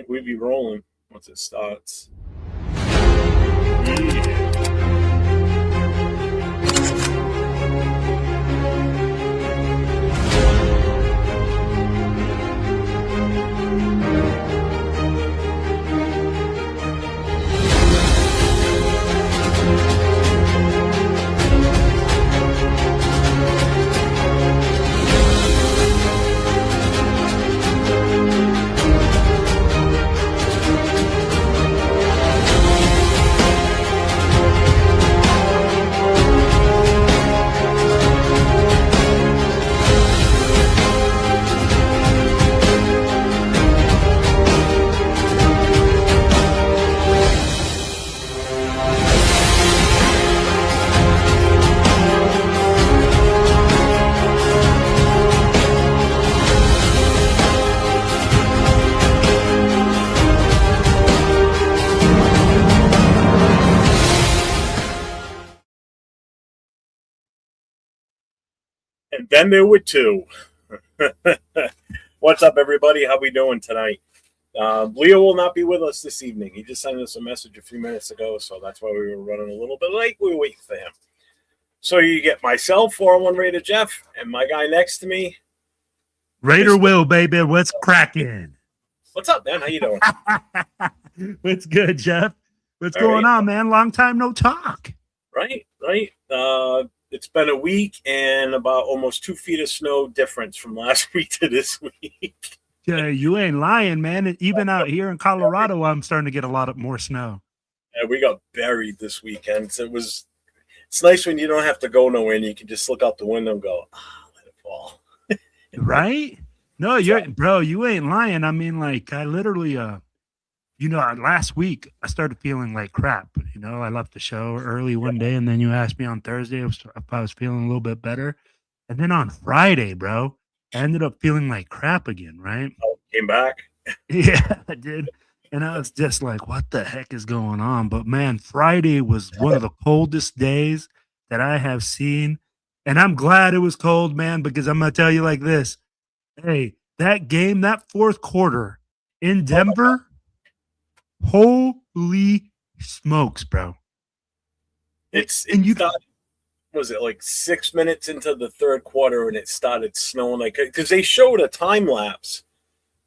right, we be rolling once it starts. And then there were two. What's up, everybody? How we doing tonight? Leo will not be with us this evening. He just sent us a message a few minutes ago, so that's why we were running a little bit late. We were waiting for him. So you get myself, 401 Raider Jeff, and my guy next to me. Raider Will, baby. What's cracking? What's up, man? How you doing? What's good, Jeff? What's going on, man? Long time no talk. Right. It's been a week and about almost 2 feet of snow difference from last week to this week. Yeah, you ain't lying, man. Even out here in Colorado, I'm starting to get a lot of more snow. Yeah, we got buried this weekend. So it's nice when you don't have to go nowhere and you can just look out the window and go, let it fall. Right? No, you ain't lying. I mean, like, I literally, last week I started feeling like crap. I left the show early one day, and then you asked me on Thursday if I was feeling a little bit better. And then on Friday, bro, I ended up feeling like crap again, right? Oh, came back? Yeah, I did. And I was just like, what the heck is going on? But, man, Friday was one of the coldest days that I have seen. And I'm glad it was cold, man, because I'm going to tell you like this. Hey, that game, that fourth quarter in Denver, holy smokes, bro. Was it like 6 minutes into the third quarter and it started snowing? Because they showed a time lapse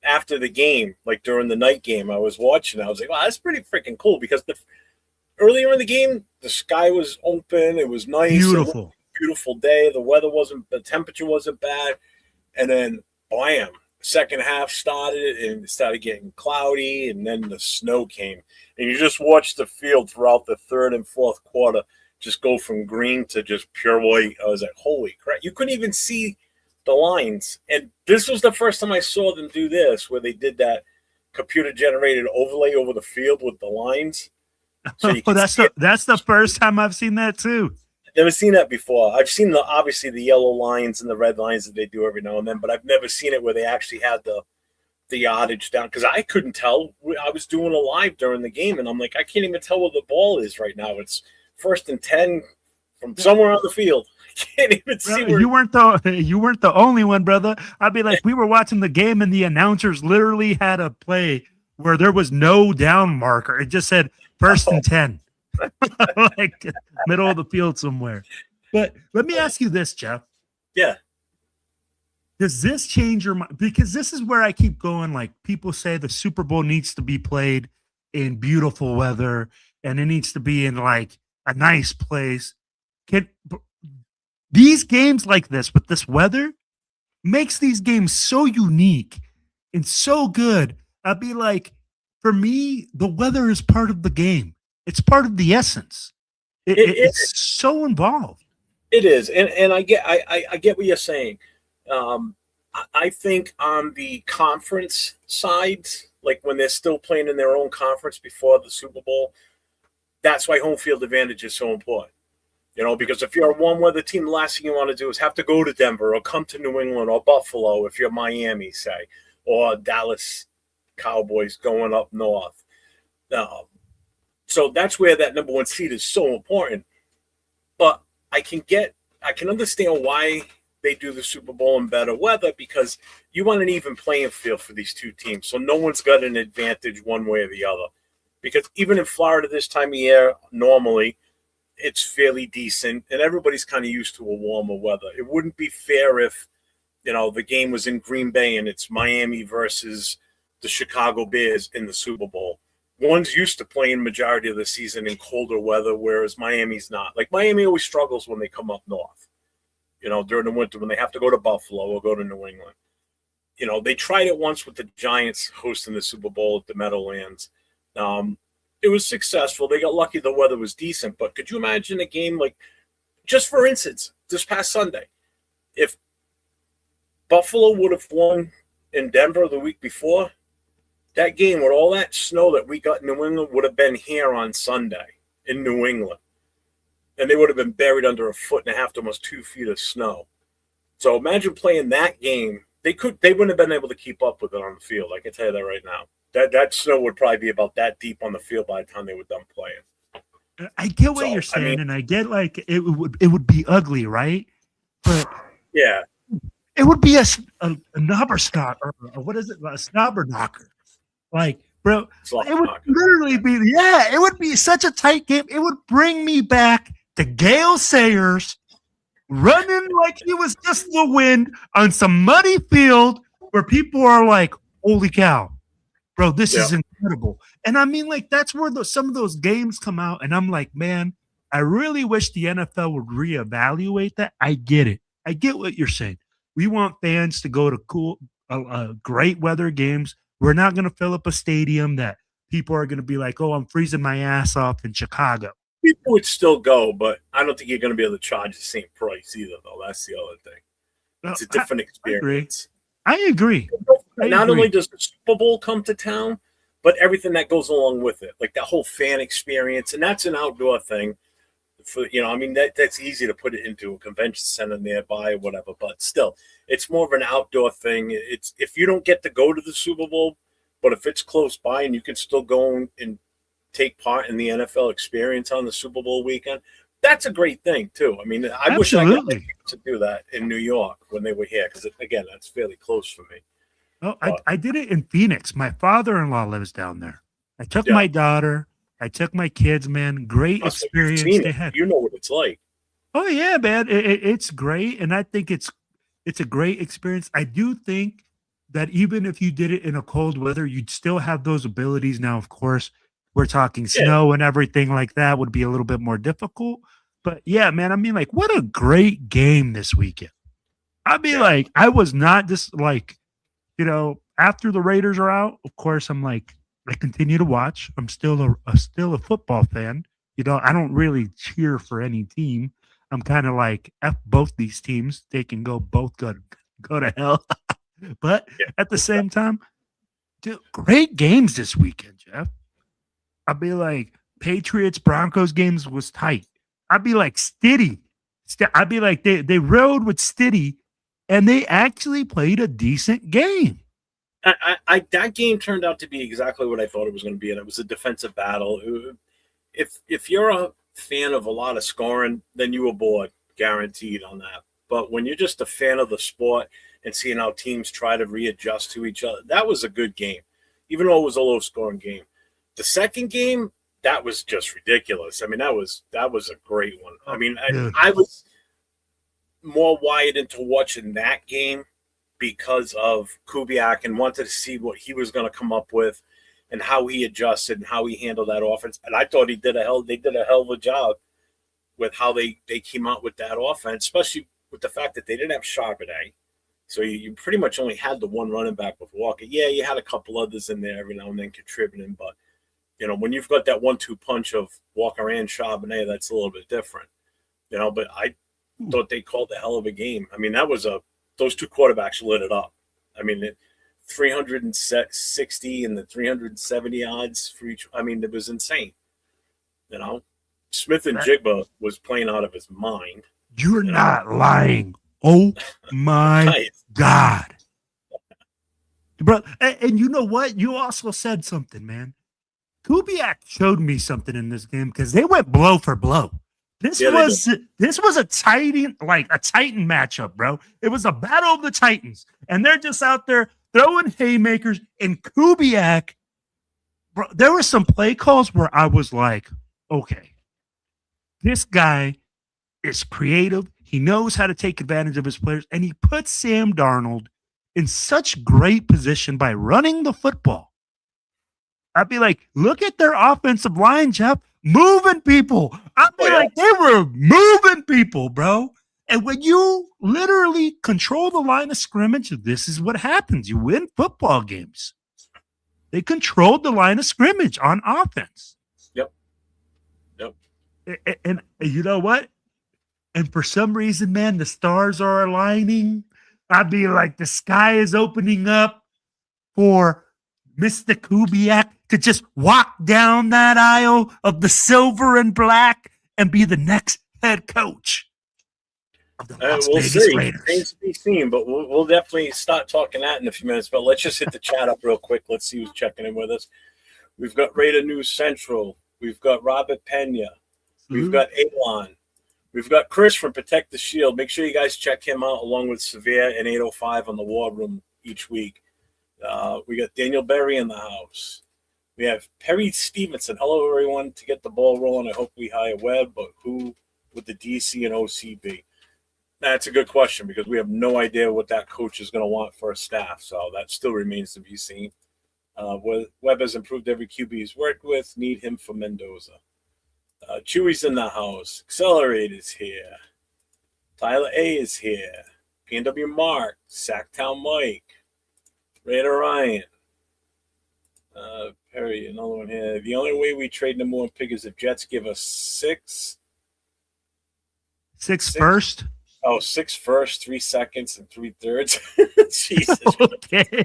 after the game, like during the night game. I was watching. I was like, wow, that's pretty freaking cool, because earlier in the game, the sky was open. It was nice. Beautiful day. The temperature wasn't bad. And then, bam, second half started and it started getting cloudy, and then the snow came. And you just watched the field throughout the third and fourth quarter just go from green to just pure white. I was like, holy crap. You couldn't even see the lines. And this was the first time I saw them do this, where they did that computer-generated overlay over the field with the lines. So that's the first time I've seen that too. Never seen that before. I've seen obviously the yellow lines and the red lines that they do every now and then, but I've never seen it where they actually had the yardage down, because I couldn't tell. I was doing a live during the game, and I'm like, I can't even tell where the ball is right now. It's 1st and 10 from somewhere on the field. I can't even see where. You weren't the only one, brother. I'd be like, we were watching the game, and the announcers literally had a play where there was no down marker. It just said 1st and 10. Like middle of the field somewhere. But let me ask you this, Jeff. Yeah. Does this change your mind? Because this is where I keep going. Like, people say the Super Bowl needs to be played in beautiful weather, and it needs to be in like a nice place. These games like this with this weather makes these games so unique and so good. I'd be like, for me, the weather is part of the game. It's part of the essence. It's so involved. It is, and I get what you're saying. I think on the conference side, like when they're still playing in their own conference before the Super Bowl, that's why home field advantage is so important. Because if you're a warm weather team, the last thing you want to do is have to go to Denver or come to New England or Buffalo if you're Miami, say, or Dallas Cowboys going up north. So that's where that number one seed is so important. But I can understand why they do the Super Bowl in better weather because you want an even playing field for these two teams. So no one's got an advantage one way or the other. Because even in Florida this time of year, normally it's fairly decent and everybody's kind of used to a warmer weather. It wouldn't be fair if, the game was in Green Bay and it's Miami versus the Chicago Bears in the Super Bowl. One's used to playing majority of the season in colder weather, whereas Miami's not. Like Miami always struggles when they come up north, during the winter when they have to go to Buffalo or go to New England. They tried it once with the Giants hosting the Super Bowl at the Meadowlands. It was successful. They got lucky the weather was decent. But could you imagine a game like, just for instance, this past Sunday, if Buffalo would have won in Denver the week before, that game with all that snow that we got in New England would have been here on Sunday in New England. And they would have been buried under 1.5 feet to almost 2 feet of snow. So imagine playing that game. They wouldn't have been able to keep up with it on the field. I can tell you that right now. That snow would probably be about that deep on the field by the time they were done playing. I get what you're saying, and I get like it would be ugly, right? But yeah, it would be a knobberstock or what is it? A snobberknocker. Like, bro, it would literally be, it would be such a tight game. It would bring me back to Gale Sayers running like he was just the wind on some muddy field where people are like, holy cow, bro, this is incredible. And I mean, like, that's where some of those games come out. And I'm like, man, I really wish the NFL would reevaluate that. I get it. I get what you're saying. We want fans to go to cool, great weather games. We're not going to fill up a stadium that people are going to be like, oh, I'm freezing my ass off in Chicago. People would still go, but I don't think you're going to be able to charge the same price either, though. That's the other thing. It's a different experience. I agree. Not only does the Super Bowl come to town, but everything that goes along with it, like that whole fan experience, and that's an outdoor thing. That's easy to put it into a convention center nearby or whatever, but still, it's more of an outdoor thing. It's if you don't get to go to the Super Bowl, but if it's close by and you can still go and take part in the NFL experience on the Super Bowl weekend, that's a great thing too. I mean, I wish I got to do that in New York when they were here because, again, that's fairly close for me. Oh, I did it in Phoenix. My father-in-law lives down there. I took my daughter. I took my kids, man. Great experience they had. You know what it's like. Oh, yeah, man. It's great. And I think it's a great experience. I do think that even if you did it in a cold weather, you'd still have those abilities. Now, of course, we're talking snow and everything like that would be a little bit more difficult. But, yeah, man, I mean, like, what a great game this weekend. I mean, like, I was not just like, after the Raiders are out, of course, I'm like, I continue to watch. I'm still a football fan. I don't really cheer for any team. I'm kind of like F both these teams. They can both go to hell. But at the same time, dude, great games this weekend, Jeff. I'd be like Patriots Broncos games was tight. I'd be like Stiddy. I'd be like they rode with Stiddy, and they actually played a decent game. That game turned out to be exactly what I thought it was going to be, and it was a defensive battle. If you're a fan of a lot of scoring, then you were bored, guaranteed on that. But when you're just a fan of the sport and seeing how teams try to readjust to each other, that was a good game, even though it was a low-scoring game. The second game, that was just ridiculous. I mean, that was a great one. I mean, I was more wired into watching that game because of Kubiak and wanted to see what he was going to come up with and how he adjusted and how he handled that offense. And I thought they did a hell of a job with how they came out with that offense, especially with the fact that they didn't have Charbonnet. So you pretty much only had the one running back with Walker. Yeah, you had a couple others in there every now and then contributing, but when you've got that 1-2 punch of Walker and Charbonnet, that's a little bit different. But I thought they called a hell of a game. I mean, those two quarterbacks lit it up. I mean, 360 and the 370 yards for each. I mean, it was insane. Smith and Jigba was playing out of his mind. You're not lying. Oh my God. Bro, and you know what? You also said something, man. Kubiak showed me something in this game because they went blow for blow. This Yeah, they do. was a Titan matchup, bro. It was a battle of the Titans, and they're just out there throwing haymakers. And Kubiak, bro, there were some play calls where I was like, okay, this guy is creative. He knows how to take advantage of his players, and he puts Sam Darnold in such great position by running the football. I'd be like, look at their offensive line, Jeff, moving people. I'd be like, they were moving people, bro. And when you literally control the line of scrimmage, this is what happens. You win football games. They controlled the line of scrimmage on offense. Yep. And you know what? And for some reason, man, the stars are aligning. I'd be like, the sky is opening up for Mr. Kubiak to just walk down that aisle of the silver and black and be the next head coach of the Las Vegas Raiders. Things to be seen, but we'll definitely start talking that in a few minutes. But let's just hit the chat up real quick. Let's see who's checking in with us. We've got Raider News Central. We've got Robert Pena. We've got Alon. We've got Chris from Protect the Shield. Make sure you guys check him out along with Severe and 805 on the War Room each week. We got Daniel Berry in the house. We have Perry Stevenson. Hello, everyone. To get the ball rolling, I hope we hire Webb, but who would the DC and OC be? That's a good question because we have no idea what that coach is going to want for a staff, so that still remains to be seen. Webb has improved every QB he's worked with. Need him for Mendoza. Chewy's in the house. Accelerate is here. Tyler A is here. PNW Mark. Sacktown Mike. Raider Ryan. Perry, another one here. The only way we trade no more pick is if Jets give us six first? Oh, 6 first, 3 seconds, and 3/3. Jesus. Okay.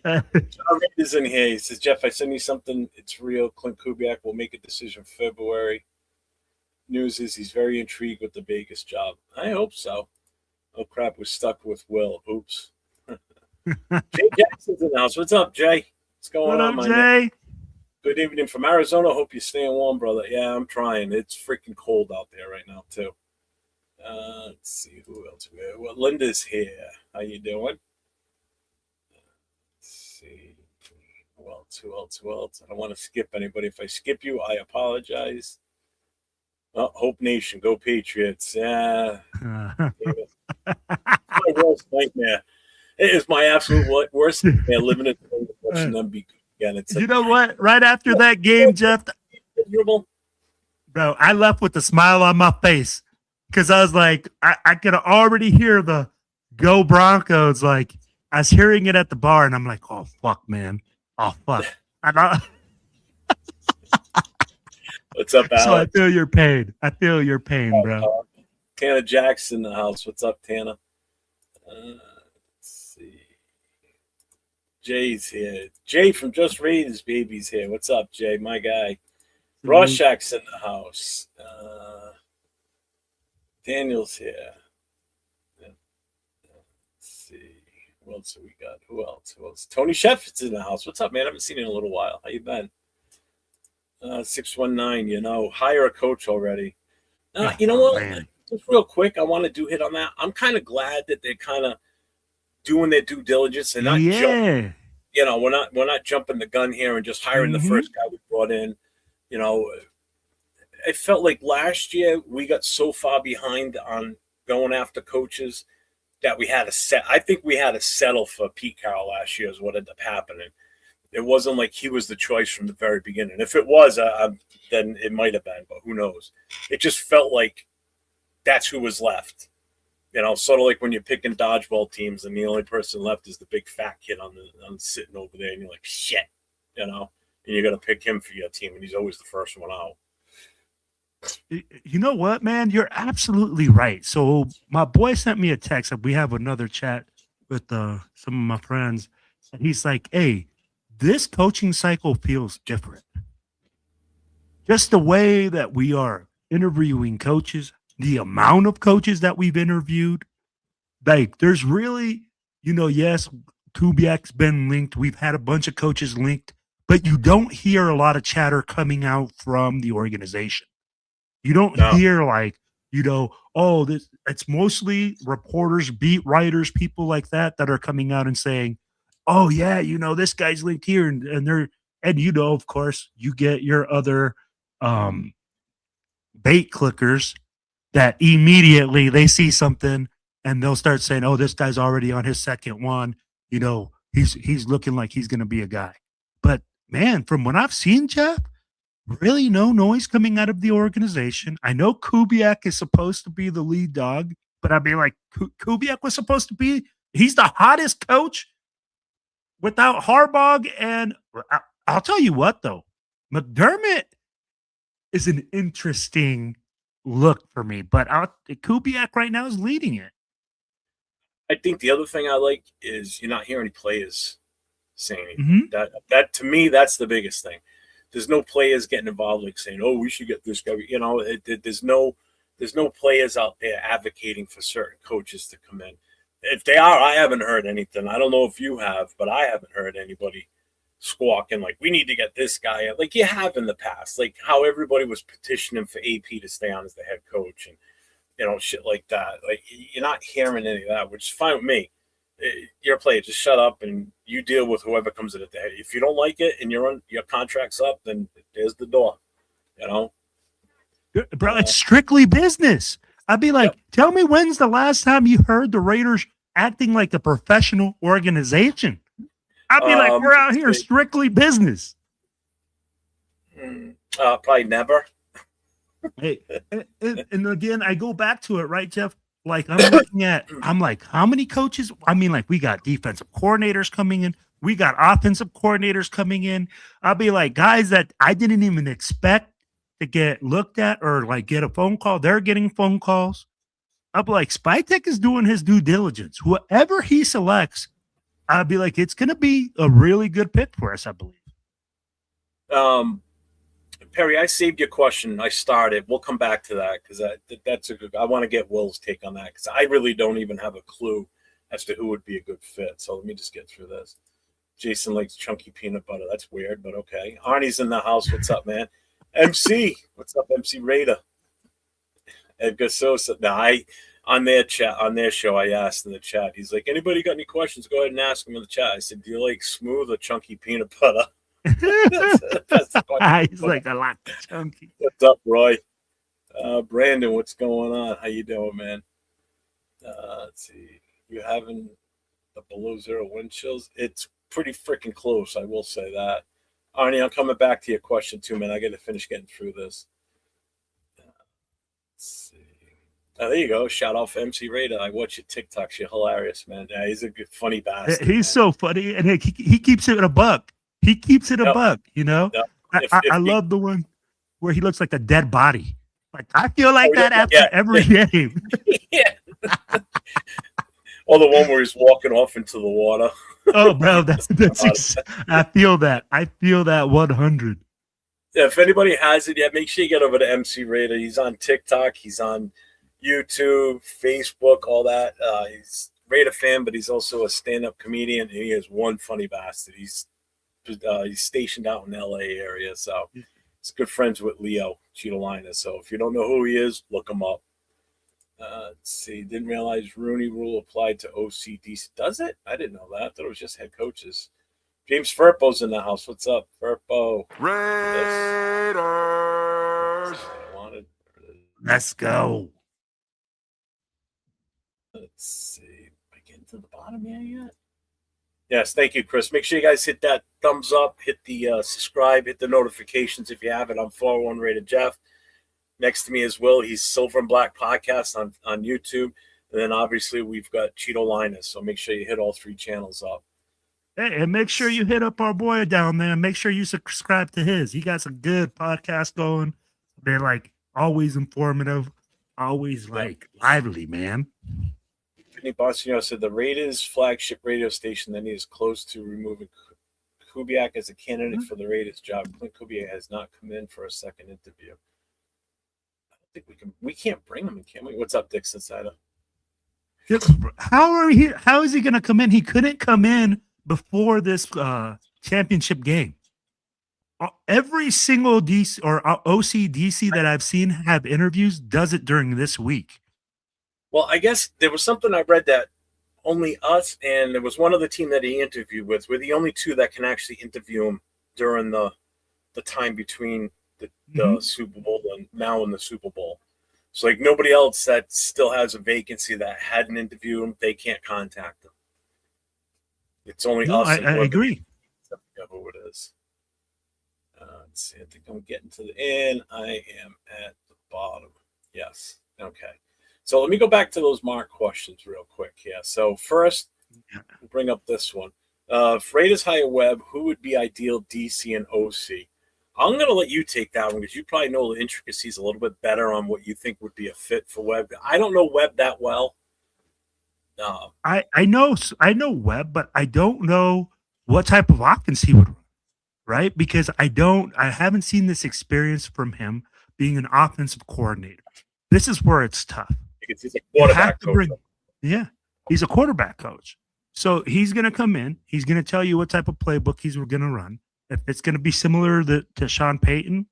John is in here. He says, Jeff, I send you something. It's real. Clint Kubiak will make a decision February. News is he's very intrigued with the Vegas job. I hope so. Oh, crap. We're stuck with Will. Oops. Jay Jackson's in the house. What's up, Jay? What's going on, my Jay? Good evening from Arizona. Hope you're staying warm, brother. Yeah, I'm trying. It's freaking cold out there right now, too. Let's see who else we have. Well, Linda's here. How you doing? See who else? I don't want to skip anybody. If I skip you, I apologize. Oh, Hope Nation, go Patriots. Yeah. My worst nightmare. It is my absolute worst nightmare living in watching them be good again. It's you know what? Right after that game, Jeff, bro, I left with a smile on my face because I was like, I could already hear the Go Broncos. Like, I was hearing it at the bar, and I'm like, oh, fuck, man. Oh, fuck. What's up, Alex? So I feel your pain. Bro. Tana Jackson in the house. What's up, Tana? Let's see. Jay's here. Jay from Just Raiders Baby's here. What's up, Jay? My guy. Rorschach's in the house. Daniel's here. Who else have we got? Who else? Tony Shefford's in the house. What's up, man? I haven't seen you in a little while. How you been? 619, hire a coach already. You know what? Man. Just real quick, I want to hit on that. I'm kind of glad that they're kind of doing their due diligence and not jumping. We're not jumping the gun here and just hiring the first guy we brought in. I felt like last year we got so far behind on going after coaches that we had to I think we had to settle for Pete Carroll last year is what ended up happening. It wasn't like he was the choice from the very beginning. If it was, then it might have been, but who knows? It just felt like that's who was left. Sort of like when you're picking dodgeball teams and the only person left is the big fat kid on sitting over there, and you're like, shit, and you're gonna pick him for your team, and he's always the first one out. You know what, man? You're absolutely right. So my boy sent me a text. We have another chat with some of my friends. And he's like, hey, this coaching cycle feels different. Just the way that we are interviewing coaches, the amount of coaches that we've interviewed. Like, there's really, yes, Kubiak's been linked. We've had a bunch of coaches linked, but you don't hear a lot of chatter coming out from the organization. You don't No. hear like, oh, it's mostly reporters, beat writers, people like that are coming out and saying, oh yeah, this guy's linked here, and they're, and of course, you get your other bait clickers that immediately they see something and they'll start saying, oh, this guy's already on his second one. He's looking like he's going to be a guy. But man, from what I've seen, Jeff, really no noise coming out of the organization. I know Kubiak is supposed to be the lead dog, but I'd be like, Kubiak was supposed to be, he's the hottest coach without Harbaugh. And I'll tell you what, though, McDermott is an interesting look for me, but Kubiak right now is leading it. I think the other thing I like is you're not hearing any players saying anything. Mm-hmm. That to me, that's the biggest thing. There's no players getting involved, like saying, "Oh, we should get this guy." There's no players out there advocating for certain coaches to come in. If they are, I haven't heard anything. I don't know if you have, but I haven't heard anybody squawking like, "We need to get this guy," like you have in the past, like how everybody was petitioning for AP to stay on as the head coach and shit like that. Like you're not hearing any of that, which is fine with me. You're a player, just shut up and you deal with whoever comes in at the head. If you don't like it and your contract's up, then there's the door. Bro, it's strictly business. I'd be like, Tell me when's the last time you heard the Raiders acting like a professional organization? I'd be like, we're out here strictly business. Probably never. Hey, and again, I go back to it, right, Jeff? Like I'm like, how many coaches? I mean, like we got defensive coordinators coming in. We got offensive coordinators coming in. I'll be like, guys that I didn't even expect to get looked at or like get a phone call. They're getting phone calls. I'll be like, Spytek is doing his due diligence. Whoever he selects, I'll be like, it's going to be a really good pick for us, I believe. Perry, I saved your question. I started. We'll come back to that because that's a good. I want to get Will's take on that because I really don't even have a clue as to who would be a good fit. So let me just get through this. Jason likes chunky peanut butter. That's weird, but okay. Arnie's in the house. What's up, man? MC, what's up, MC Raider? Edgar Sosa. Now, on their show, I asked in the chat. He's like, anybody got any questions? Go ahead and ask them in the chat. I said, do you like smooth or chunky peanut butter? He's like, I like the chunky. What's up, Roy? Brandon, what's going on? How you doing, man? Let's see. You having the below zero wind chills? It's pretty freaking close, I will say that. Arnie, I'm coming back to your question too, man. I got to finish getting through this. Let's see. Oh, there you go. Shout out for MC Raider. I watch your TikToks. You're hilarious, man. Yeah, he's a good, funny bastard. He's so funny, and he keeps it a buck. He keeps it a buck, Yep. I love the one where he looks like a dead body. Like I feel like that after every game. Yeah. Or the one where he's walking off into the water. Oh, bro, I feel that. I feel that 100. Yeah, if anybody has it yet, make sure you get over to MC Raider. He's on TikTok. He's on YouTube, Facebook, all that. He's a Raider fan, but he's also a stand-up comedian. And he is one funny bastard. He's stationed out in L.A. area, so he's good friends with Leo Chidolinus. So if you don't know who he is, look him up. Let's see. Didn't realize Rooney Rule applied to OCD. Does it? I didn't know that. I thought it was just head coaches. James Furpo's in the house. What's up, Furpo? Raiders. Let's go. Let's see. Am I getting to the bottom here yet? Yes, thank you, Chris. Make sure you guys hit that thumbs up, hit the subscribe, hit the notifications if you haven't. I'm 401 Rated Jeff. Next to me is Will. He's Silver and Black Podcast on YouTube. And then obviously we've got Chidolinus. So make sure you hit all three channels up. Hey, and make sure you hit up our boy down there. Make sure you subscribe to his. He got some good podcasts going. They're like always informative, always like lively, man. Vinny Boston said the Raiders flagship radio station that is close to removing Kubiak as a candidate for the Raiders job. Clint Kubiak has not come in for a second interview. I don't think we can't bring him in, can we? What's up, Dixon Sider? How is he gonna come in? He couldn't come in before this championship game. every single DC or OCDC that I've seen have interviews does it during this week. Well, I guess there was something I read that only us and there was one other team that he interviewed with. We're the only two that can actually interview him during the time between the Super Bowl and now in the Super Bowl. So like nobody else that still has a vacancy that hadn't interviewed him, they can't contact him. It's only us. I agree. Who it is. Let's see. I think I'm getting to the end. I am at the bottom. Yes. Okay. So let me go back to those Mark questions real quick here. So first, we'll bring up this one. If Raiders hire Webb, who would be ideal DC and OC? I'm going to let you take that one because you probably know the intricacies a little bit better on what you think would be a fit for Webb. I don't know Webb that well. I know Webb, but I don't know what type of offense he would run, right? Because I haven't seen this experience from him being an offensive coordinator. This is where it's tough. Because he's a quarterback coach. He's a quarterback coach. So he's going to come in. He's going to tell you what type of playbook he's going to run. If it's going to be similar to Sean Payton,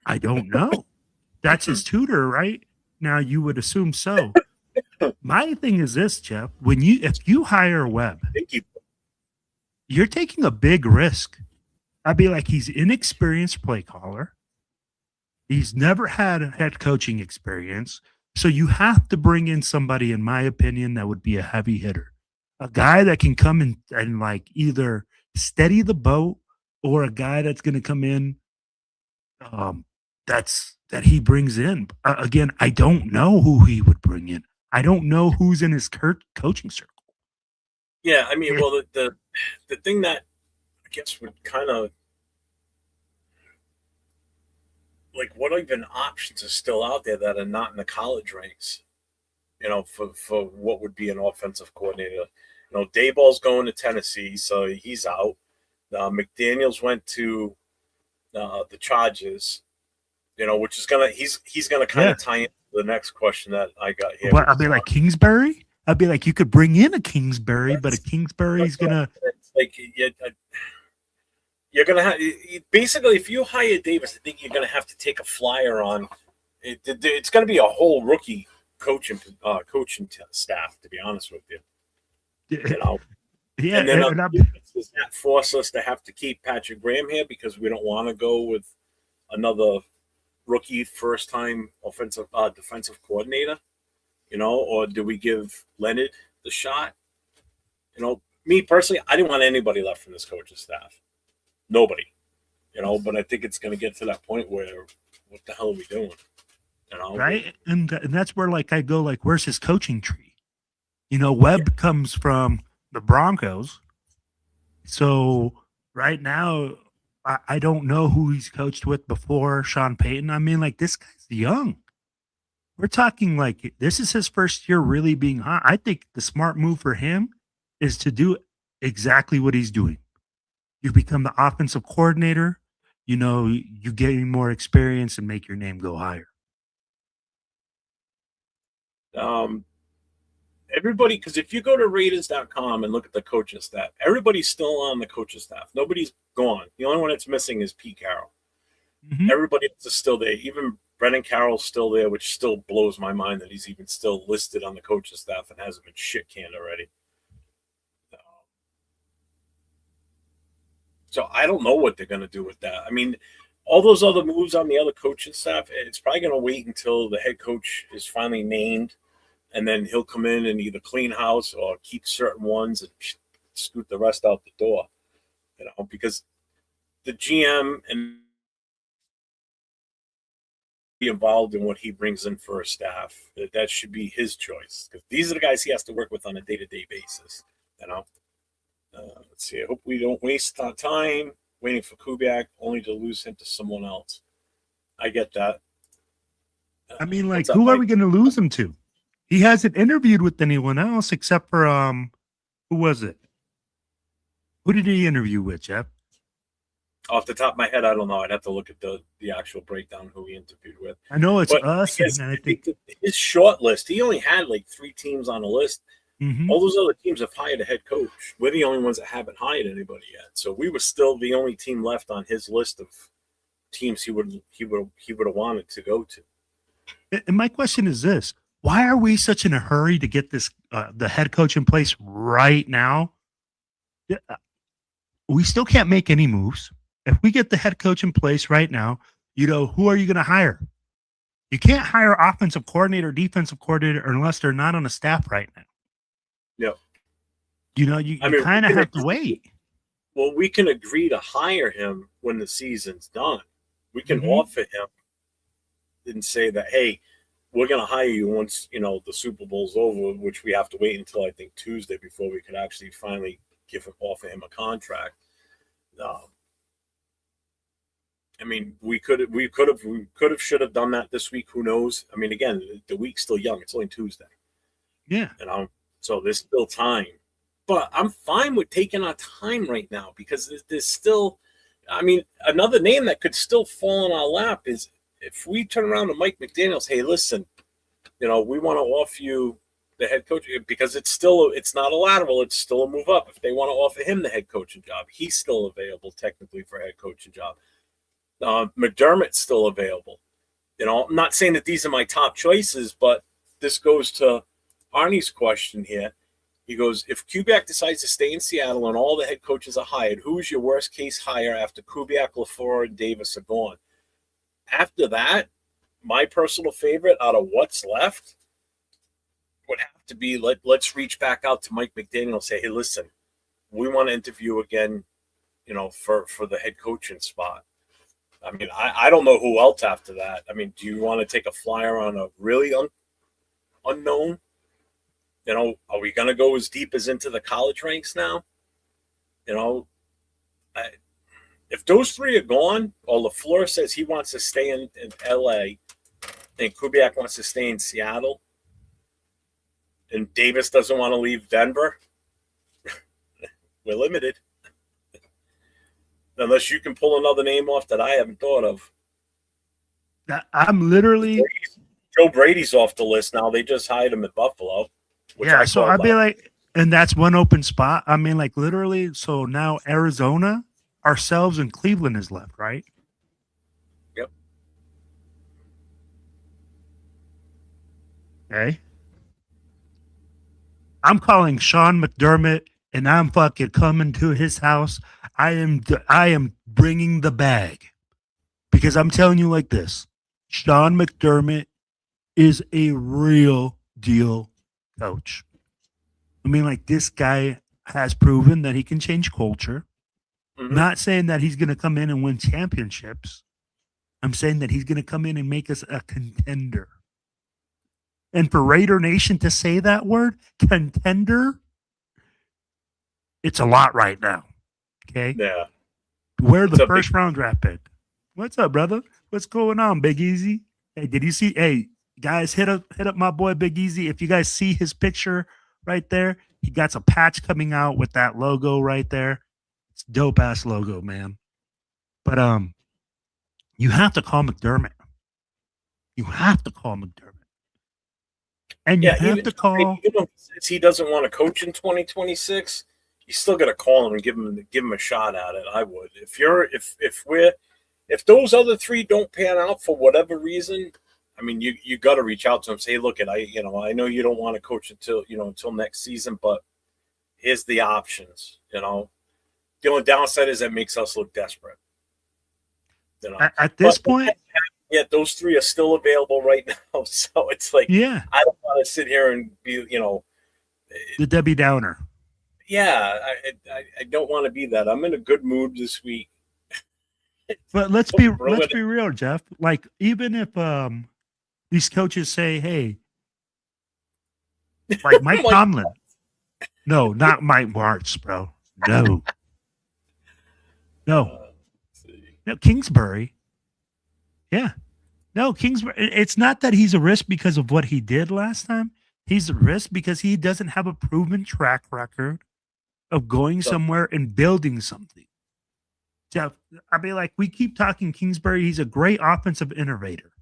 I don't know. That's his tutor, right? Now you would assume so. My thing is this, Jeff. If you hire Webb, you're taking a big risk. I'd be like, he's inexperienced play caller. He's never had a head coaching experience. So you have to bring in somebody, in my opinion, that would be a heavy hitter. A guy that can come in and like either steady the boat or a guy that's going to come in that he brings in. Again, I don't know who he would bring in. I don't know who's in his coaching circle. Yeah, I mean, well, the thing that I guess would kind of like what even options are still out there that are not in the college ranks, for what would be an offensive coordinator. Dayball's going to Tennessee, so he's out. McDaniels went to the Chargers, which is he's gonna kind of tie into the next question that I got here. What, I'd be like Kingsbury? I'd be like, you could bring in a Kingsbury, but a Kingsbury's gonna like you're gonna have basically if you hire Davis, I think you're gonna have to take a flyer on it. It's gonna be a whole rookie coaching staff, to be honest with you. Yeah, and then does that force us to have to keep Patrick Graham here because we don't want to go with another rookie first-time defensive coordinator, or do we give Leonard the shot? Me personally, I didn't want anybody left from this coaching staff. Nobody, but I think it's going to get to that point where what the hell are we doing? Right? And that's where I go where's his coaching tree? Webb comes from the Broncos. So right now, I don't know who he's coached with before Sean Payton. I mean, this guy's young. We're talking this is his first year really being hot. I think the smart move for him is to do exactly what he's doing. You become the offensive coordinator, you gain more experience and make your name go higher. Everybody, because if you go to Raiders.com and look at the coaching staff, everybody's still on the coaching staff. Nobody's gone. The only one that's missing is Pete Carroll. Mm-hmm. Everybody else is still there. Even Brennan Carroll's still there, which still blows my mind that he's even still listed on the coaching staff and hasn't been shit canned already. So I don't know what they're going to do with that. I mean, all those other moves on the other coaching staff, it's probably going to wait until the head coach is finally named. And then he'll come in and either clean house or keep certain ones and scoot the rest out the door, because the GM and be involved in what he brings in for a staff. That should be his choice because these are the guys he has to work with on a day-to-day basis. Let's see. I hope we don't waste our time waiting for Kubiak only to lose him to someone else. I get that. I mean, who are we going to lose him to? He hasn't interviewed with anyone else except for who was it? Who did he interview with, Jeff? Off the top of my head, I don't know. I'd have to look at the actual breakdown who he interviewed with. I know it's us. I think his short list, he only had 3 teams on the list. All those other teams have hired a head coach. We're the only ones that haven't hired anybody yet. So we were still the only team left on his list of teams he would have wanted to go to. And my question is this: why are we such in a hurry to get this the head coach in place right now? We still can't make any moves. If we get the head coach in place right now, who are you going to hire? You can't hire offensive coordinator, defensive coordinator unless they're not on the staff right now. Yep. You kind of have to wait. Well, we can agree to hire him when the season's done. We can offer him and say that, hey, we're going to hire you once, the Super Bowl's over, which we have to wait until, I think, Tuesday before we could actually finally offer him a contract. Should have done that this week. Who knows? I mean, again, the week's still young. It's only Tuesday. Yeah. So there's still time. But I'm fine with taking our time right now because there's still, another name that could still fall in our lap is if we turn around to Mike McDaniels, hey, listen, we want to offer you the head coach because it's not a lateral, it's still a move up. If they want to offer him the head coaching job, he's still available technically for a head coaching job. McDermott's still available. I'm not saying that these are my top choices, but this goes to Arnie's question here. He goes, if Kubiak decides to stay in Seattle and all the head coaches are hired, who is your worst case hire after Kubiak, LaFleur, and Davis are gone? After that, my personal favorite out of what's left would have to be let's reach back out to Mike McDaniel and say, hey, listen, we want to interview again, for the head coaching spot. I don't know who else after that. Do you want to take a flyer on a really unknown? Are we going to go as deep as into the college ranks now? If those three are gone, or LaFleur says he wants to stay in L.A., and Kubiak wants to stay in Seattle, and Davis doesn't want to leave Denver, we're limited. Unless you can pull another name off that I haven't thought of. I'm literally... Joe Brady's off the list now. They just hired him at Buffalo. Yeah, so I'd be like, and that's one open spot. Literally, so now Arizona, ourselves, and Cleveland is left, right? Yep. Okay. I'm calling Sean McDermott, and I'm fucking coming to his house. I am bringing the bag because I'm telling you like this: Sean McDermott is a real deal coach. This guy has proven that he can change culture. Mm-hmm. Not saying that he's going to come in and win championships. I'm saying that he's going to come in and make us a contender. And for Raider Nation to say that word, contender, it's a lot right now. Okay? Yeah. We're the first round draft pick. What's up, brother? What's going on, Big Easy? Hey, did you see? Hey, guys, hit up my boy Big Easy. If you guys see his picture right there, he got a patch coming out with that logo right there. It's dope ass logo, man. But you have to call McDermott. You have to call McDermott. And you have to call. Since he doesn't want to coach in 2026, you still got to call him and give him a shot at it. I would. If those other three don't pan out for whatever reason, you got to reach out to him. Say, look, I know you don't want to coach until next season, but here's the options. The only downside is that makes us look desperate. At this point. Yeah, those three are still available right now. So it's like, yeah, I don't want to sit here and be, the Debbie Downer. Yeah, I don't want to be that. I'm in a good mood this week. But let's be real, Jeff. Even if these coaches say, hey, like Mike Tomlin. No, not Mike Martz, bro. No, Kingsbury. Yeah. No, Kingsbury. It's not that he's a risk because of what he did last time. He's a risk because he doesn't have a proven track record of going somewhere and building something. Jeff, we keep talking Kingsbury. He's a great offensive innovator.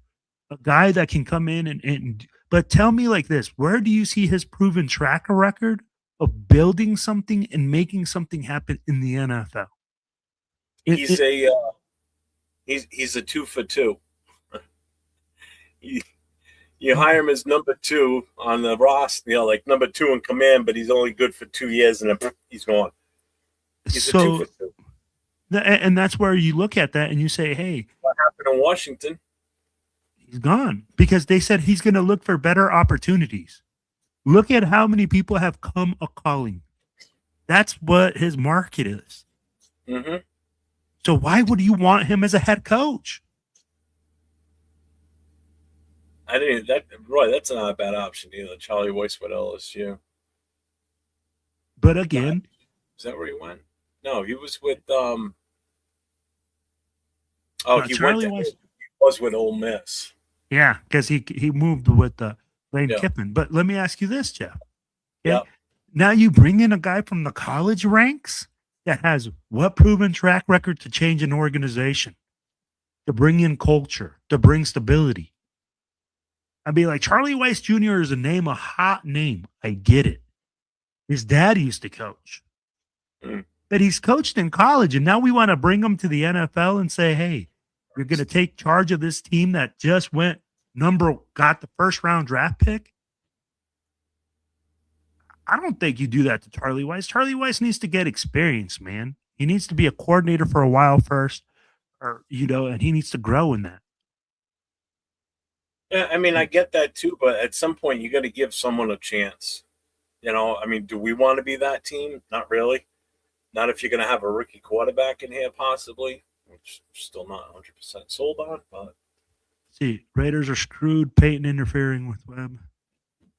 a guy that can come in and but tell me like this, where do you see his proven track record of building something and making something happen in the NFL? He's a 2 for 2. You hire him as number 2 on the roster, like number 2 in command, but he's only good for 2 years and then he's gone. He's a 2 for 2. And that's where you look at that and you say, hey, what happened in Washington? He's gone because they said he's going to look for better opportunities. Look at how many people have come a calling. That's what his market is. Mm-hmm. So why would you want him as a head coach? Roy, that's not a bad option either. Charlie Weiss with LSU. But again, is that where he went? No, he was with Charlie he was with Ole Miss. Yeah, because he moved with Lane Kiffin. But let me ask you this, Jeff. Okay? Yep. Now you bring in a guy from the college ranks that has what proven track record to change an organization, to bring in culture, to bring stability. I'd be like, Charlie Weiss Jr. is a hot name. I get it. His dad used to coach. But he's coached in college, and now we want to bring him to the NFL and say, hey, you're going to take charge of this team that just got the first round draft pick. I don't think you do that to Charlie Weiss. Charlie Weiss needs to get experience, man. He needs to be a coordinator for a while first, and he needs to grow in that. Yeah, I mean, I get that too, but at some point you got to give someone a chance. Do we want to be that team? Not really. Not if you're going to have a rookie quarterback in here, possibly, which I'm still not 100% sold on. But see, Raiders are screwed. Peyton interfering with Webb.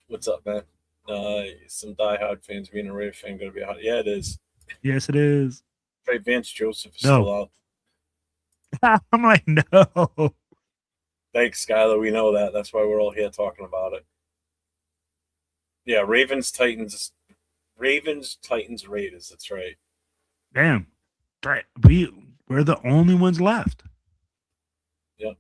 What's up, man? Some diehard fans being a Raider fan going to be hot. Yeah, it is. Yes, it is. Trey Vance Joseph is still out. I'm like, no. Thanks, Skylar. We know that. That's why we're all here talking about it. Yeah, Ravens, Titans, Raiders. That's right. Damn. We're the only ones left. Yep.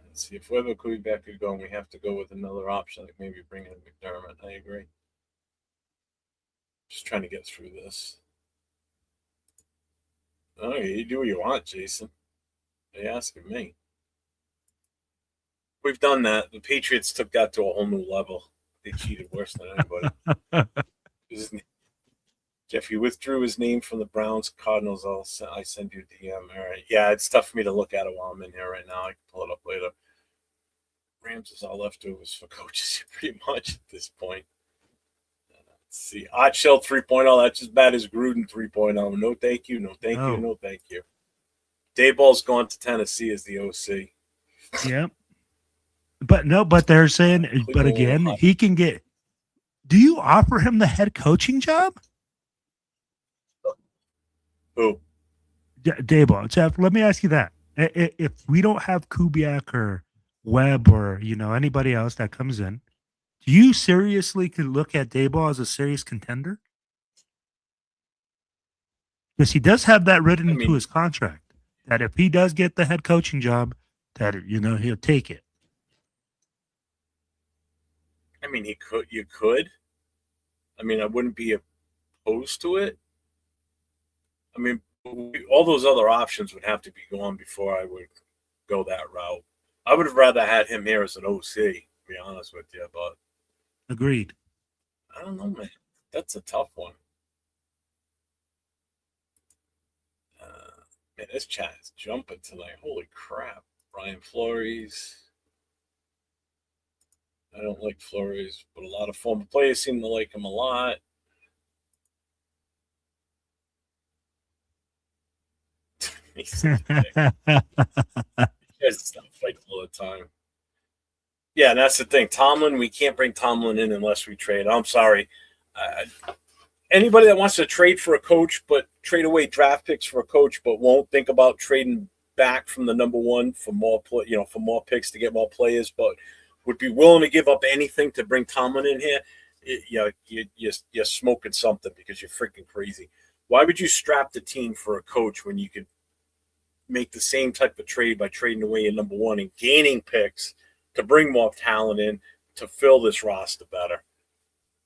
Let's see, if Weber could be back to going, we have to go with another option, like maybe bring in McDermott. I agree. Just trying to get through this. Oh, you do what you want, Jason. You're asking me. We've done that. The Patriots took that to a whole new level. They cheated worse than anybody. Jeff, he withdrew his name from the Browns, Cardinals. I send you a DM. All right. Yeah, it's tough for me to look at it while I'm in here right now. I can pull it up later. Rams is all leftovers for coaches pretty much at this point. Let's see. Oddshell 3.0. That's as bad as Gruden 3.0. No, thank you. No, thank you. No, thank you. Dayball's gone to Tennessee as the OC. Yep. But they're saying, but again, he can get. Do you offer him the head coaching job? Who? Dayball. Jeff, let me ask you that. If we don't have Kubiak or Webb or, anybody else that comes in, do you seriously could look at Dayball as a serious contender? Because he does have that written into his contract, that if he does get the head coaching job, that, he'll take it. I mean, you could. I mean, I wouldn't be opposed to it. I mean, all those other options would have to be gone before I would go that route. I would have rather had him here as an OC, to be honest with you. But agreed. I don't know, man. That's a tough one. Man, this chat is jumping tonight. Holy crap. Brian Flores. I don't like Flores, but a lot of former players seem to like him a lot. He's stop fighting all the time. Yeah, and that's the thing. Tomlin, we can't bring Tomlin in unless we trade. I'm sorry. Anybody that wants to trade for a coach, but trade away draft picks for a coach, but won't think about trading back from the number one for more, for more picks to get more players, but would be willing to give up anything to bring Tomlin in here, you're smoking something because you're freaking crazy. Why would you strap the team for a coach when you could make the same type of trade by trading away your number one and gaining picks to bring more talent in to fill this roster better.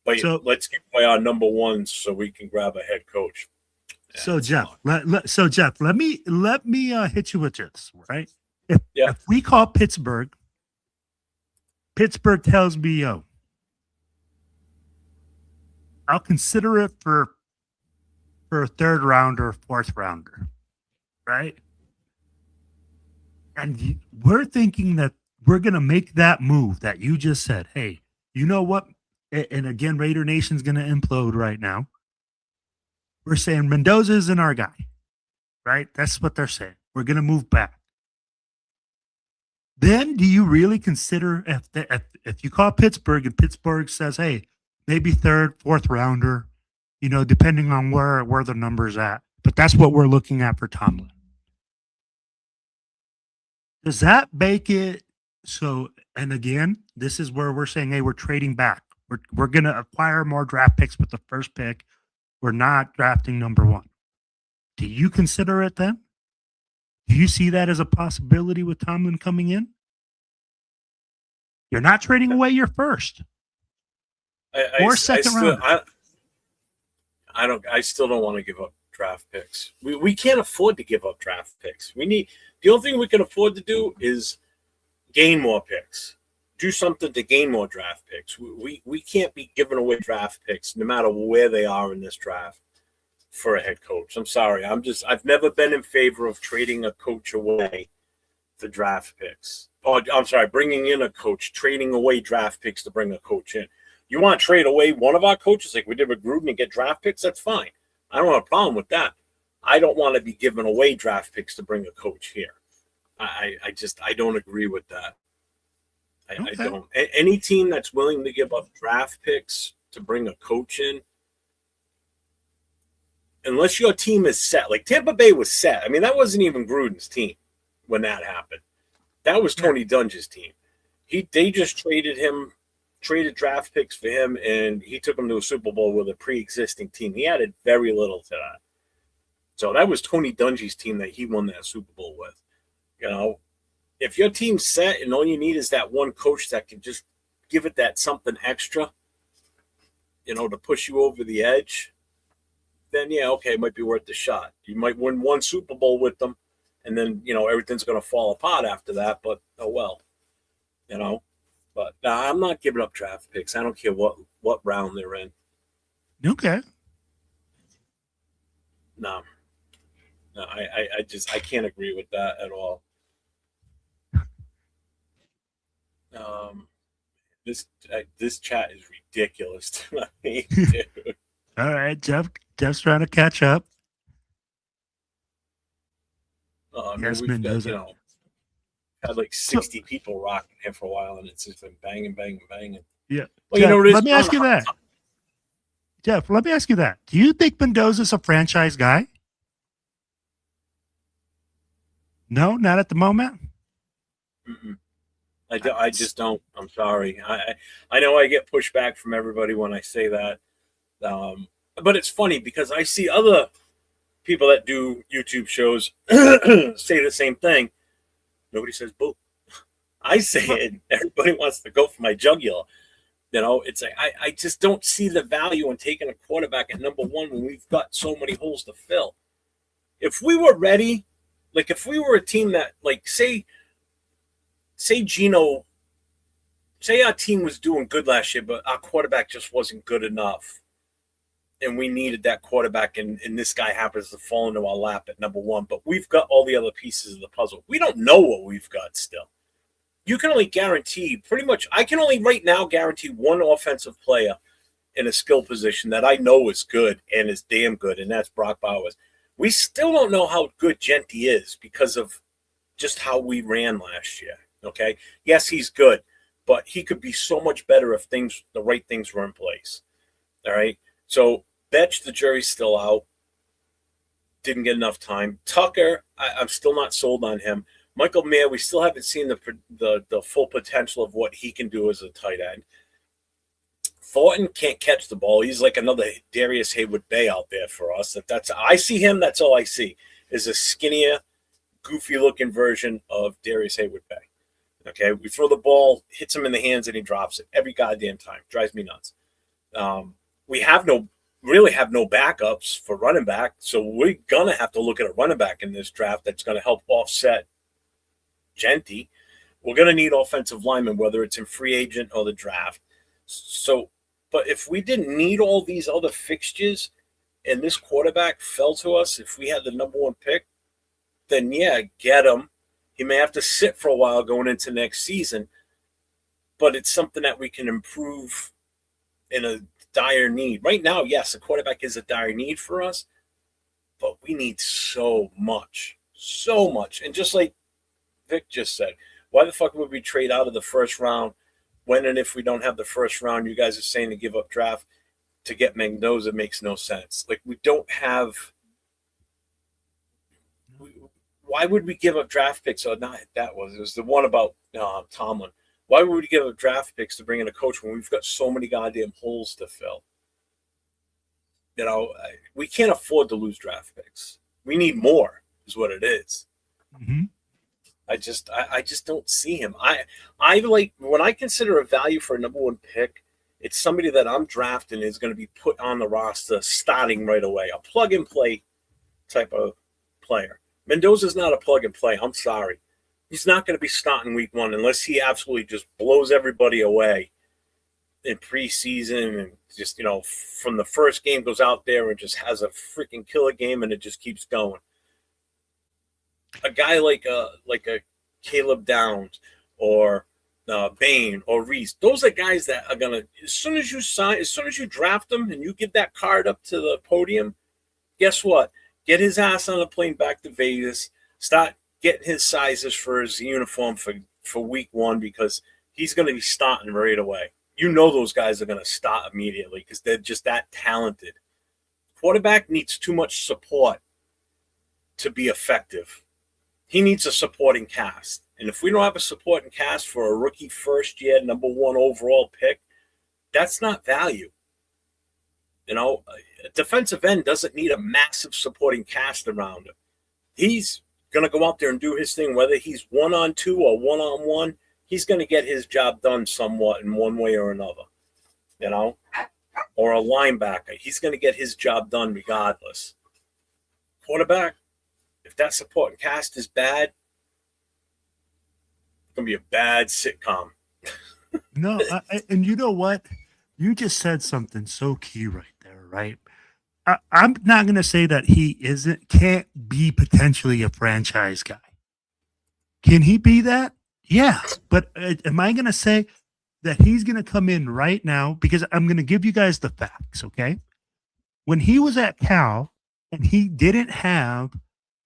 But let's give away our number ones so we can grab a head coach. So Jeff, let me hit you with this, right? If we call Pittsburgh tells me, yo, I'll consider it for a third rounder, fourth rounder, right? And we're thinking that we're going to make that move that you just said. Hey, you know what? And again, Raider Nation's going to implode right now. We're saying Mendoza isn't our guy, right? That's what they're saying. We're going to move back. Then do you really consider if you call Pittsburgh and Pittsburgh says, hey, maybe third, fourth rounder, depending on where the number's at. But that's what we're looking at for Tomlin. Does that make it so? And again, this is where we're saying, hey, we're trading back. We're going to acquire more draft picks with the first pick. We're not drafting number one. Do you consider it then? Do you see that as a possibility with Tomlin coming in? You're not trading away your first or second round. I still don't want to give up draft picks. We can't afford to give up draft picks. The only thing we can afford to do is gain more picks. Do something to gain more draft picks. We can't be giving away draft picks no matter where they are in this draft for a head coach. I'm sorry. I've never been in favor of trading a coach away for draft picks. Oh, I'm sorry, bringing in a coach, trading away draft picks to bring a coach in. You want to trade away one of our coaches like we did with Gruden and get draft picks? That's fine. I don't have a problem with that. I don't want to be giving away draft picks to bring a coach here. I don't agree with that. I don't. Any team that's willing to give up draft picks to bring a coach in, unless your team is set, like Tampa Bay was set. I mean, that wasn't even Gruden's team when that happened. That was Tony Dungy's team. They just traded draft picks for him, and he took them to a Super Bowl with a pre-existing team. He added very little to that. So that was Tony Dungy's team that he won that Super Bowl with. If your team's set and all you need is that one coach that can just give it that something extra, to push you over the edge, then it might be worth the shot. You might win one Super Bowl with them, and then, everything's going to fall apart after that, but oh well, But I'm not giving up draft picks. I don't care what round they're in. Okay. No, I can't agree with that at all. This chat is ridiculous to me, dude. All right, Jeff's trying to catch up. Yes, Mendoza. Had like 60 people rocking here for a while, and it's just been banging. Yeah. Well, Jeff, let me ask you that. Jeff, let me ask you that. Do you think Mendoza's a franchise guy? No, not at the moment. Mm-mm. I just don't. I'm sorry. I know I get pushback from everybody when I say that, but it's funny because I see other people that do YouTube shows say the same thing. Nobody says boo. I say it. Everybody wants to go for my jugular. It's like I just don't see the value in taking a quarterback at number one when we've got so many holes to fill. If we were ready, like if we were a team that, like, say Gino, say our team was doing good last year, but our quarterback just wasn't good enough, and we needed that quarterback, and this guy happens to fall into our lap at number one, but we've got all the other pieces of the puzzle. We don't know what we've got still. You can only guarantee I can only right now guarantee one offensive player in a skill position that I know is good and is damn good, and that's Brock Bowers. We still don't know how good Genty is because of just how we ran last year. Okay. Yes, he's good, but he could be so much better if the right things were in place. All right. So Betch, the jury's still out. Didn't get enough time. Tucker, I'm still not sold on him. Michael Mayer, we still haven't seen the full potential of what he can do as a tight end. Thornton can't catch the ball. He's like another Darius Haywood Bay out there for us. I see him. That's all I see is a skinnier, goofy looking version of Darius Hayward-Bay. Okay, we throw the ball, hits him in the hands, and he drops it every goddamn time. Drives me nuts. We really have no backups for running back, so we're gonna have to look at a running back in this draft that's gonna help offset Genty. We're gonna need offensive linemen, whether it's in free agent or the draft. So, but if we didn't need all these other fixtures, and this quarterback fell to us, if we had the number one pick, then yeah, get him. He may have to sit for a while going into next season, but it's something that we can improve in a dire need. Right now, yes, a quarterback is a dire need for us, but we need so much. And just like Vic just said, why the fuck would we trade out of the first round when and if we don't have the first round? You guys are saying to give up draft to get Mendoza makes no sense. Like, we don't have. Why would we give up draft picks? Or not that was. It was the one about Tomlin. Why would we give up draft picks to bring in a coach when we've got so many goddamn holes to fill? You know, we can't afford to lose draft picks. We need more, is what it is. Mm-hmm. I just don't see him. I like, when I consider a value for a number one pick, it's somebody that I'm drafting is going to be put on the roster starting right away. A plug and play type of player. Mendoza's not a plug and play. I'm sorry. He's not going to be starting week one unless he absolutely just blows everybody away in preseason and just, you know, from the first game goes out there and just has a freaking killer game and it just keeps going. A guy like a Caleb Downs or Bain or Reese, those are guys that are going to, as soon as you draft them and you give that card up to the podium, guess what? Get his ass on a plane back to Vegas, start getting his sizes for his uniform for week one, because he's going to be starting right away. You know those guys are going to start immediately because they're just that talented. Quarterback needs too much support to be effective. He needs a supporting cast. And if we don't have a supporting cast for a rookie first year, number one overall pick, that's not value. You know, a defensive end doesn't need a massive supporting cast around him. He's going to go out there and do his thing, whether he's 1-on-2 or 1-on-1. He's going to get his job done somewhat in one way or another, you know, or a linebacker. He's going to get his job done regardless. Quarterback, if that supporting cast is bad, it's going to be a bad sitcom. No, and you know what? You just said something so key right there, right? I'm not going to say that he can't be potentially a franchise guy. Can he be that? Yeah. But am I going to say that he's going to come in right now? Because I'm going to give you guys the facts, okay? When he was at Cal and he didn't have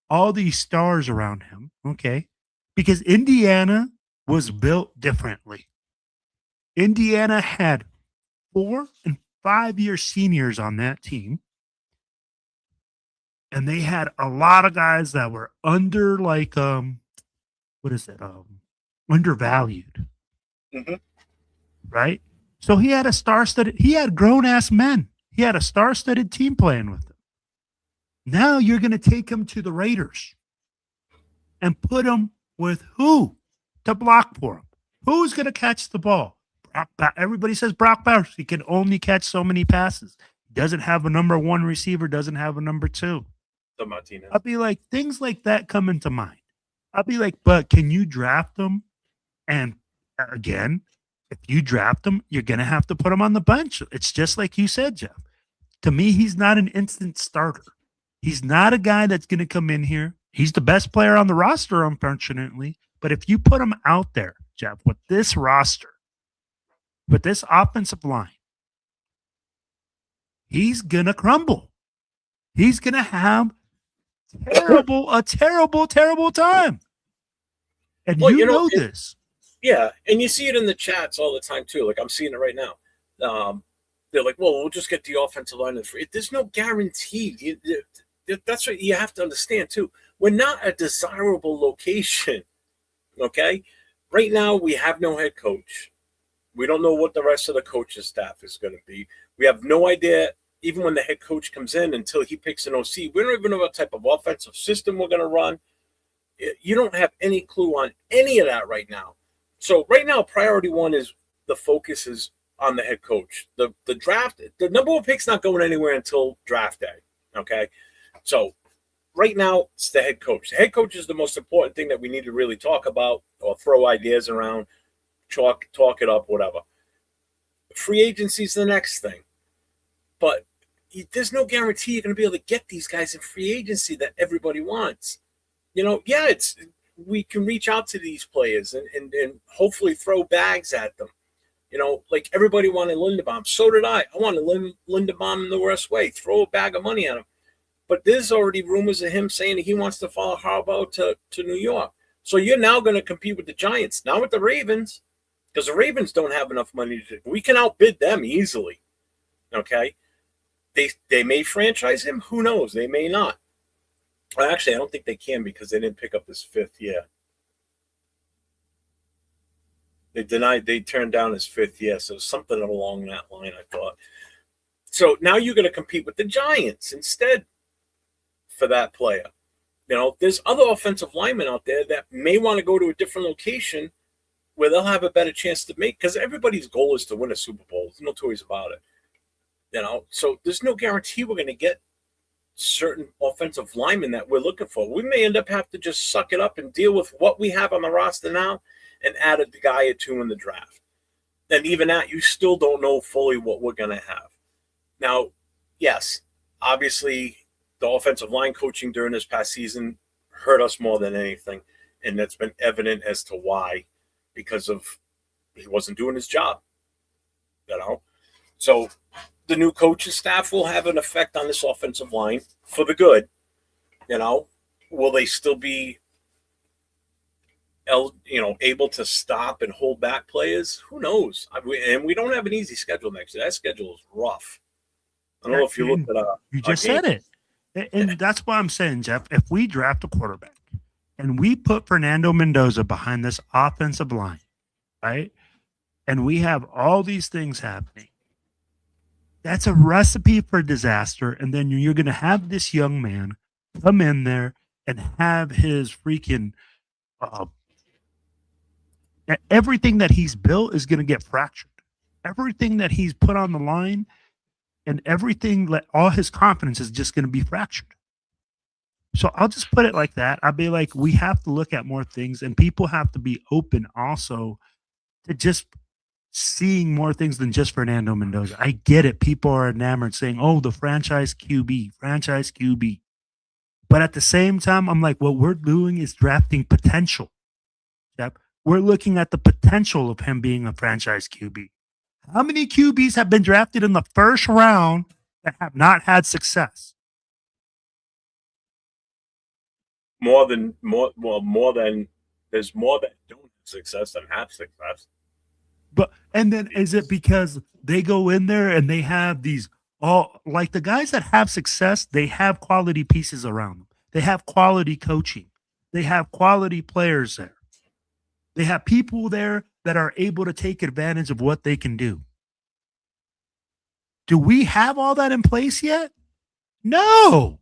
all these stars around him, okay? Because Indiana was built differently. Indiana had 4- and 5-year seniors on that team. And they had a lot of guys that were undervalued. Mm-hmm. Right? So he had he had grown-ass men. He had a star-studded team playing with him. Now you're going to take him to the Raiders and put him with who to block for him? Who's going to catch the ball? Everybody says Brock Bowers. He can only catch so many passes. Doesn't have a number one receiver, doesn't have a number two. I'll be like, things like that come into mind. I'll be like, but can you draft them? And again, if you draft him, you're going to have to put him on the bench. It's just like you said, Jeff. To me, he's not an instant starter. He's not a guy that's going to come in here. He's the best player on the roster, unfortunately. But if you put him out there, Jeff, with this roster, with this offensive line, he's going to crumble. He's going to have a terrible time. And well, you know this. Yeah, and you see it in the chats all the time, too. Like, I'm seeing it right now. They're like, well, we'll just get the offensive line. There's no guarantee. That's what you have to understand, too. We're not a desirable location, okay? Right now, we have no head coach. We don't know what the rest of the coaching staff is going to be. We have no idea, even when the head coach comes in, until he picks an OC. We don't even know what type of offensive system we're going to run. You don't have any clue on any of that right now. So right now, priority one is the focus is on the head coach. The draft, the number one pick's not going anywhere until draft day. Okay, so right now it's the head coach. The head coach is the most important thing that we need to really talk about or throw ideas around, talk it up, whatever. Free agency is the next thing, but there's no guarantee you're going to be able to get these guys in free agency that everybody wants. Yeah, we can reach out to these players and hopefully throw bags at them. Like everybody wanted Linderbaum. So did I. I wanted Linderbaum in the worst way. Throw a bag of money at him. But there's already rumors of him saying that he wants to follow Harbaugh to New York. So you're now going to compete with the Giants, not with the Ravens, because the Ravens don't have enough money. We can outbid them easily. Okay? They may franchise him. Who knows? They may not. Well, actually, I don't think they can because they didn't pick up his fifth year. They turned down his fifth year. So something along that line, I thought. So now you're going to compete with the Giants instead for that player. There's other offensive linemen out there that may want to go to a different location where they'll have a better chance to make, because everybody's goal is to win a Super Bowl. There's no two ways about it. So there's no guarantee we're going to get certain offensive linemen that we're looking for. We may end up having to just suck it up and deal with what we have on the roster now and add a guy or two in the draft. And even that, you still don't know fully what we're going to have. Now, yes, obviously the offensive line coaching during this past season hurt us more than anything. And that's been evident as to why, because of he wasn't doing his job. So the new coaching staff will have an effect on this offensive line for the good. Will they still be, able to stop and hold back players? Who knows? And we don't have an easy schedule next year. That schedule is rough. I don't know if you looked at you just said it. And that's why I'm saying, Jeff, if we draft a quarterback and we put Fernando Mendoza behind this offensive line, right? And we have all these things happening, that's a recipe for disaster. And then you're going to have this young man come in there and have his freaking everything that he's built is going to get fractured. Everything that he's put on the line and everything, all his confidence is just going to be fractured. So I'll just put it like that. I'll be like, we have to look at more things, and people have to be open also to just seeing more things than just Fernando Mendoza. I get it. People are enamored saying, oh, the franchise QB. But at the same time, I'm like, what we're doing is drafting potential. Yep. We're looking at the potential of him being a franchise QB. How many QBs have been drafted in the first round that have not had success? There's more that don't have success than have success. And then is it because they go in there and they have these like the guys that have success, they have quality pieces around them. They have quality coaching. They have quality players there. They have people there that are able to take advantage of what they can do. Do we have all that in place yet? No.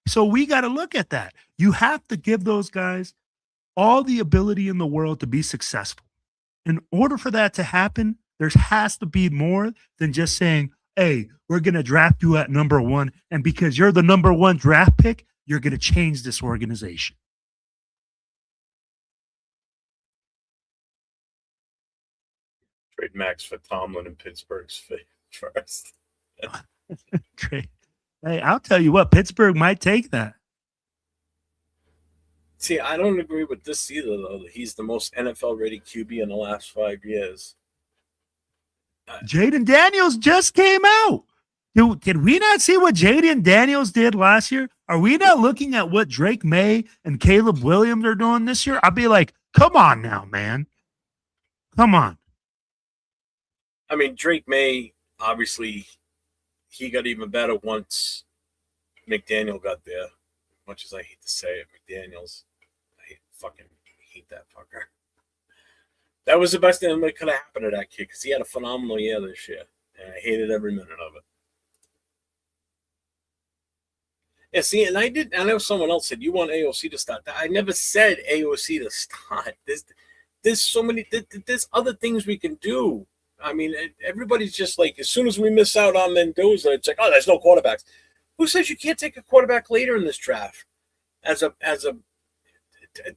So we got to look at that. You have to give those guys all the ability in the world to be successful. In order for that to happen, there has to be more than just saying, hey, we're going to draft you at number one. And because you're the number one draft pick, you're going to change this organization. Trade Max for Tomlin in Pittsburgh's first. Hey, I'll tell you what, Pittsburgh might take that. See, I don't agree with this either, though. He's the most NFL-ready QB in the last 5 years. Jaden Daniels just came out. Did we not see what Jaden Daniels did last year? Are we not looking at what Drake May and Caleb Williams are doing this year? I'd be like, come on now, man. Come on. I mean, Drake May, obviously, he got even better once McDaniel got there. Much as I hate to say it, McDaniels. I hate that fucker. That was the best thing that could have happened to that kid because he had a phenomenal year this year. And I hated every minute of it. Yeah, see, and I know someone else said you want AOC to start. I never said AOC to start. There's so many. There's other things we can do. I mean, everybody's just like, as soon as we miss out on Mendoza, it's like, oh, there's no quarterbacks. Who says you can't take a quarterback later in this draft?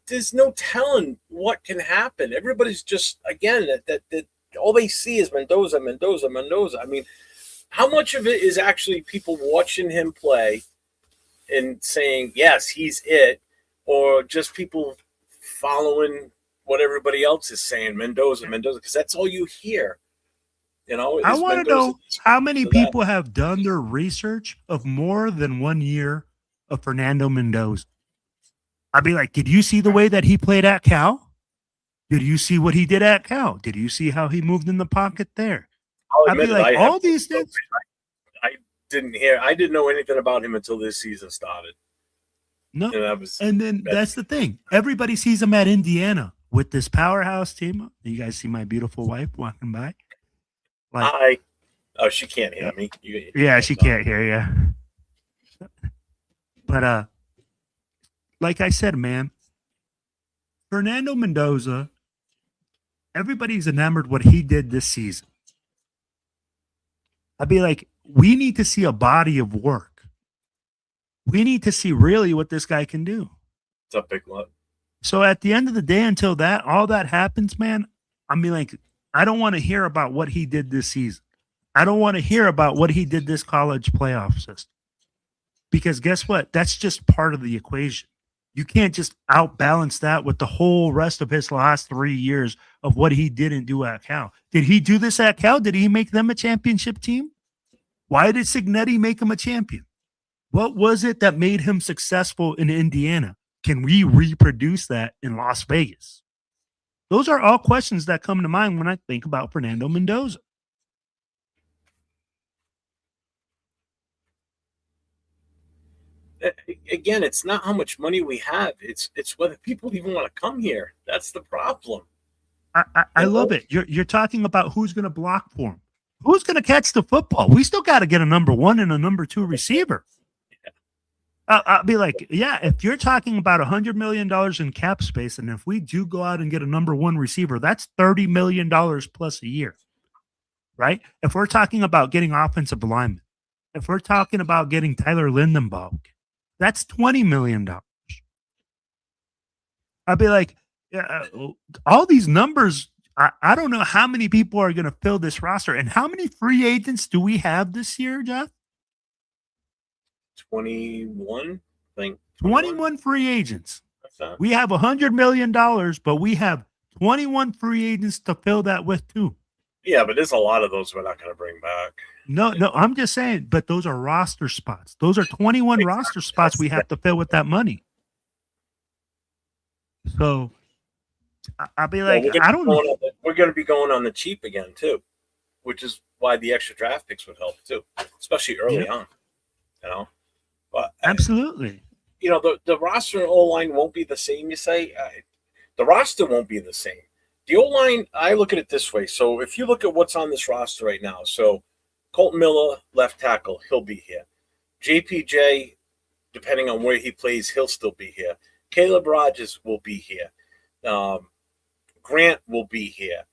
There's no telling what can happen. Everybody's just, again, that all they see is Mendoza. I mean, how much of it is actually people watching him play and saying, yes, he's it, or just people following what everybody else is saying, Mendoza, because that's all you hear. I want to know how many people have done their research of more than 1 year of Fernando Mendoza. I'd be like, did you see the way that he played at Cal? Did you see what he did at Cal? Did you see how he moved in the pocket there? I'd be like, all these things. I didn't know anything about him until this season started. No, and then that's the thing. Everybody sees him at Indiana with this powerhouse team. You guys see my beautiful wife walking by? Hi. Oh, she can't hear me. Yeah, she can't hear you. But like I said, man, Fernando Mendoza, everybody's enamored what he did this season. I'd be like, we need to see a body of work. We need to see really what this guy can do. It's a big lot. So at the end of the day, until all that happens, man, I mean, like, I don't want to hear about what he did this season. I don't want to hear about what he did this college playoff system. Because guess what? That's just part of the equation. You can't just outbalance that with the whole rest of his last 3 years of what he didn't do at Cal. Did he do this at Cal? Did he make them a championship team? Why did Cignetti make him a champion? What was it that made him successful in Indiana? Can we reproduce that in Las Vegas? Those are all questions that come to mind when I think about Fernando Mendoza. Again, it's not how much money we have. It's whether people even want to come here. That's the problem. I love it. You're talking about who's going to block for him. Who's going to catch the football? We still got to get a number 1 and a number 2 receiver. I'll be like, yeah, if you're talking about $100 million in cap space, and if we do go out and get a number 1 receiver, that's $30 million plus a year, right? If we're talking about getting offensive linemen, if we're talking about getting Tyler Lindenbaugh, that's $20 million. I'd be like, all these numbers, I don't know how many people are going to fill this roster. And how many free agents do we have this year, Jeff? 21, I think. 21 free agents. We have $100 million, but we have 21 free agents to fill that with too. Yeah, but there's a lot of those we're not going to bring back. No, I'm just saying, but those are roster spots. Those are 21 roster spots we have to fill with that money. So I'll be like, I don't know. We're going to be going on the cheap again too, which is why the extra draft picks would help too, especially early on. But absolutely. The roster and O-line won't be the same, you say? The roster won't be the same. The O-line, I look at it this way. So if you look at what's on this roster right now, so Colton Miller, left tackle, he'll be here. JPJ, depending on where he plays, he'll still be here. Caleb Rogers will be here. Grant will be here.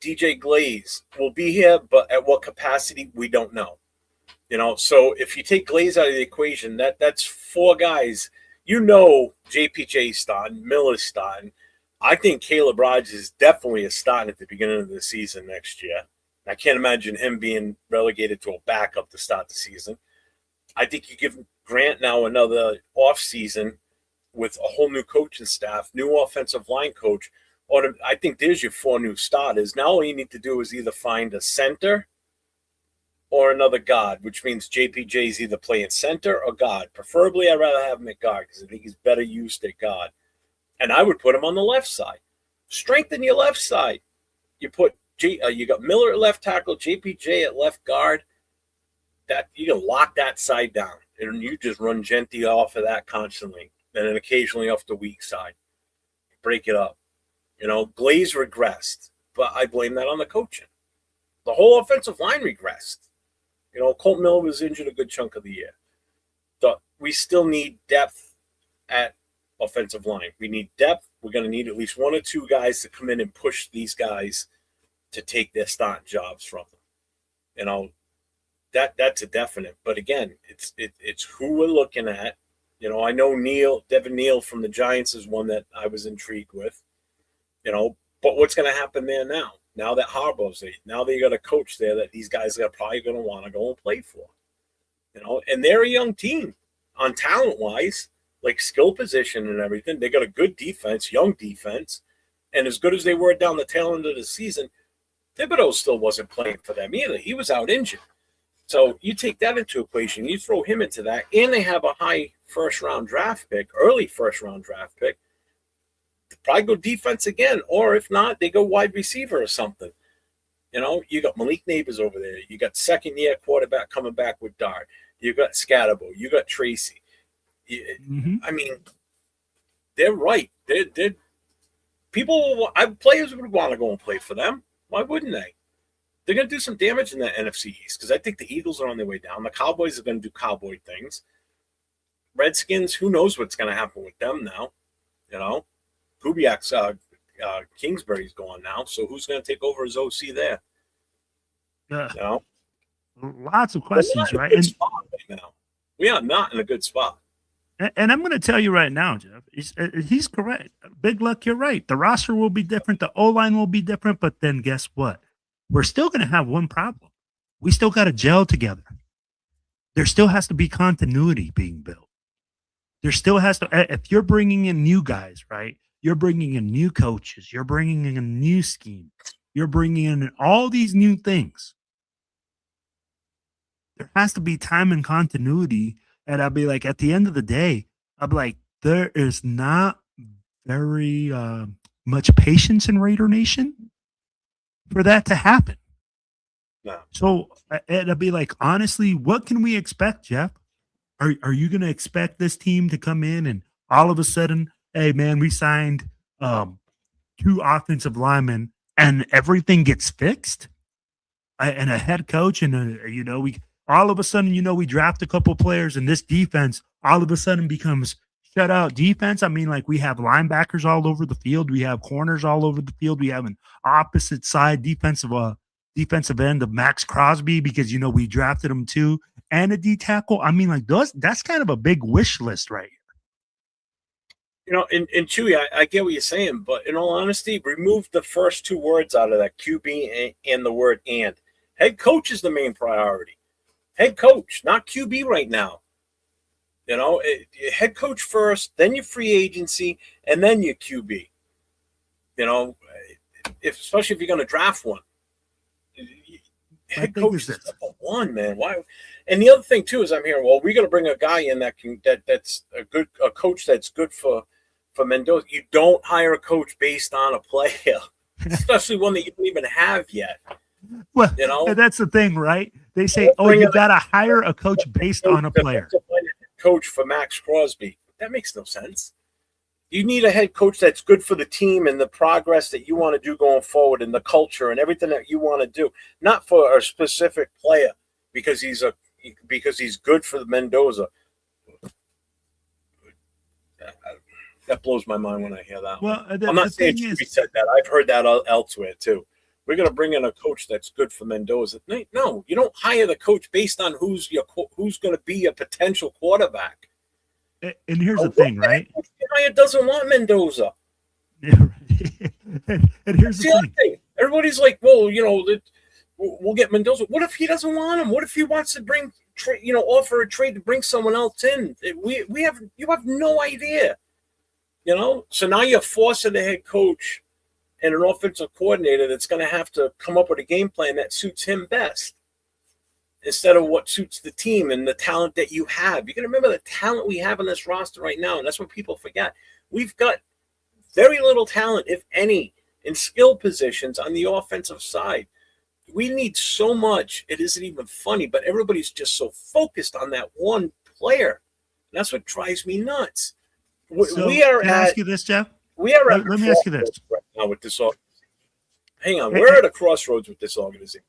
DJ Glaze will be here, but at what capacity, we don't know. So if you take Glaze out of the equation, that's 4 guys. JPJ starting, Miller's starting. I think Caleb Rogers is definitely a starting at the beginning of the season next year. I can't imagine him being relegated to a backup to start the season. I think you give Grant now another offseason with a whole new coaching staff, new offensive line coach. I think there's your 4 new starters. Now all you need to do is either find a center or another guard, which means JPJ is either playing center or guard. Preferably, I'd rather have him at guard because I think he's better used at guard. And I would put him on the left side. Strengthen your left side. You put you got Miller at left tackle, JPJ at left guard. That you can lock that side down, and you just run Genty off of that constantly, and then occasionally off the weak side. Break it up. Glaze regressed, but I blame that on the coaching. The whole offensive line regressed. Colt Miller was injured a good chunk of the year. we still need depth at offensive line. We need depth. We're going to need at least one or two guys to come in and push these guys to take their starting jobs from them. You know, that's a definite. But again, it's who we're looking at. You know, I know Devin Neal from the Giants is one that I was intrigued with. You know, but what's going to happen there now? Now that Harbaugh's there, now they got a coach there that these guys are probably going to want to go and play for. You know, and they're a young team on talent-wise, like skill position and everything. They got a good defense, young defense, and as good as they were down the tail end of the season, Thibodeau still wasn't playing for them either. He was out injured. So you take that into equation, you throw him into that, and they have a high first-round draft pick, early first-round draft pick. Probably go defense again, or if not, they go wide receiver or something. You know, you got Malik Neighbors over there. You got second-year quarterback coming back with Dart. You got Scatterbo. You got Tracy. I mean, they're right. They're players would want to go and play for them. Why wouldn't they? They're going to do some damage in the NFC East because I think the Eagles are on their way down. The Cowboys are going to do cowboy things. Redskins, who knows what's going to happen with them now? You know, Kubiak's Kingsbury's gone now, so who's going to take over as OC there? Yeah, you know? Lots of questions, right? Right now. We are not in a good spot. And I'm going to tell you right now, Jeff, he's correct. Big Luck, you're right. The roster will be different. The O-line will be different. But then guess what? We're still going to have one problem. We still got to gel together. There still has to be continuity being built. There still has to, if you're bringing in new guys, right? You're bringing in new coaches. You're bringing in a new scheme. You're bringing in all these new things. There has to be time and continuity. And I'll be like, at the end of the day, I'll be like, there is not very much patience in Raider Nation for that to happen. No. So it'll be like, honestly, what can we expect, Jeff? Are you going to expect this team to come in and all of a sudden, hey, man, we signed 2 offensive linemen and everything gets fixed? And a head coach and, we all of a sudden, we draft a couple players and this defense all of a sudden becomes shutout defense. I mean, like we have linebackers all over the field. We have corners all over the field. We have an opposite side defensive end of Max Crosby because, we drafted him too. And a D tackle. I mean, like that's kind of a big wish list right here. And Chewy, I get what you're saying, but in all honesty, remove the first 2 words out of that, QB and the word and. Head coach is the main priority. Head coach, not QB right now. Head coach first, then your free agency, and then your QB. Especially if you're going to draft one. Head coach is number 1, man. Why? And the other thing too is I'm hearing, well, we're going to bring a guy in that's a coach that's good for Mendoza. You don't hire a coach based on a player, especially one that you don't even have yet. Well, that's the thing, right? They say, you got to hire a coach based on a player. Coach for Max Crosby. That makes no sense. You need a head coach that's good for the team and the progress that you want to do going forward and the culture and everything that you want to do, not for a specific player because he's good for the Mendoza. That blows my mind when I hear that. Well, I'm not saying he said that. I've heard that elsewhere too. We're going to bring in a coach that's good for Mendoza. No, you don't hire the coach based on who's going to be a potential quarterback. And here's the thing, right? It doesn't want Mendoza. and here's the thing. Everybody's like, well, we'll get Mendoza. What if he doesn't want him? What if he wants to bring, offer a trade to bring someone else in? You have no idea. So now you're forcing the head coach and an offensive coordinator that's going to have to come up with a game plan that suits him best instead of what suits the team and the talent that you have. You got to remember the talent we have on this roster right now, and that's what people forget. We've got very little talent, if any, in skill positions on the offensive side. We need so much, it isn't even funny, but everybody's just so focused on that one player. And that's what drives me nuts. Can I ask you this, Jeff? Let me ask you this. Right now with this, hang on, we're at a crossroads with this organization.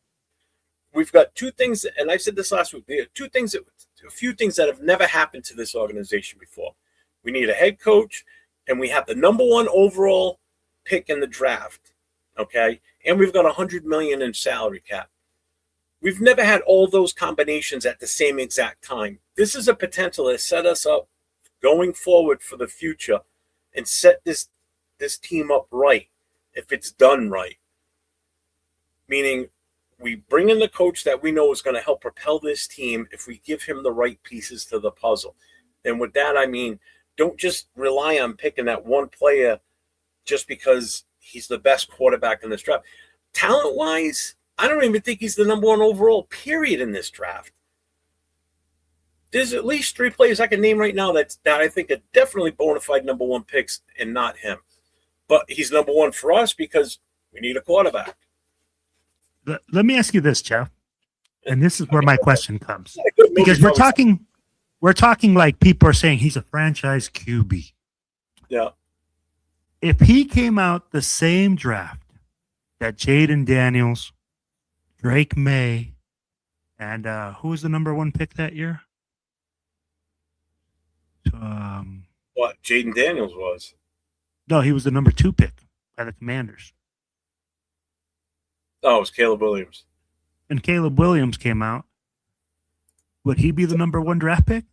we've got two things, and I said this last week. There are a few things that have never happened to this organization before. We need a head coach, and we have the number one overall pick in the draft. Okay, and we've got $100 million in salary cap. We've never had all those combinations at the same exact time. This is a potential to set us up going forward for the future and set this team up right if it's done right. Meaning, we bring in the coach that we know is going to help propel this team if we give him the right pieces to the puzzle. And with that, I mean, don't just rely on picking that one player just because he's the best quarterback in this draft. Talent-wise, I don't even think he's the number one overall, period, in this draft. There's at least 3 players I can name right now that I think are definitely bona fide number one picks and not him. But he's number one for us because we need a quarterback. Let me ask you this, Jeff. And this is where my question comes. Because we're talking like people are saying he's a franchise QB. Yeah. If he came out the same draft that Jaden Daniels, Drake May, and who was the number one pick that year? What Jaden Daniels was? No, he was the number 2 pick by the Commanders. Oh, it was Caleb Williams. And Caleb Williams came out. Would he be the number 1 draft pick?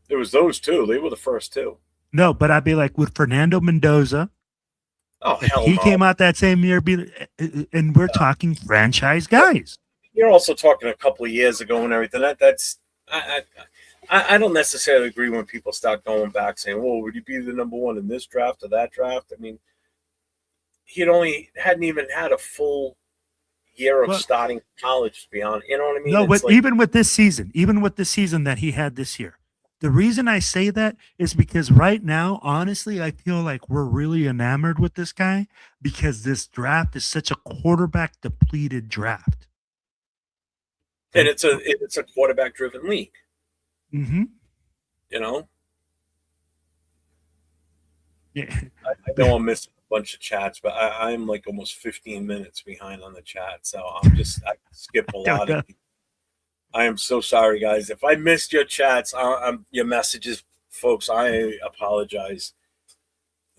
It was those two. They were the first two. No, but I'd be like, with Fernando Mendoza. Oh, hell he no. came out that same year, and we're talking franchise guys. You're also talking a couple of years ago and everything. I don't necessarily agree when people start going back saying, well, would he be the number 1 in this draft or that draft? I mean, hadn't even had a full year of starting college, to be honest. You know what I mean? No, but even with this season that he had this year, the reason I say that is because right now, honestly, I feel like we're really enamored with this guy because this draft is such a quarterback depleted draft. And it's a quarterback driven league. Mm-hmm. You know? Yeah. I know I'm missing a bunch of chats, but I'm like almost 15 minutes behind on the chat. So I skip a lot of people. I am so sorry, guys. If I missed your chats, your messages, folks, I apologize.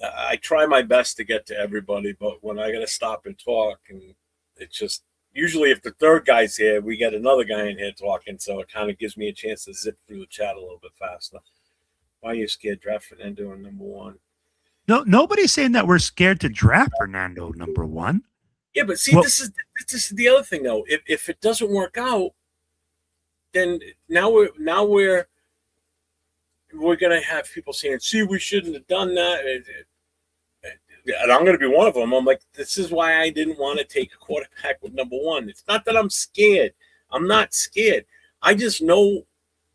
I try my best to get to everybody, but when I got to stop and talk, and it's just usually if the third guy's here, we get another guy in here talking, so it kind of gives me a chance to zip through the chat a little bit faster. Why are you scared draft Fernando in number 1? No, nobody's saying that we're scared to draft Fernando number 1. Yeah, but see, this is the other thing though. If it doesn't work out, then now we're gonna have people saying, "See, we shouldn't have done that," and I'm gonna be one of them. I'm like, this is why I didn't want to take a quarterback with number 1. It's not that I'm scared. I'm not scared. I just know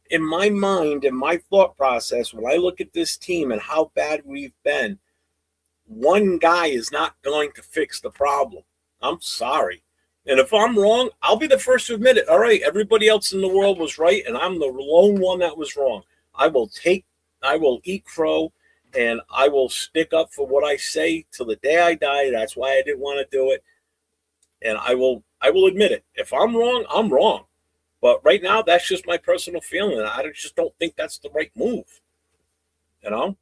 in my mind and my thought process when I look at this team and how bad we've been, one guy is not going to fix the problem. I'm sorry. And if I'm wrong, I'll be the first to admit it. All right, everybody else in the world was right, and I'm the lone one that was wrong. I will eat crow, and I will stick up for what I say till the day I die. That's why I didn't want to do it. And I will admit it. If I'm wrong, I'm wrong. But right now, that's just my personal feeling. I just don't think that's the right move. You know?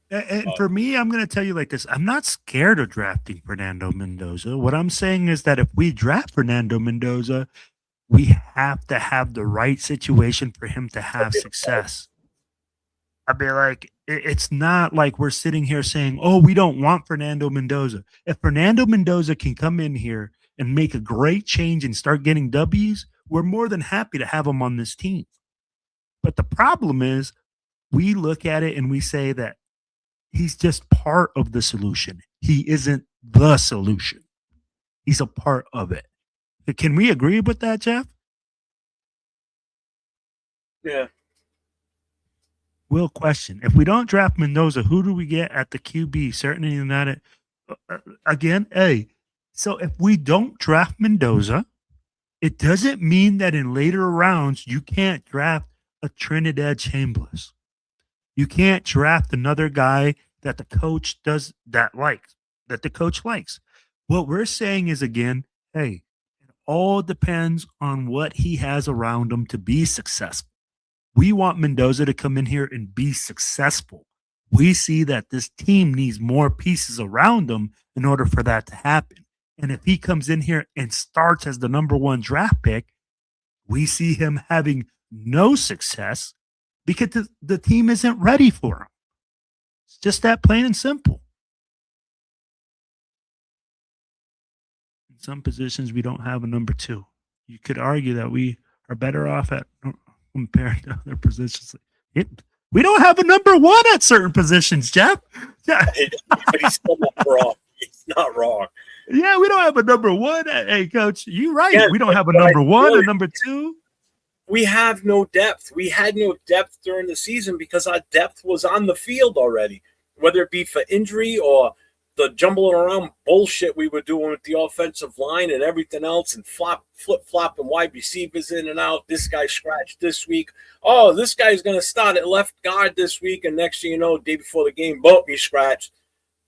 And for me, I'm going to tell you like this. I'm not scared of drafting Fernando Mendoza. What I'm saying is that if we draft Fernando Mendoza, we have to have the right situation for him to have success. I'd be like, it's not like we're sitting here saying, oh, we don't want Fernando Mendoza. If Fernando Mendoza can come in here and make a great change and start getting W's, we're more than happy to have him on this team. But the problem is we look at it and we say that he's just part of the solution. He isn't the solution. He's a part of it. Can we agree with that, Jeff? Yeah. Will question. If we don't draft Mendoza, who do we get at the QB? Certainly not again, so if we don't draft Mendoza, it doesn't mean that in later rounds you can't draft a Trinidad Chambliss. You can't draft another guy that the coach that the coach likes. What we're saying is, again, hey, in all depends on what he has around him to be successful. We want Mendoza to come in here and be successful. We see that this team needs more pieces around him in order for that to happen. And if he comes in here and starts as the number one draft pick, we see him having no success because the team isn't ready for him. It's just that plain and simple. In some positions, we don't have a number two. You could argue that we are better off at compared to other positions. We don't have a number one at certain positions, Jeff. Yeah. But he's still not wrong. He's not wrong. Yeah, we don't have a number one. Hey, Coach, you're right. Yeah, we don't have a number one, a number two. We have no depth. We had no depth during the season because our depth was on the field already, whether it be for injury or the jumbling around bullshit we were doing with the offensive line and everything else, and flip-flopping wide receivers in and out. This guy scratched this week. Oh, this guy's going to start at left guard this week, and next thing you know, day before the game, boom, he scratched.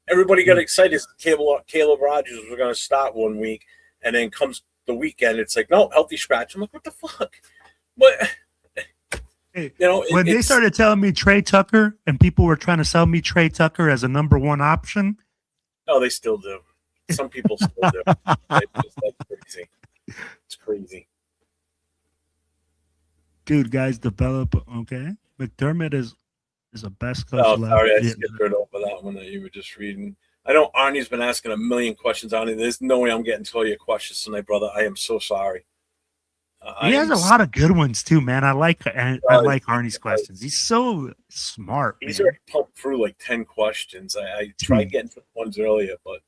Everybody got excited. Caleb Rogers was going to start one week, and then comes the weekend, it's like, no, healthy scratch. I'm like, what the fuck? What? Hey, when they started telling me Trey Tucker, and people were trying to sell me Trey Tucker as a number one option. Oh, they still do. Some people still do. That's crazy. It's crazy. Dude, guys, develop. Okay. McDermott is a best coach. Oh, sorry, I skipped right over that one that you were just reading. I know Arnie's been asking a million questions, Arnie. There's no way I'm getting to all your questions tonight, brother. I am so sorry. He has a lot of good ones too, man. I like Arnie's questions. He's so smart. He's already pumped through like 10 questions. I tried getting to the ones earlier, but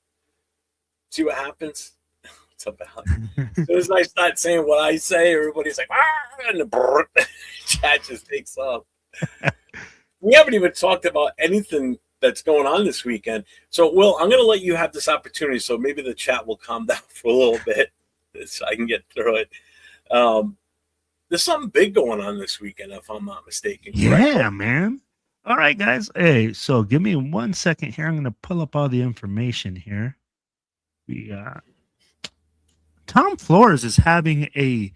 see what happens. What's up, Alex? As soon as I start saying what I say, everybody's like, ah, and the chat just takes off. We haven't even talked about anything that's going on this weekend. So, Will, I'm going to let you have this opportunity. So maybe the chat will calm down for a little bit so I can get through it. There's something big going on this weekend, if I'm not mistaken. Correct? Yeah, man. All right, guys. Hey, so give me 1 second here. I'm going to pull up all the information here. Tom Flores is having a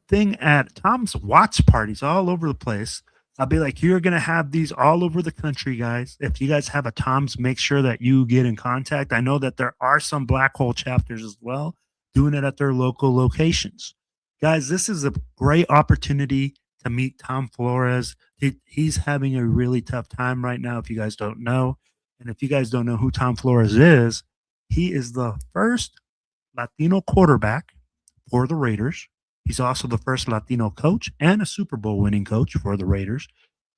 thing at Tom's watch parties all over the place. I'll be like, you're going to have these all over the country, guys. If you guys have a Tom's, make sure that you get in contact. I know that there are some Black Hole chapters as well doing it at their local locations. Guys, this is a great opportunity to meet Tom Flores. He's having a really tough time right now, if you guys don't know. And if you guys don't know who Tom Flores is, he is the first Latino quarterback for the Raiders. He's also the first Latino coach and a Super Bowl winning coach for the Raiders.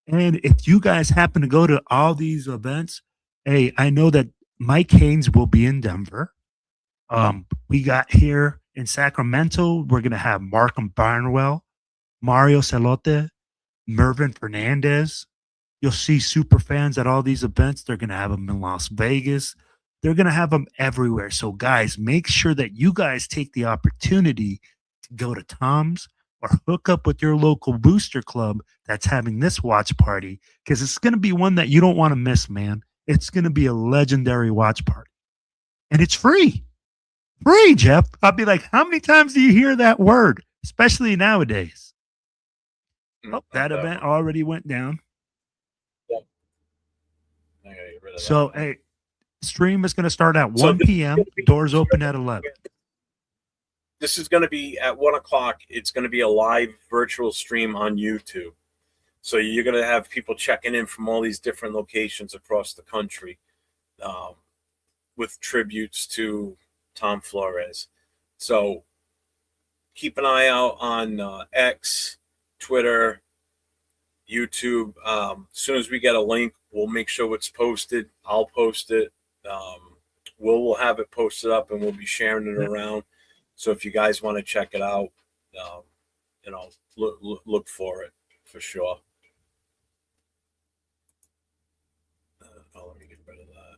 And if you guys happen to go to all these events, hey, I know that Mike Haynes will be in Denver. We got here in Sacramento, we're going to have Markham Barnwell, Mario Celote, Mervin Fernandez. You'll see super fans at all these events. They're going to have them in Las Vegas. They're going to have them everywhere. So, guys, make sure that you guys take the opportunity to go to Tom's or hook up with your local booster club that's having this watch party, because it's going to be one that you don't want to miss, man. It's going to be a legendary watch party. And it's free. Free, Jeff. I'll be like, how many times do you hear that word, especially nowadays? Oh, that event already went down. Yep. I gotta get rid of so, that. Hey, stream is going to start at 1 p.m. Doors open at 11. This is going to be at 1 o'clock. It's going to be a live virtual stream on YouTube. So you're going to have people checking in from all these different locations across the country with tributes to Tom Flores. So keep an eye out on X, Twitter, YouTube. As soon as we get a link, we'll make sure it's posted. I'll post it. We'll have it posted up, and we'll be sharing it around. So if you guys want to check it out, look for it for sure. Let me get rid of that.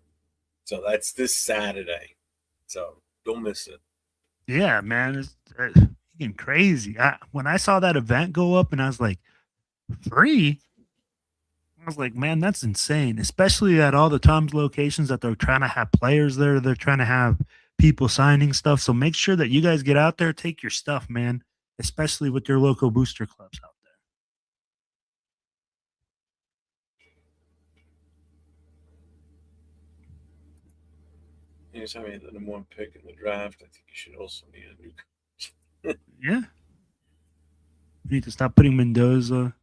So that's this Saturday. So don't miss it. Yeah, man, it's freaking crazy. When I saw that event go up, and I was like, free. I was like, man, that's insane. Especially at all the Tom's locations that they're trying to have players there. They're trying to have people signing stuff. So make sure that you guys get out there, take your stuff, man, especially with your local booster clubs out there. Anytime you had the number one pick in the draft, I think you should also need a new coach. Yeah. We need to stop putting Mendoza.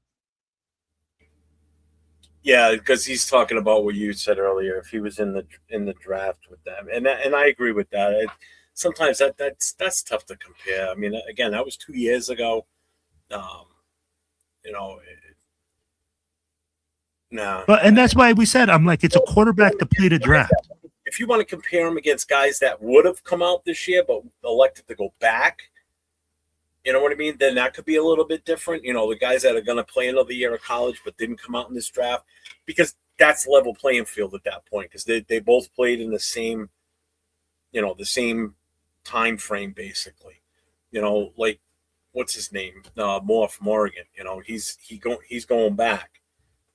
Yeah, because he's talking about what you said earlier. If he was in the draft with them, and I agree with that. Sometimes that's tough to compare. I mean, again, that was 2 years ago. Nah. But and that's why we said I'm like it's a quarterback to play the draft. If you want to compare him against guys that would have come out this year but elected to go back, you know what I mean? Then that could be a little bit different. The guys that are going to play another year of college but didn't come out in this draft, because that's level playing field at that point, because they both played in the same, the same time frame basically. Like what's his name? Moore from Oregon. He's going back.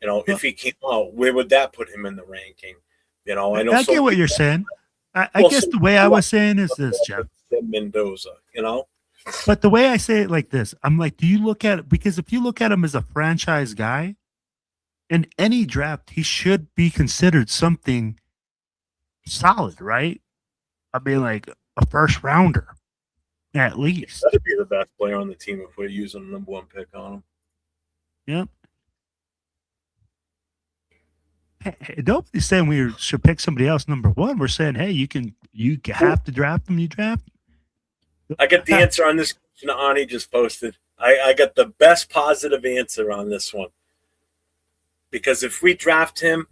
If he came out, where would that put him in the ranking? I know. I get what you're saying. I guess the way I was saying is this, Jeff. Mendoza, But the way I say it like this, I'm like, do you look at it? Because if you look at him as a franchise guy, in any draft, he should be considered something solid, right? I mean, like a first rounder, at least. That'd be the best player on the team if we're using the number one pick on him. Yep. Hey, nobody's saying we should pick somebody else number one. We're saying, hey, you have to draft them. You draft. I get the answer on this question Ani just posted. I got the best positive answer on this one. Because if we draft him,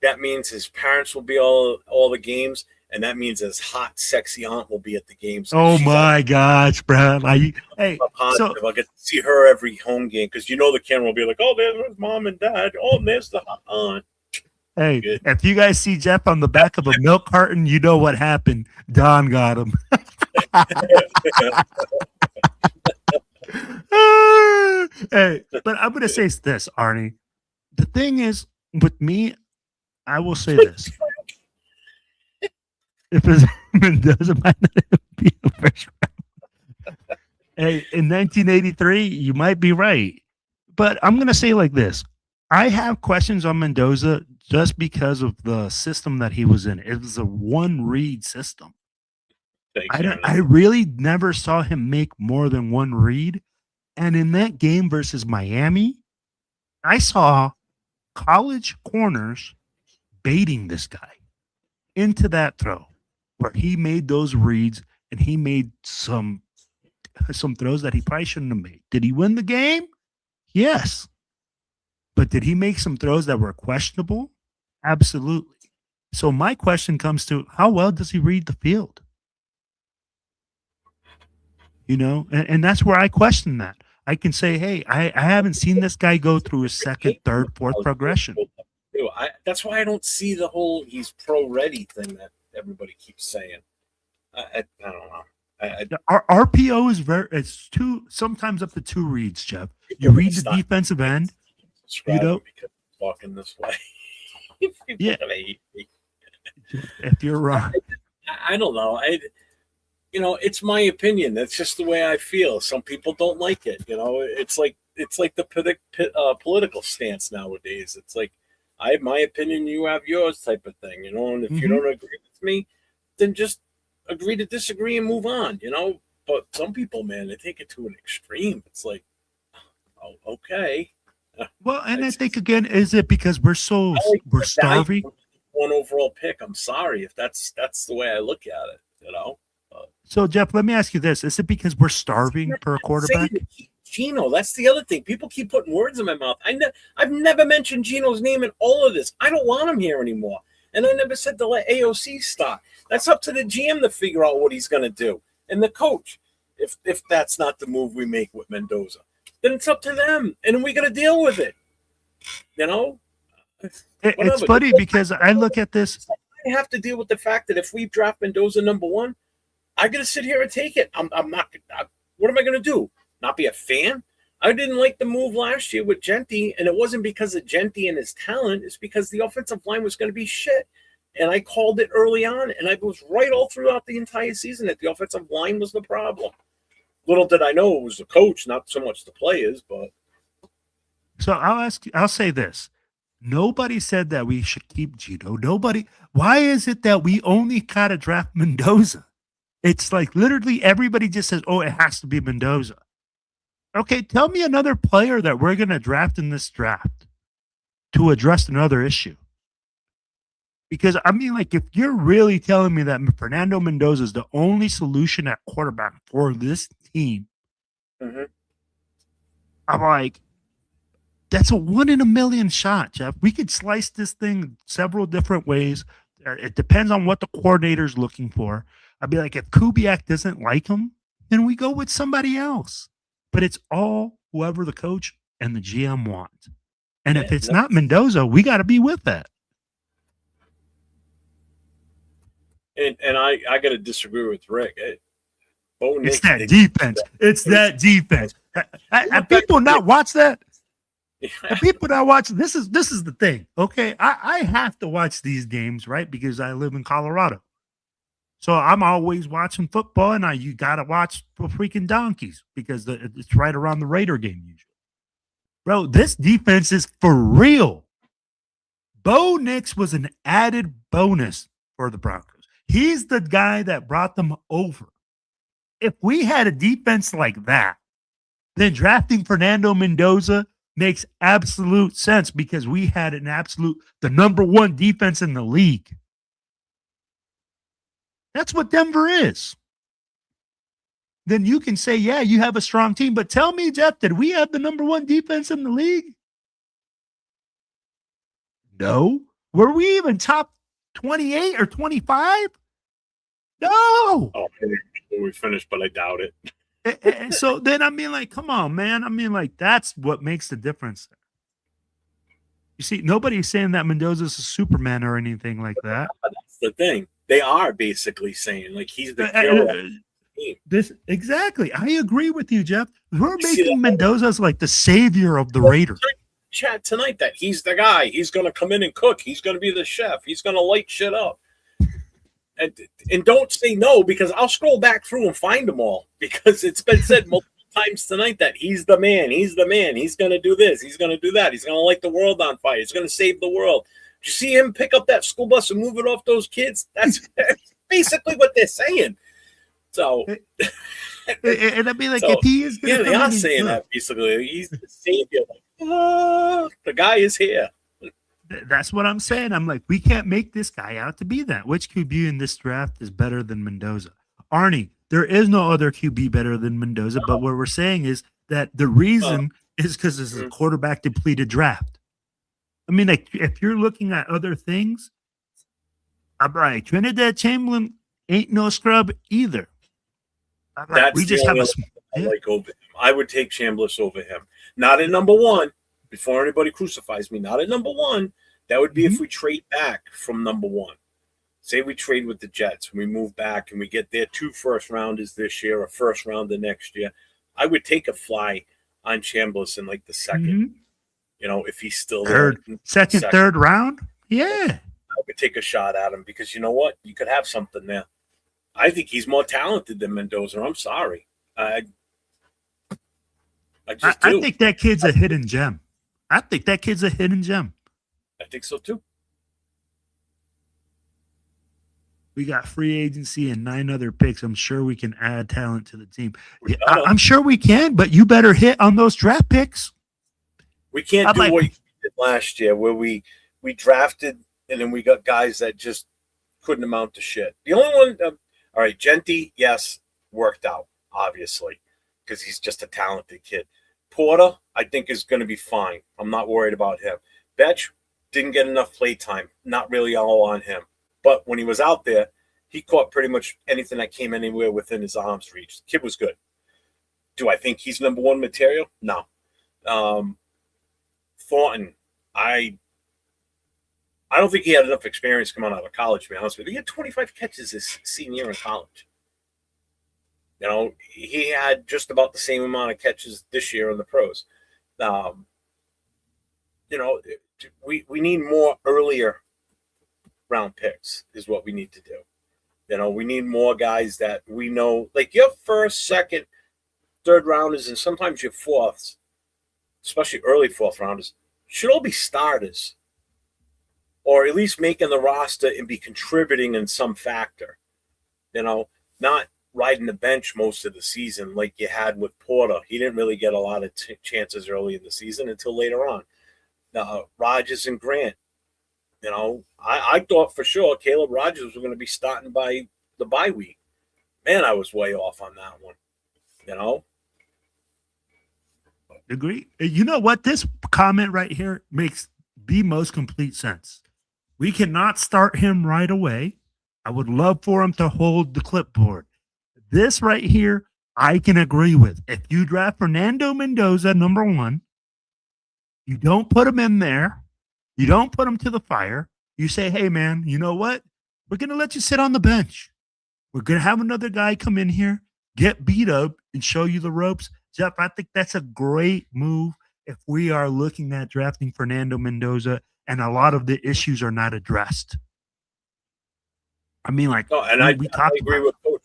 that means his parents will be all the games, and that means his hot, sexy aunt will be at the games. Oh my gosh, bro! Hey, so I'll get to see her every home game, because the camera will be like, oh, there's mom and dad. Oh, and there's the hot aunt. Hey, good. If you guys see Jeff on the back of a milk carton, you know what happened. Don got him. Hey, but I'm going to say this, Arnie. The thing is, with me, I will say this. If Mendoza might not be a first round. Hey, in 1983, you might be right. But I'm going to say like this. I have questions on Mendoza just because of the system that he was in. It was a one read system. I really never saw him make more than one read. And in that game versus Miami, I saw college corners baiting this guy into that throw where he made those reads and he made some throws that he probably shouldn't have made. Did he win the game? Yes. But did he make some throws that were questionable? Absolutely. So my question comes to, how well does he read the field? And that's where I question that. I can say, hey, I haven't seen this guy go through his second, third, fourth progression. That's why I don't see the whole he's pro-ready thing that everybody keeps saying. I don't know. Our RPO is it's sometimes up to 2 reads, Jeff. You read the defensive end. Because walking this way. Yeah. If you're wrong. I don't know. It's my opinion. That's just the way I feel. Some people don't like it. It's like the political stance nowadays. It's like I have my opinion, you have yours type of thing. And if you don't agree with me, then just agree to disagree and move on. But some people, man, they take it to an extreme. It's like, oh, okay. Well, and I think again, is it because we're starving? One overall pick. I'm sorry if that's the way I look at it. So Jeff, let me ask you this: is it because we're starving for a quarterback? Gino, that's the other thing. People keep putting words in my mouth. I've never mentioned Gino's name in all of this. I don't want him here anymore, and I never said to let AOC stop. That's up to the GM to figure out what he's going to do, and the coach. If that's not the move we make with Mendoza, then it's up to them, and we got to deal with it. It's funny because I look at this. I have to deal with the fact that if we draft Mendoza number 1, I got to sit here and take it. I'm not. What am I going to do? Not be a fan? I didn't like the move last year with Genti, and it wasn't because of Genti and his talent. It's because the offensive line was going to be shit. And I called it early on, and I was right all throughout the entire season that the offensive line was the problem. Little did I know it was the coach, not so much the players, but. So I'll say this. Nobody said that we should keep Gino. Nobody. Why is it that we only got to draft Mendoza? It's like literally everybody just says, oh, it has to be Mendoza. Okay, tell me another player that we're going to draft in this draft to address another issue. Because, I mean, like, if you're really telling me that Fernando Mendoza is the only solution at quarterback for this team, I'm like, that's a 1 in a million shot, Jeff. We could slice this thing several different ways. It depends on what the coordinator's looking for. I'd be like, if Kubiak doesn't like him, then we go with somebody else. But it's all whoever the coach and the GM want. And if it's not Mendoza, we got to be with that. And I got to disagree with Rick. It's that defense. It's that defense. Have people not watch that? Have people not watch? This is the thing. Okay, I have to watch these games, right? Because I live in Colorado. So I'm always watching football, and you got to watch for freaking donkeys because it's right around the Raider game usually. Bro, this defense is for real. Bo Nix was an added bonus for the Broncos. He's the guy that brought them over. If we had a defense like that, then drafting Fernando Mendoza makes absolute sense because we had the number one defense in the league. That's what Denver is. Then you can say, yeah, you have a strong team. But tell me, Jeff, did we have the number one defense in the league? No. Were we even top 28 or 25? No. Oh, we finished, but I doubt it. So then, I mean, like, come on, man. I mean, like, that's what makes the difference. You see, nobody's saying that Mendoza's a Superman or anything like that. That's the thing. They are basically saying, like, he's the hero. Exactly. I agree with you, Jeff. We're making Mendoza as like the savior of the Raiders. Chat tonight that he's the guy. He's going to come in and cook. He's going to be the chef. He's going to light shit up. And don't say no, because I'll scroll back through and find them all, because it's been said multiple times tonight that he's the man. He's the man. He's going to do this. He's going to do that. He's going to light the world on fire. He's going to save the world. Did you see him pick up that school bus and move it off those kids? That's basically what they're saying. So, and I mean, like, if he is, they are saying that basically. He's the savior. Like, the guy is here. That's what I'm saying. I'm like, we can't make this guy out to be that. Which QB in this draft is better than Mendoza? Arnie, there is no other QB better than Mendoza. But what we're saying is that the reason is because this is a quarterback depleted draft. I mean, like, if you're looking at other things, I'm like, Trinidad Chamberlain ain't no scrub either. That's we just have like over him. I would take Chambliss over him. Not at number one. Before anybody crucifies me, not at number one. That would be if we trade back from number one. Say we trade with the Jets and we move back and we get their 2 first-rounders this year, a first rounder next year. I would take a fly on Chambliss in like the second. You know, if he's still second, third round. Yeah. I would take a shot at him because you know what? You could have something there. I think he's more talented than Mendoza. I'm sorry. I think that kid's a hidden gem. I think so too. We got free agency and 9 other picks. I'm sure we can add talent to the team. I'm sure we can, but you better hit on those draft picks. We can't do what you did last year where we drafted and then we got guys that just couldn't amount to shit. The only one, all right, Genty, yes, worked out, obviously, because he's just a talented kid. Porter, I think, is going to be fine. I'm not worried about him. Betch didn't get enough play time. Not really all on him. But when he was out there, he caught pretty much anything that came anywhere within his arm's reach. The kid was good. Do I think he's number one material? No. Thornton, I don't think he had enough experience coming out of college, to be honest with you. He had 25 catches his senior year in college. You know, he had just about the same amount of catches this year in the pros. You know, we need more earlier round picks is what we need to do. We need more guys that we know, like your first, second, third rounders, and sometimes your fourths, especially early fourth rounders, should all be starters, or at least making the roster and be contributing in some factor. Not riding the bench most of the season like you had with Porter. He didn't really get a lot of chances early in the season until later on. Rodgers and Grant. I thought for sure Caleb Rodgers was going to be starting by the bye week. Man, I was way off on that one. Agree. You know what? This comment right here makes the most complete sense. We cannot start him right away. I would love for him to hold the clipboard. This right here, I can agree with. If you draft Fernando Mendoza, number 1, you don't put him in there. You don't put him to the fire. You say, hey, man, you know what? We're going to let you sit on the bench. We're going to have another guy come in here, get beat up, and show you the ropes. Jeff, I think that's a great move if we are looking at drafting Fernando Mendoza and a lot of the issues are not addressed. I mean, like, I agree with Coach.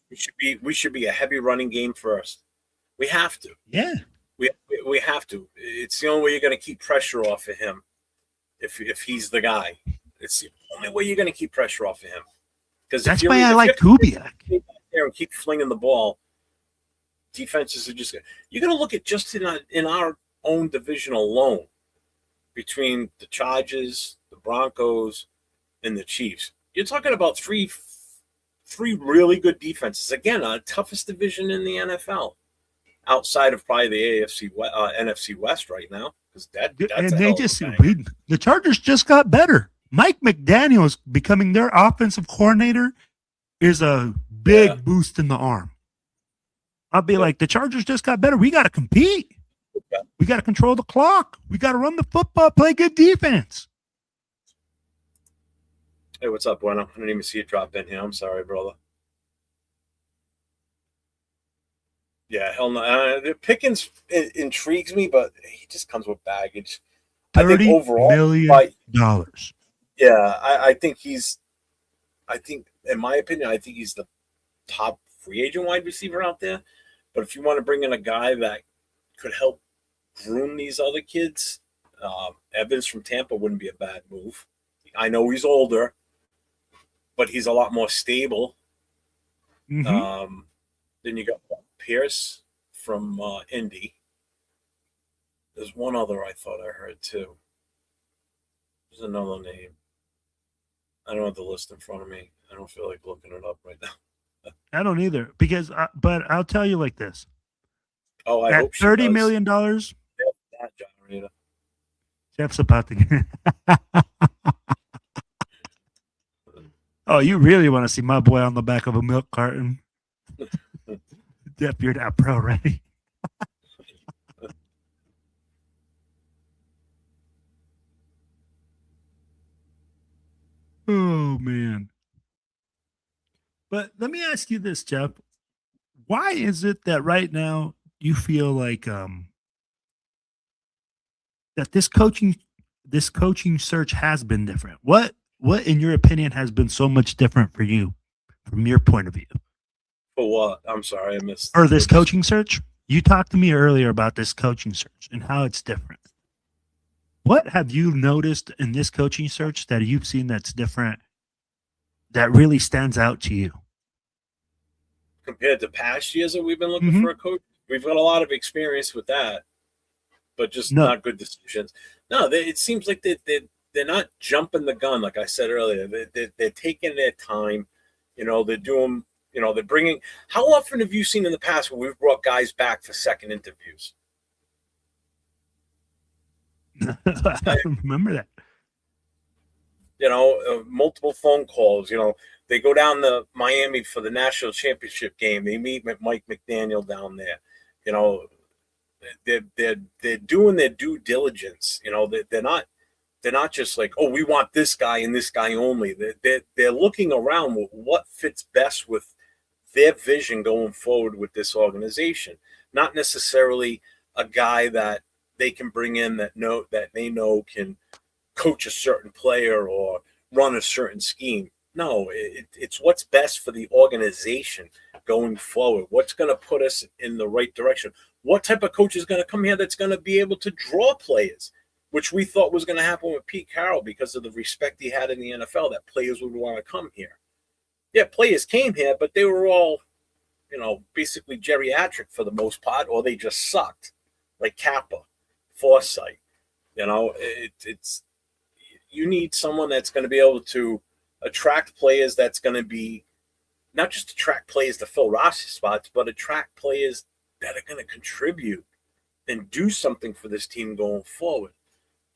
We should be a heavy running game first. We have to. Yeah. We have to. It's the only way you're going to keep pressure off of him. If he's the guy, it's the only way you're going to keep pressure off of him. Because that's why I like Kubiak. There and keep flinging the ball. Defenses are just. You're going to look at just in our own division alone, between the Chargers, the Broncos, and the Chiefs. You're talking about three really good defenses. Again, our toughest division in the NFL, outside of probably the NFC West right now. The Chargers just got better. Mike McDaniels becoming their offensive coordinator is a big boost in the arm. I'll be like, the Chargers just got better. We got to compete. We got to control the clock. We got to run the football, play good defense. Hey, what's up, Bueno? I didn't even see it drop in here. I'm sorry, brother. Yeah, hell no. Pickens intrigues me, but he just comes with baggage. I think overall, $30 million. Yeah, I think in my opinion, I think he's the top free agent wide receiver out there. But if you want to bring in a guy that could help groom these other kids, Evans from Tampa wouldn't be a bad move. I know he's older, but he's a lot more stable. Mm-hmm. Then you got Pierce from Indy. There's one other I thought I heard too. There's another name. I don't have the list in front of me. I don't feel like looking it up right now. I don't either, because but I'll tell you like this. Oh, I hope $30 million. That generator. Jeff's about to get. Oh, you really want to see my boy on the back of a milk carton? Jeff, you're not pro ready. Oh, man. But let me ask you this, Jeff. Why is it that right now you feel like that this coaching search has been different? What in your opinion has been so much different for you from your point of view? For what? I'm sorry, I missed. Or this coaching search? You talked to me earlier about this coaching search and how it's different. What have you noticed in this coaching search that you've seen that's different, that really stands out to you? Compared to past years that we've been looking for a coach, we've got a lot of experience with that, but just not good decisions. No, it seems like they're not jumping the gun, like I said earlier. They're taking their time. They're doing, they're bringing. How often have you seen in the past where we've brought guys back for second interviews? I remember that. Multiple phone calls. They go down to Miami for the national championship game. They meet with Mike McDaniel down there. They're doing their due diligence. They're not just like, oh, we want this guy and this guy only. They're looking around with what fits best with their vision going forward with this organization. Not necessarily a guy that they can bring in that they know can coach a certain player or run a certain scheme. No, it's what's best for the organization going forward. What's going to put us in the right direction? What type of coach is going to come here that's going to be able to draw players, which we thought was going to happen with Pete Carroll because of the respect he had in the NFL, that players would want to come here. Yeah, players came here, but they were all, basically geriatric for the most part, or they just sucked, like Kappa, Forsythe. It's you need someone that's going to be able to attract players, that's going to be not just attract players to fill roster spots, but attract players that are going to contribute and do something for this team going forward.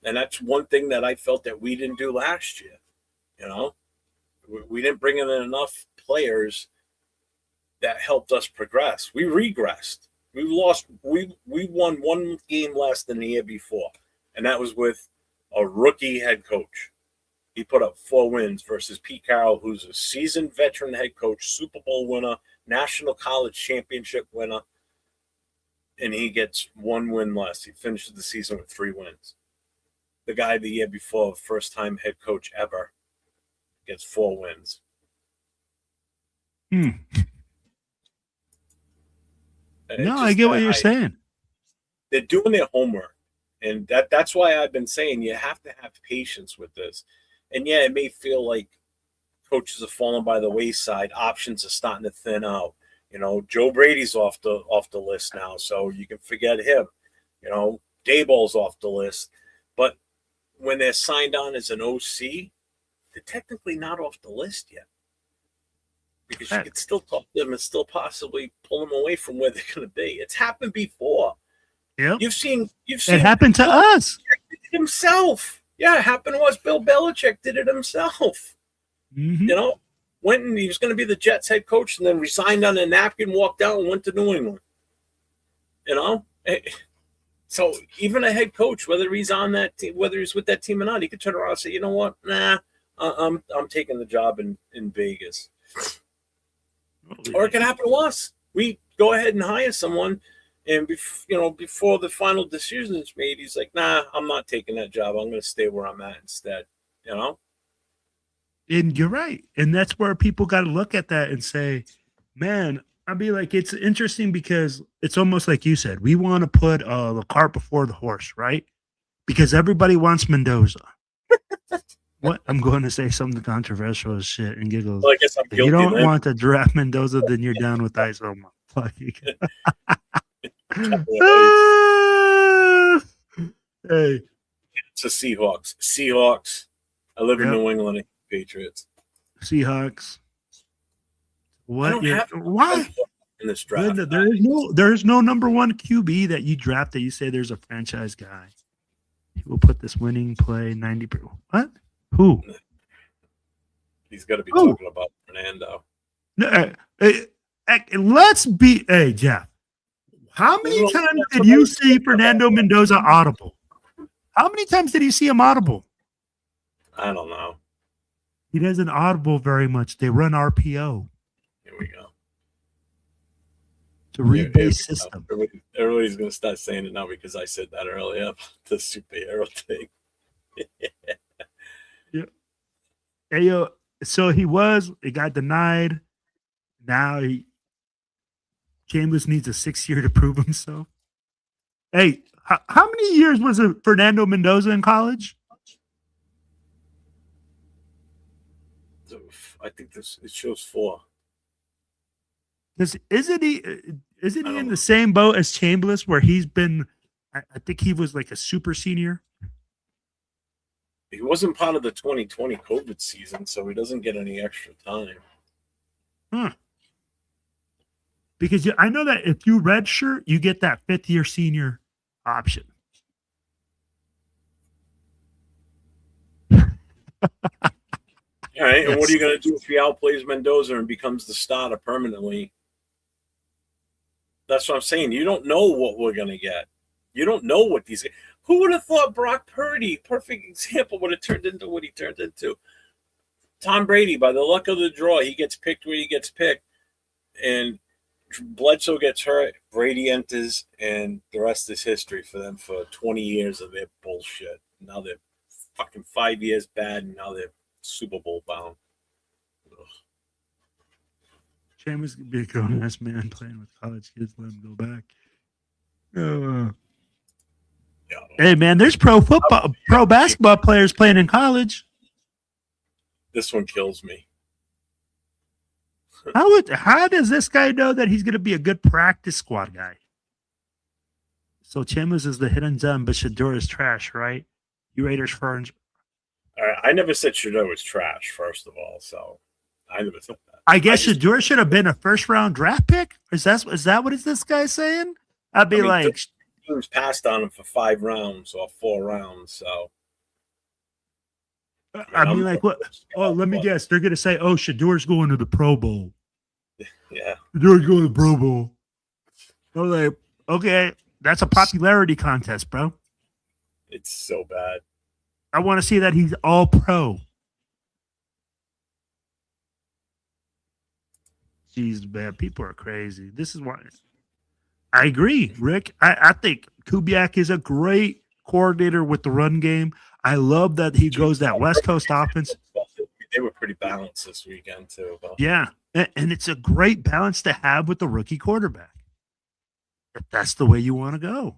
And that's one thing that I felt that we didn't do last year. We didn't bring in enough players that helped us progress. We regressed. We won one game less than the year before, and that was with a rookie head coach. He put up 4 wins versus Pete Carroll, who's a seasoned veteran head coach, Super Bowl winner, National College Championship winner, and he gets 1 win less. He finishes the season with 3 wins. The guy the year before, first-time head coach ever, gets 4 wins. No, I get what you're saying. They're doing their homework, and that's why I've been saying you have to have patience with this. And yeah, it may feel like coaches are falling by the wayside. Options are starting to thin out. Joe Brady's off the list now, so you can forget him. Daboll's off the list. But when they're signed on as an OC, they're technically not off the list yet. Because you could still talk to them and still possibly pull them away from where they're going to be. It's happened before. Yep. You've seen it happened to us. Himself. Yeah, it happened to us. Bill Belichick did it himself. Mm-hmm. Went and he was going to be the Jets head coach and then resigned on a napkin, walked out and went to New England. So even a head coach, whether he's on that team, whether he's with that team or not, he could turn around and say, you know what? Nah, I'm taking the job in Vegas. Or it can happen to us. We go ahead and hire someone, and before the final decision is made, he's like, "Nah, I'm not taking that job. I'm going to stay where I'm at instead." And you're right, and that's where people got to look at that and say, "Man, I'd be like, it's interesting because it's almost like you said. We want to put the cart before the horse, right? Because everybody wants Mendoza." What? I'm going to say something controversial as shit and giggles. Well, I guess I'm guilty. You don't want to draft Mendoza, then you're down with ice. Oh my fucking Hey. It's the Seahawks. Seahawks. I live in New England. Patriots. Seahawks. What? Why? In this draft. There's no number 1 QB that you draft that you say there's a franchise guy. He will put this winning play 90%. What? Who? He's got to be talking about Fernando. Let's be. Hey, Jeff. How many times did you see Fernando Mendoza audible? How many times did you see him audible? I don't know. He doesn't audible very much. They run RPO. Here we go. It's a read-based system. Everybody's going to start saying it now because I said that earlier about the superhero thing. Yeah. Hey, yo, so it got denied. Now Chambers needs a 6th year to prove himself. Hey, how many years was it Fernando Mendoza in college? I think it shows 4. Because isn't he in the same boat as Chambers where he's been? I think he was like a super senior. He wasn't part of the 2020 COVID season, so he doesn't get any extra time. Huh. Because I know that if you redshirt, you get that 5th year senior option. All right, and what are you going to do if he outplays Mendoza and becomes the starter permanently? That's what I'm saying. You don't know what we're going to get. You don't know what these. Who would have thought Brock Purdy, perfect example, would have turned into what he turned into? Tom Brady, by the luck of the draw, he gets picked where he gets picked, and Bledsoe gets hurt. Brady enters, and the rest is history for them for 20 years of their bullshit. Now they're fucking 5 years bad, and now they're Super Bowl bound. Chambers could be a grown ass man playing with college kids. Let him go back. Hey man, there's pro basketball players playing in college. This one kills me. How does this guy know that he's going to be a good practice squad guy? So Chambers is the hidden gem, but Shador is trash, right? You Raiders fans. I never said Shador was trash, first of all, so I never said that. I guess Shador should have been a first round draft pick. Is that what is this guy saying? I'd be like, teams passed on him for 5 rounds or 4 rounds, so. I mean, like what? Oh, let me guess. They're gonna say, "Oh, Shador's going to the Pro Bowl." Yeah, Shador's going to the Pro Bowl. I'm like, okay, that's a popularity contest, bro. It's so bad. I want to see that he's all pro. Jeez, man, people are crazy. This is why I agree, Rick. I think Kubiak is a great coordinator with the run game. I love that he goes that West Coast offense. They were pretty balanced this weekend, too. But. Yeah, and it's a great balance to have with the rookie quarterback. If that's the way you want to go.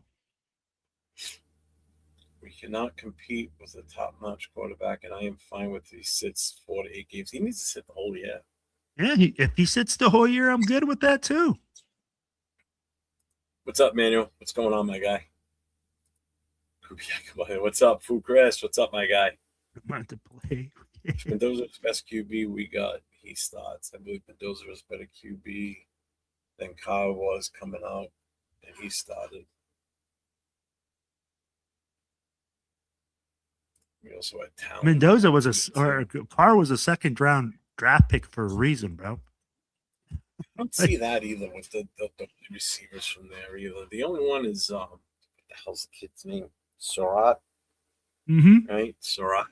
We cannot compete with a top-notch quarterback, and I am fine with he sits 4 to 8 games. He needs to sit the whole year. Yeah, if he sits the whole year, I'm good with that, too. What's up, Manuel? What's going on, my guy? What's up, Fu Chris? What's up, my guy? I'm about to play. Mendoza's best QB we got. He starts. I believe Mendoza was better QB than Kyle was coming out, and he started. We also had talent. Mendoza Carr was a second round draft pick for a reason, bro. I don't see that either with the receivers from there either. The only one is what the hell's the kid's name? Surratt. Mm-hmm. Right? Surratt.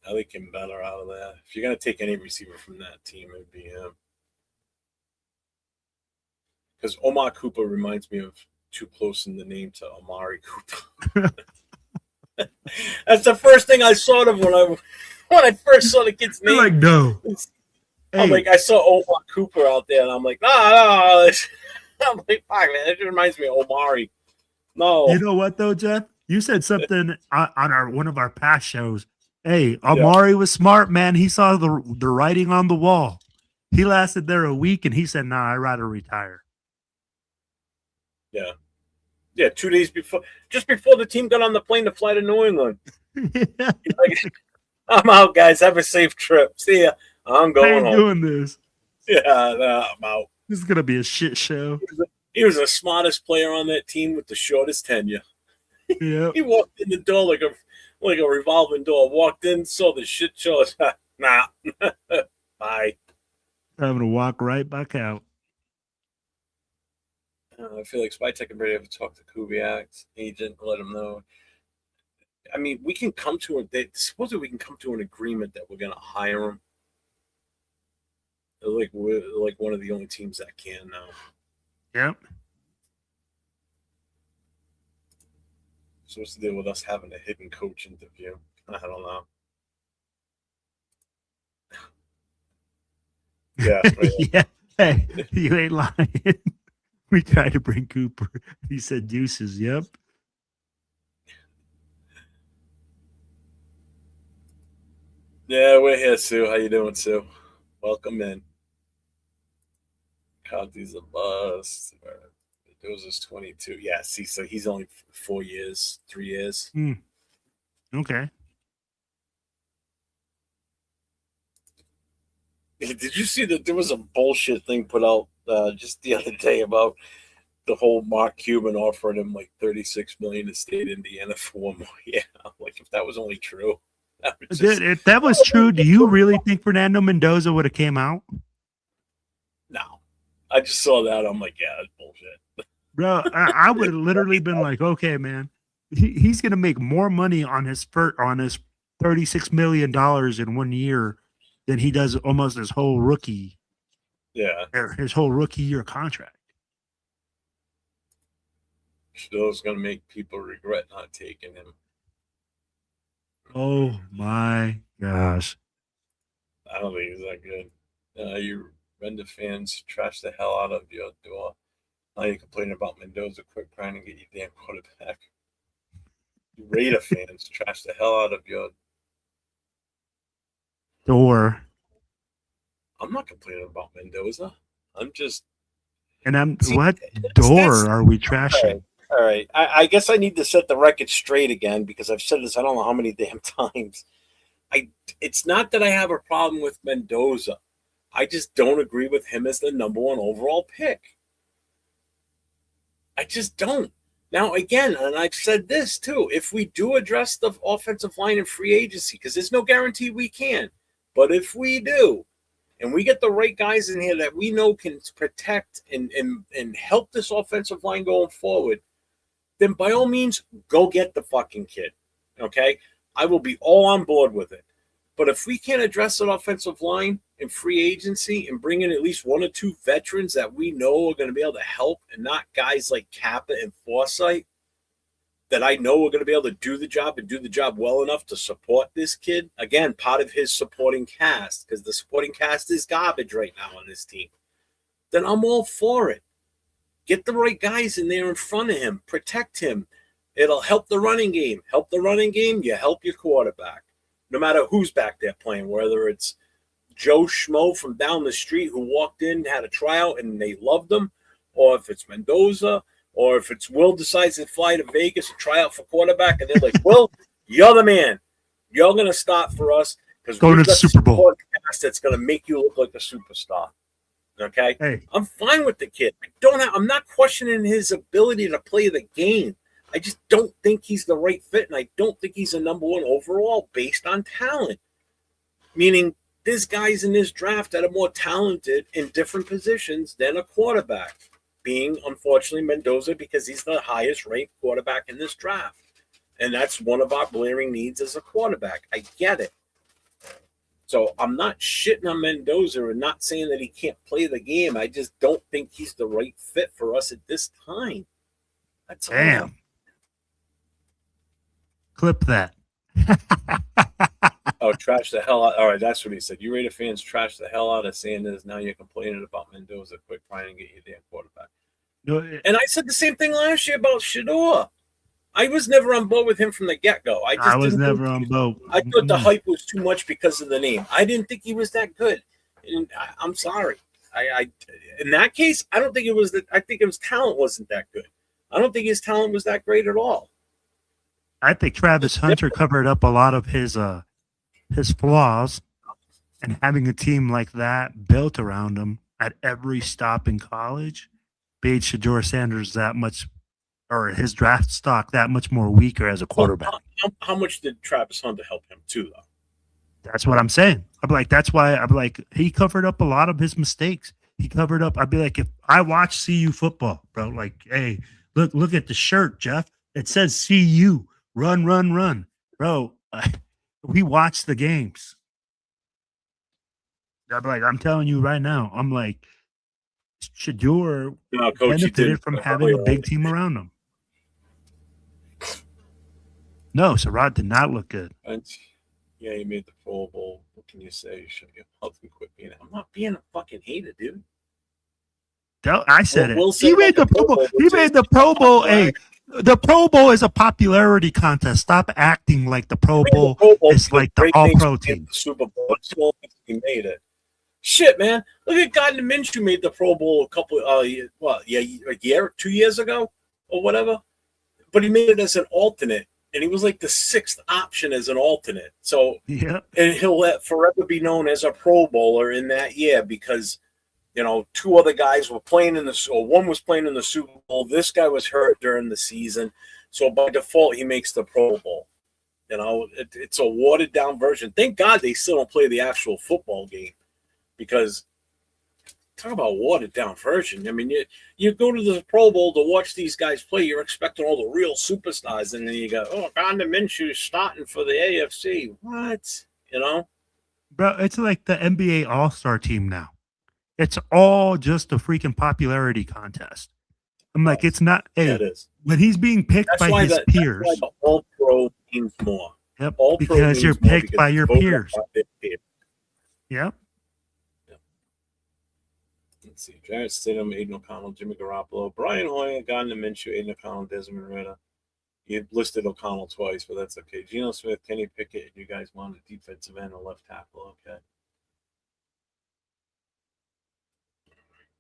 I like him better out of there. If you're gonna take any receiver from that team, it'd be him. Because Omar Cooper reminds me of too close in the name to Amari Cooper. That's the first thing I saw of when I first saw the kid's name. You're like, no. I'm like, I saw Omar Cooper out there, and I'm like, no. I'm like, fuck, man, it reminds me of Omari. No. You know what, though, Jeff? You said something on one of our past shows. Hey, Amari was smart, man. He saw the writing on the wall. He lasted there a week, and he said, nah, I'd rather retire. Yeah. Yeah, 2 days before, just before the team got on the plane to fly to New England. Yeah. Like, I'm out, guys. Have a safe trip. See ya. I'm going home. Doing this. Yeah, I'm out. This is gonna be a shit show. He was the smartest player on that team with the shortest tenure. Yeah. He walked in the door like a revolving door. Walked in, saw the shit show. Nah. Bye. I'm gonna walk right back out. I feel like Spytech and Brady have to talk to Kubiak's agent, let him know. I mean, we can come to supposedly we can come to an agreement that we're going to hire him. We're like one of the only teams that can now. Yep. So what's the deal with us having a hidden coach interview? I don't know. Yeah. Right. Yeah. Hey, you ain't lying. We tried to bring Cooper. He said deuces. Yep. Yeah, we're here, Sue. How you doing, Sue? Welcome in. Conti's a bust. Those is 22. Yeah, see, so he's only 4 years, 3 years. Okay. Did you see that there was a bullshit thing put out just the other day about the whole Mark Cuban offering him like $36 million to stay in Indiana for 1 more year? Like, if that was only true. If that was true, do you really think Fernando Mendoza would have came out? No. I just saw that. I'm like, yeah, that's bullshit. Bro, I would have literally been like, okay, man, he's going to make more money on his $36 million in 1 year than he does almost his whole rookie. Yeah. His whole rookie year contract. Still is going to make people regret not taking him. Oh my gosh. I don't think he's that good. You Render fans trash the hell out of your door. Now you're complaining about Mendoza. Quit crying and get your damn quarterback. You Raider fans trash the hell out of your Door. I'm not complaining about Mendoza. I'm just. And See, what door are we trashing? All right. I guess I need to set the record straight again because I've said this I don't know how many damn times. It's not that I have a problem with Mendoza. I just don't agree with him as the number one overall pick. I just don't. Now, again, and I've said this too, if we do address the offensive line in free agency, because there's no guarantee we can, but if we do, and we get the right guys in here that we know can protect and help this offensive line going forward, then by all means, go get the fucking kid. Okay? I will be all on board with it. But if we can't address an offensive line in free agency and bring in at least one or two veterans that we know are going to be able to help and not guys like Kappa and Forsythe that I know are going to be able to do the job and do the job well enough to support this kid, again, part of his supporting cast, because the supporting cast is garbage right now on this team, then I'm all for it. Get the right guys in there in front of him. Protect him. It'll help the running game. Help the running game, you help your quarterback. No matter who's back there playing, whether it's Joe Schmo from down the street who walked in, had a tryout, and they loved him, or if it's Mendoza, or if it's Will decides to fly to Vegas and try out for quarterback, and they're like, Will, you're the man. You're going to start for us because Going to the Super Bowl. That's going to make you look like a superstar. Okay? Hey. I'm fine with the kid. I'm not questioning his ability to play the game. I just don't think he's the right fit, and I don't think he's a number one overall based on talent. Meaning, there's guys in this draft that are more talented in different positions than a quarterback, being, unfortunately, Mendoza, because he's the highest-ranked quarterback in this draft. And that's one of our glaring needs as a quarterback. I get it. So I'm not shitting on Mendoza and not saying that he can't play the game. I just don't think he's the right fit for us at this time. That's Damn. all. Clip that. Oh, trash the hell out. All right, that's what he said. You Raider fans trash the hell out of Sanders. Now you're complaining about Mendoza. Quit trying to get your damn quarterback. No, and I said the same thing last year about Shador. I was never on board with him from the get-go. I was never on board. I thought the hype was too much because of the name. I didn't think he was that good. And I'm sorry. I in that case, I don't think it was that. I think his talent wasn't that good. I don't think his talent was that great at all. I think Travis Hunter covered up a lot of his flaws, and having a team like that built around him at every stop in college made Shador Sanders that much, or his draft stock that much more weaker as a quarterback. How much did Travis Hunter help him too, though? That's what I'm saying. I'm like, that's why I'm like, he covered up a lot of his mistakes. He covered up. I'd be like, if I watch CU football, bro, like, hey, look at the shirt, Jeff. It says CU. Run, run, run. Bro, we watch the games. I'm telling you right now, I'm like, Shador benefited from having a big team around him. No, Sarad did not look good. Yeah, he made the Pro Bowl. What can you say? You should get help and quit being. I'm not being a fucking hater, dude. I said it. He made the Pro Bowl. He made the Pro Bowl. Hey, the Pro Bowl is a popularity contest. Stop acting like the Pro Bowl is like the All-Pro team. The Super Bowl. He made it. Shit, man. Look at Gardner Minshew made the Pro Bowl a 2 years ago or whatever. But he made it as an alternate, and he was like the sixth option as an alternate. So, yeah. And he'll forever be known as a Pro Bowler in that year because, two other guys were playing one was playing in the Super Bowl. This guy was hurt during the season. So by default, he makes the Pro Bowl. It's a watered down version. Thank God they still don't play the actual football game because talk about watered down version. I mean, you go to the Pro Bowl to watch these guys play. You're expecting all the real superstars. And then you go, oh, Gardner Minshew starting for the AFC. What? Bro, it's like the NBA All-Star team now. It's all just a freaking popularity contest. I'm like, it's not. Hey, it is. When he's being picked by his peers. That's why the All-Pro means more. Yep. All pro Because you're means more picked because by it's your voted peers. by their peers. Yep. Let's see. Jarrett Stidham, Aiden O'Connell, Jimmy Garoppolo, Brian Hoyer, Gardner Minshew, Aiden O'Connell, Desmond Ritter. You listed O'Connell twice, but that's okay. Geno Smith, Kenny Pickett, and you guys wanted a defensive end, a left tackle. Okay.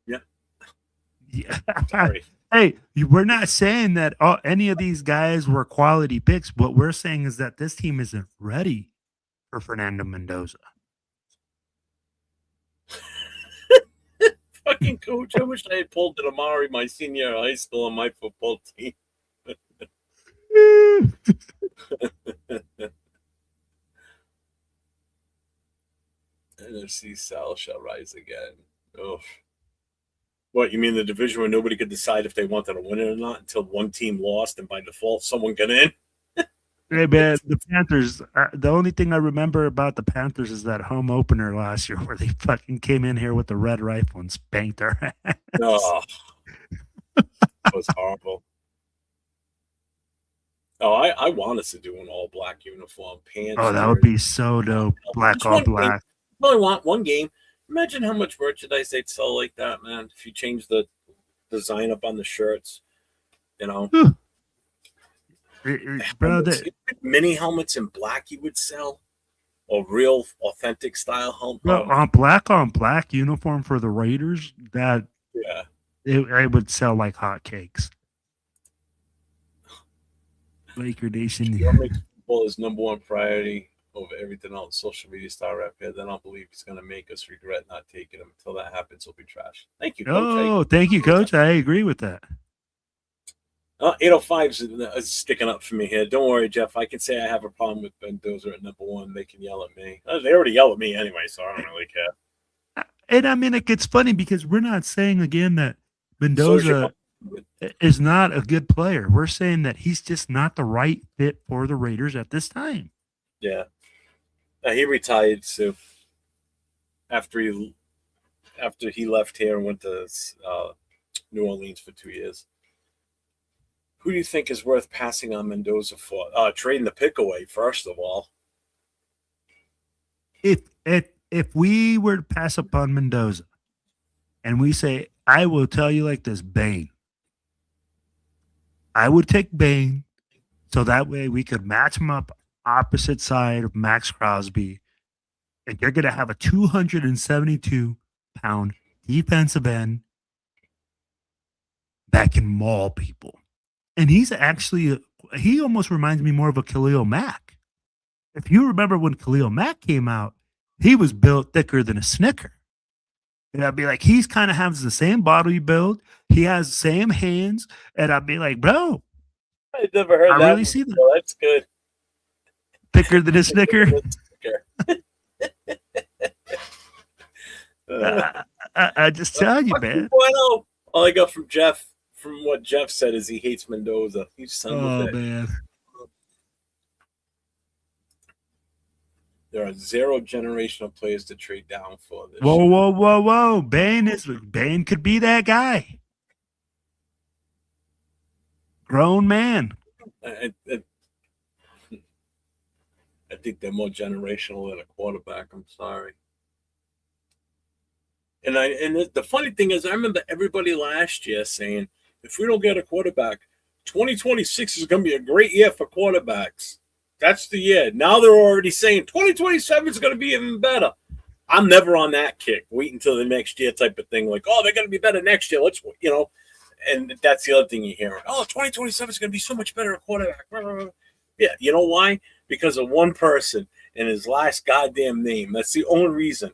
Yeah. Yeah. Sorry. Hey, we're not saying that any of these guys were quality picks. What we're saying is that this team isn't ready for Fernando Mendoza. Fucking coach, I wish I had pulled an Amari my senior year of high school on my football team. NFC South shall rise again. Oh. What, you mean the division where nobody could decide if they wanted to win it or not until one team lost and by default someone got in? Hey, man, the Panthers, the only thing I remember about the Panthers is that home opener last year where they fucking came in here with the red rifle and spanked our ass. Oh, that was horrible. Oh, I want us to do an all-black uniform, pants. Oh, that would be so dope. Black on black. I only want one game. Imagine how much merchandise they'd sell like that, man. If you change the design up on the shirts, you know. Bro, mini helmets in black you would sell, or real authentic style helmet. Bro, on black uniform for the Raiders, that it would sell like hotcakes. Laker Nation. What makes football his number one priority over everything else? Social media star rap here. Then I'll believe he's going to make us regret not taking him. Until that happens, he'll be trash. Thank you, Coach. Oh, thank you, Coach. I agree with that. 805 is sticking up for me here. Don't worry, Jeff. I can say I have a problem with Mendoza at number one. They can yell at me. They already yell at me anyway, so I don't really care. And I mean, it gets funny because we're not saying again that Mendoza is not a good player. We're saying that he's just not the right fit for the Raiders at this time. Yeah. He retired, Sue. After he left here and went to New Orleans for 2 years. Who do you think is worth passing on Mendoza for? Trading the pick away, first of all. If we were to pass up on Mendoza and we say, I will tell you like this, Bane. I would take Bane so that way we could match him up opposite side of Max Crosby. And you're going to have a 272-pound defensive end that can maul people. And he's actually, he almost reminds me more of a Khalil Mack. If you remember when Khalil Mack came out, he was built thicker than a Snicker. And I'd be like, he's kind of has the same body build. He has the same hands. And I'd be like, bro. I never heard that. I really see that. Well, that's good. Thicker than a Snicker. I just tell you, man. All I got from Jeff, from what Jeff said, is he hates Mendoza. He's son of a bitch. Man. There are 0 generational players to trade down for this. Whoa. Bane could be that guy. Grown man. I think they're more generational than a quarterback. I'm sorry. And the funny thing is, I remember everybody last year saying, if we don't get a quarterback, 2026 is going to be a great year for quarterbacks. That's the year. Now they're already saying 2027 is going to be even better. I'm never on that kick. Wait until the next year type of thing. Like, oh, they're going to be better next year. Let's, and that's the other thing you hear. Oh, 2027 is going to be so much better at quarterback. Yeah, you know why? Because of one person and his last goddamn name. That's the only reason.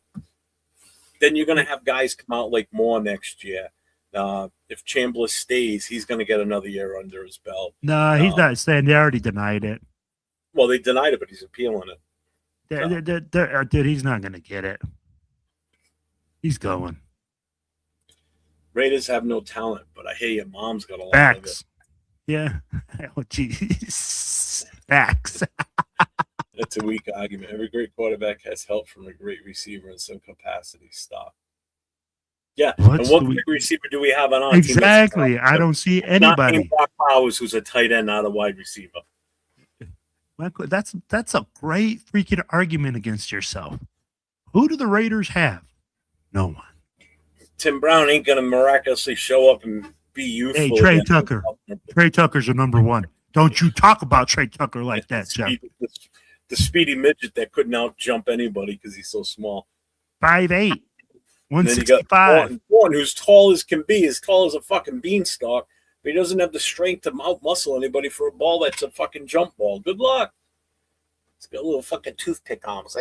Then you're going to have guys come out like Moore next year. If Chambliss stays, he's going to get another year under his belt. No, he's not staying. They already denied it. Well, they denied it, but he's appealing it. Dude, he's not going to get it. He's going. Raiders have no talent, but I hear your mom's got a lot Facts. of it. Yeah. Oh, jeez. Facts. That's a weak argument. Every great quarterback has help from a great receiver in some capacity. Stop. Yeah. And what great receiver do we have on our team? Exactly. I don't see anybody. Not Brock Powers, who's a tight end, not a wide receiver. That's a great freaking argument against yourself. Who do the Raiders have? No one. Tim Brown ain't gonna miraculously show up and be Hey, useful Trey again. Tucker. Trey Tucker's a number one. Don't you talk about Trey Tucker like that, Jeff. The speedy midget that couldn't out jump anybody because he's so small. 5'8", And then you got 165. one who's tall as can be, as tall as a fucking beanstalk, but he doesn't have the strength to out muscle anybody for a ball that's a fucking jump ball. Good luck. It's got a little fucking toothpick arms.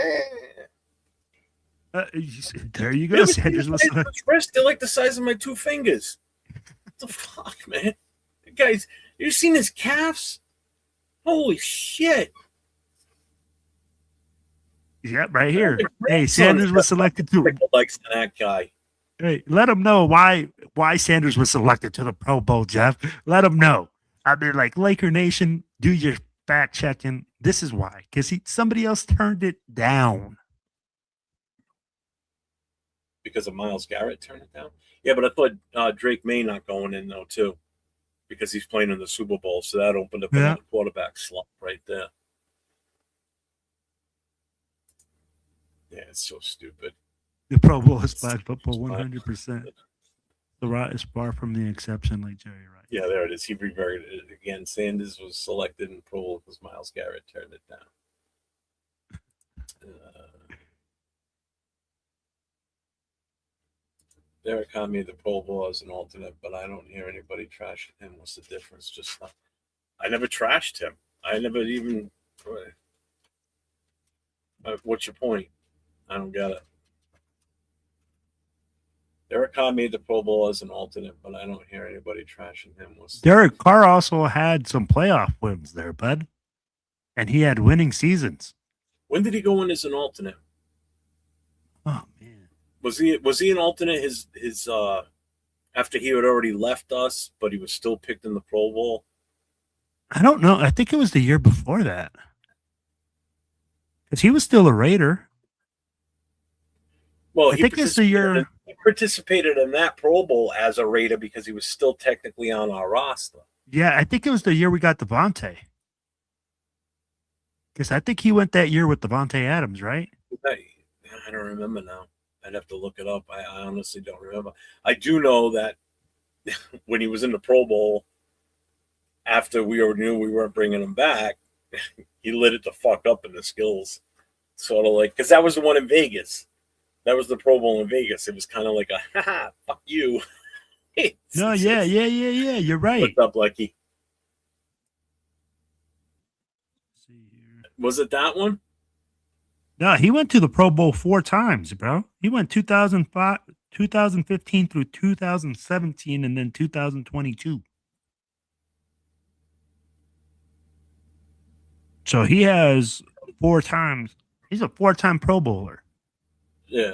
There you go, Sanders. They're like the size of my two fingers. What the fuck, man? Guys, you seen his calves? Holy shit. Yeah, right here. Hey, Sanders was selected to. Likes that guy. Hey, let him know why Sanders was selected to the Pro Bowl, Jeff. Let him know. I mean, like, Laker Nation, do your fact checking. This is why, because somebody else turned it down. Because of Myles Garrett turned it down? Yeah, but I thought Drake May not going in, though, too, because he's playing in the Super Bowl, so that opened up another quarterback slump right there. Yeah, it's so stupid. The Pro Bowl is flag football 100%. The right is far from the exception, like Jerry Rice. Yeah, there it is. He reverted it again. Sanders was selected in Pro Bowl because Myles Garrett turned it down. Derek Carr made the Pro Bowl as an alternate, but I don't hear anybody trashing him. What's the difference? Just I never trashed him. I never even. What's your point? I don't get it. Derek Carr made the Pro Bowl as an alternate, but I don't hear anybody trashing him. Derek Carr also had some playoff wins there, bud. And he had winning seasons. When did he go in as an alternate? Oh, man. Was he an alternate his after he had already left us, but he was still picked in the Pro Bowl? I don't know. I think it was the year before that. Because he was still a Raider. Well, I think it's the year he participated in that Pro Bowl as a Raider because he was still technically on our roster. Yeah, I think it was the year we got Devontae. Because I think he went that year with Devontae Adams, right? I don't remember now. I'd have to look it up. I honestly don't remember. I do know that when he was in the Pro Bowl, after we already knew we weren't bringing him back, he lit it the fuck up in the skills. Sort of like, because that was the one in Vegas. That was the Pro Bowl in Vegas. It was kind of like a, haha, fuck you. No, yeah. You're right. What's up, Lucky? Was it that one? No, he went to the Pro Bowl 4 times, bro. He went 2005, 2015 through 2017, and then 2022. So he has 4 times. He's a 4-time Pro Bowler. Yeah.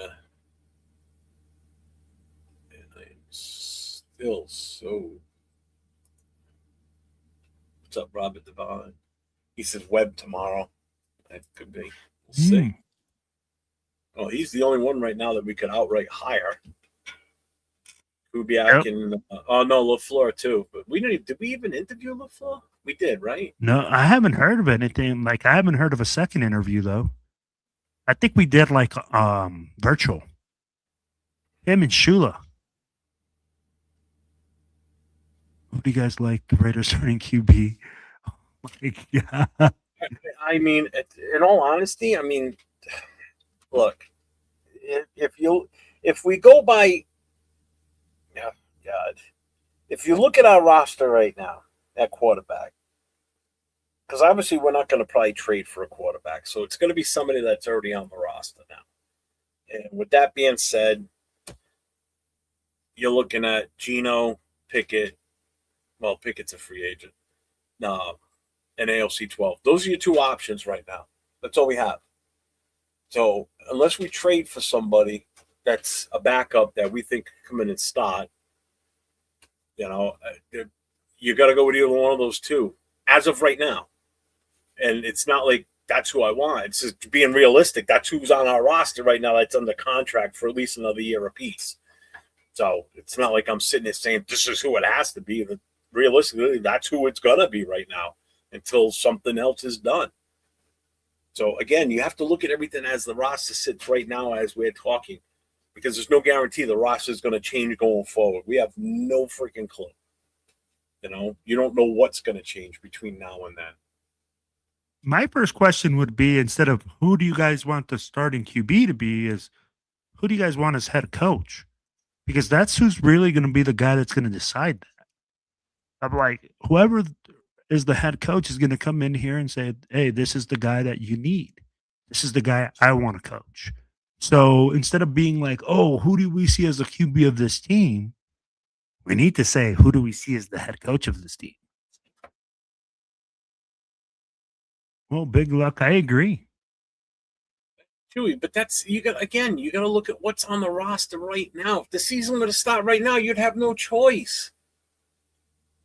And I'm still so. What's up, Robert Devine? He says Webb tomorrow. That could be. We'll see. Well, he's the only one right now that we could outright hire. Kubiak and LaFleur too. But we didn't. Did we even interview LaFleur? We did, right? No, I haven't heard of anything. Like, I haven't heard of a second interview though. I think we did like virtual. Him and Shula. Who do you guys like? The Raiders starting QB. Oh my God. I mean, in all honesty, I mean, look, if we go by, oh God, if you look at our roster right now at quarterback, because obviously we're not going to probably trade for a quarterback, so it's going to be somebody that's already on the roster now. And with that being said, you're looking at Geno, Pickett. Well, Pickett's a free agent. And ALC 12. Those are your two options right now. That's all we have. So unless we trade for somebody that's a backup that we think can come in and start, you got to go with either one of those two as of right now. And it's not like that's who I want. It's just being realistic. That's who's on our roster right now that's under contract for at least another year apiece. So it's not like I'm sitting there saying this is who it has to be. Realistically, that's who it's going to be right now until something else is done. So again, you have to look at everything as the roster sits right now as we're talking, because there's no guarantee the roster is going to change going forward. We have no freaking clue. You don't know what's going to change between now and then. My first question would be, instead of who do you guys want the starting QB to be, is who do you guys want as head coach? Because that's who's really going to be the guy that's going to decide that. I'm like, whoever is the head coach is going to come in here and say, hey, this is the guy that you need. This is the guy I want to coach. So instead of being like, oh, who do we see as the QB of this team? We need to say, who do we see as the head coach of this team? Well, big luck. I agree. Chewy, but you got to look at what's on the roster right now. If the season were to start right now, you'd have no choice.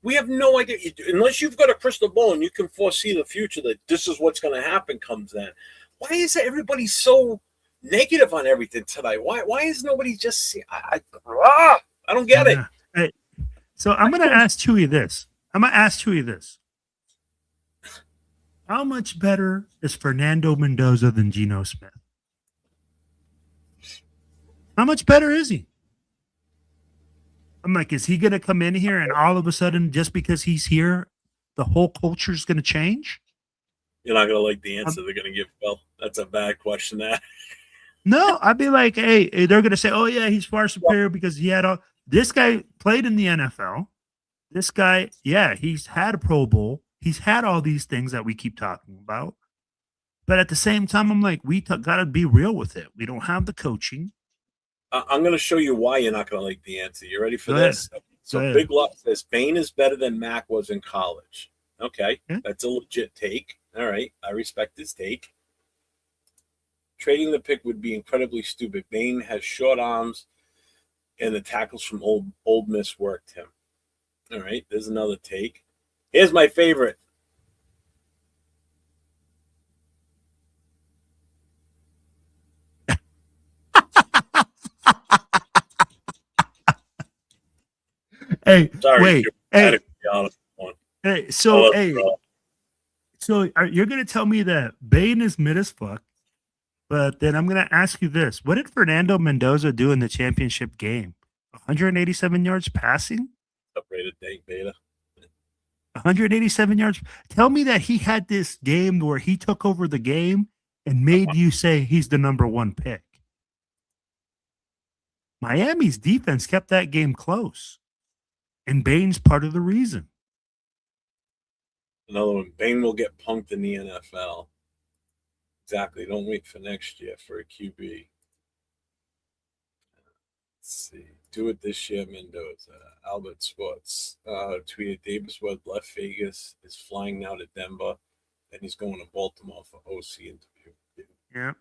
We have no idea. Unless you've got a crystal ball and you can foresee the future that this is what's going to happen comes then. Why is everybody so negative on everything tonight? Why is nobody just I don't get it. Hey, so I'm going to ask Chewy this. How much better is Fernando Mendoza than Geno Smith? How much better is he? I'm like, is he going to come in here and all of a sudden, just because he's here, the whole culture is going to change? You're not going to like the answer they're going to give. Well, that's a bad question. No, I'd be like, hey, they're going to say, oh, yeah, he's far superior because he had this guy played in the NFL. This guy, yeah, he's had a Pro Bowl. He's had all these things that we keep talking about. But at the same time, I'm like, we got to be real with it. We don't have the coaching. I'm going to show you why you're not going to like the answer. You ready for this? So Big Luck says Bain is better than Mac was in college. Okay, That's a legit take. All right, I respect his take. Trading the pick would be incredibly stupid. Bain has short arms, and the tackles from Old Miss worked him. All right, there's another take. Here's my favorite. Hey, sorry, wait. Hey, so you're going to tell me that Bain is mid as fuck, but then I'm going to ask you this. What did Fernando Mendoza do in the championship game? 187 yards passing? Separated date beta. 187 yards. Tell me that he had this game where he took over the game and made you say he's the number one pick. Miami's defense kept that game close. And Bain's part of the reason. Another one. Bain will get punked in the NFL. Exactly. Don't wait for next year for a QB. Let's see. Do it this year, Mendoza. Albert Sports tweeted Davis Webb left Vegas, is flying now to Denver, and he's going to Baltimore for OC interview. Yeah.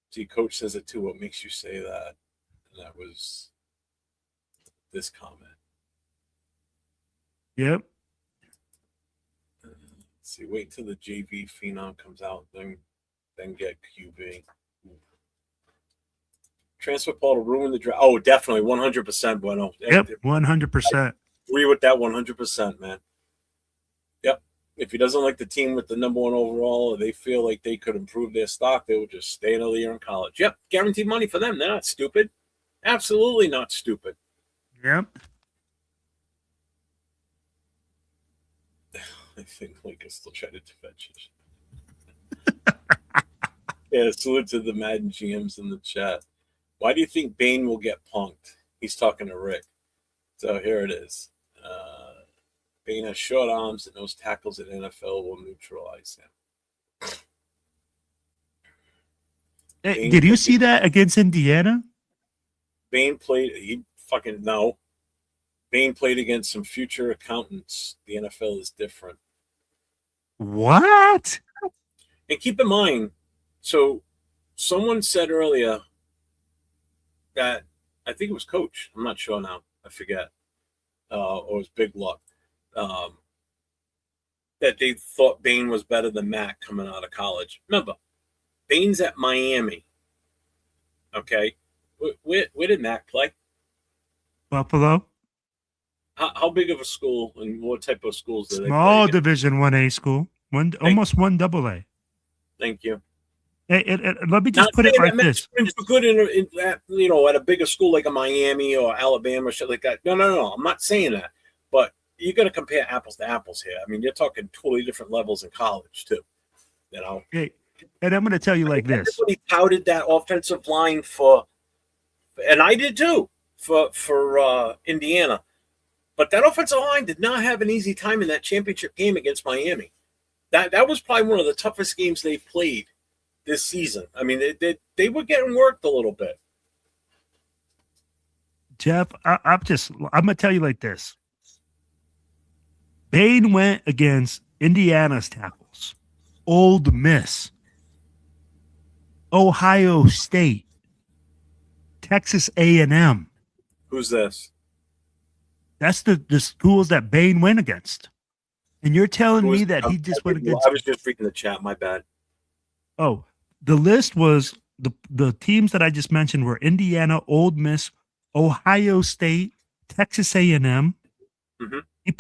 See, Coach says it too. What makes you say that? And that was this comment. Yep. Let's see, wait till the JV phenom comes out, then get QB. Transfer portal ruin the draft. Oh, definitely, 100%, Bueno. Yep, 100%. Agree with that 100%, man. Yep. If he doesn't like the team with the number one overall, or they feel like they could improve their stock, they will just stay another year in college. Yep, guaranteed money for them. They're not stupid. Absolutely not stupid. Yep. I think Lakers still try to defend you. Yeah, salute to the Madden GMs in the chat. Why do you think Bain will get punked? He's talking to Rick. So here it is. Bain has short arms, and those tackles at NFL will neutralize him. Hey, did you see that against Indiana? Bain played. Bain played against some future accountants. The NFL is different. What? And keep in mind, so someone said earlier that, I think it was Coach, I'm not sure now, I forget, or it was Big Luck, that they thought Bain was better than Mac coming out of college. Remember, Bain's at Miami. Okay? Where did Mac play? Buffalo. How big of a school and what type of schools do they play? Small Division 1A school. Almost 1 AA. Thank you. Let me just Not put it saying like that this. Matt's good at a bigger school like a Miami or Alabama, shit like that. No. I'm not saying that. But you got to compare apples to apples here. I mean, you're talking totally different levels in college, too. Okay. And I'm going to tell you like this. Everybody touted that offensive line and I did too, for Indiana. But that offensive line did not have an easy time in that championship game against Miami. That was probably one of the toughest games they've played this season. I mean, they were getting worked a little bit. Jeff, I'm going to tell you like this. Bain went against Indiana's tackles, Ole Miss, Ohio State, Texas A&M. Who's this? That's the schools that Bain went against. And you're telling me that he just went against... I was just reading the chat. My bad. Oh, the list was... The teams that I just mentioned were Indiana, Ole Miss, Ohio State, Texas A&M. Mm-hmm. He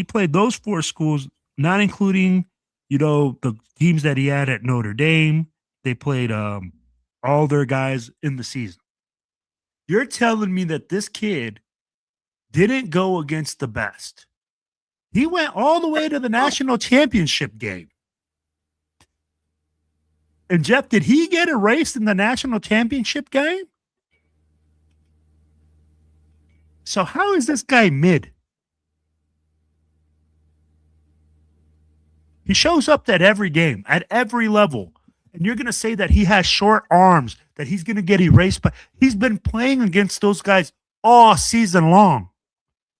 played those four schools, not including, the teams that he had at Notre Dame. They played all their guys in the season. You're telling me that this kid didn't go against the best. He went all the way to the national championship game. And Jeff, did he get erased in the national championship game? So how is this guy mid? He shows up at every game, at every level. And you're going to say that he has short arms, that he's going to get erased. But he's been playing against those guys all season long.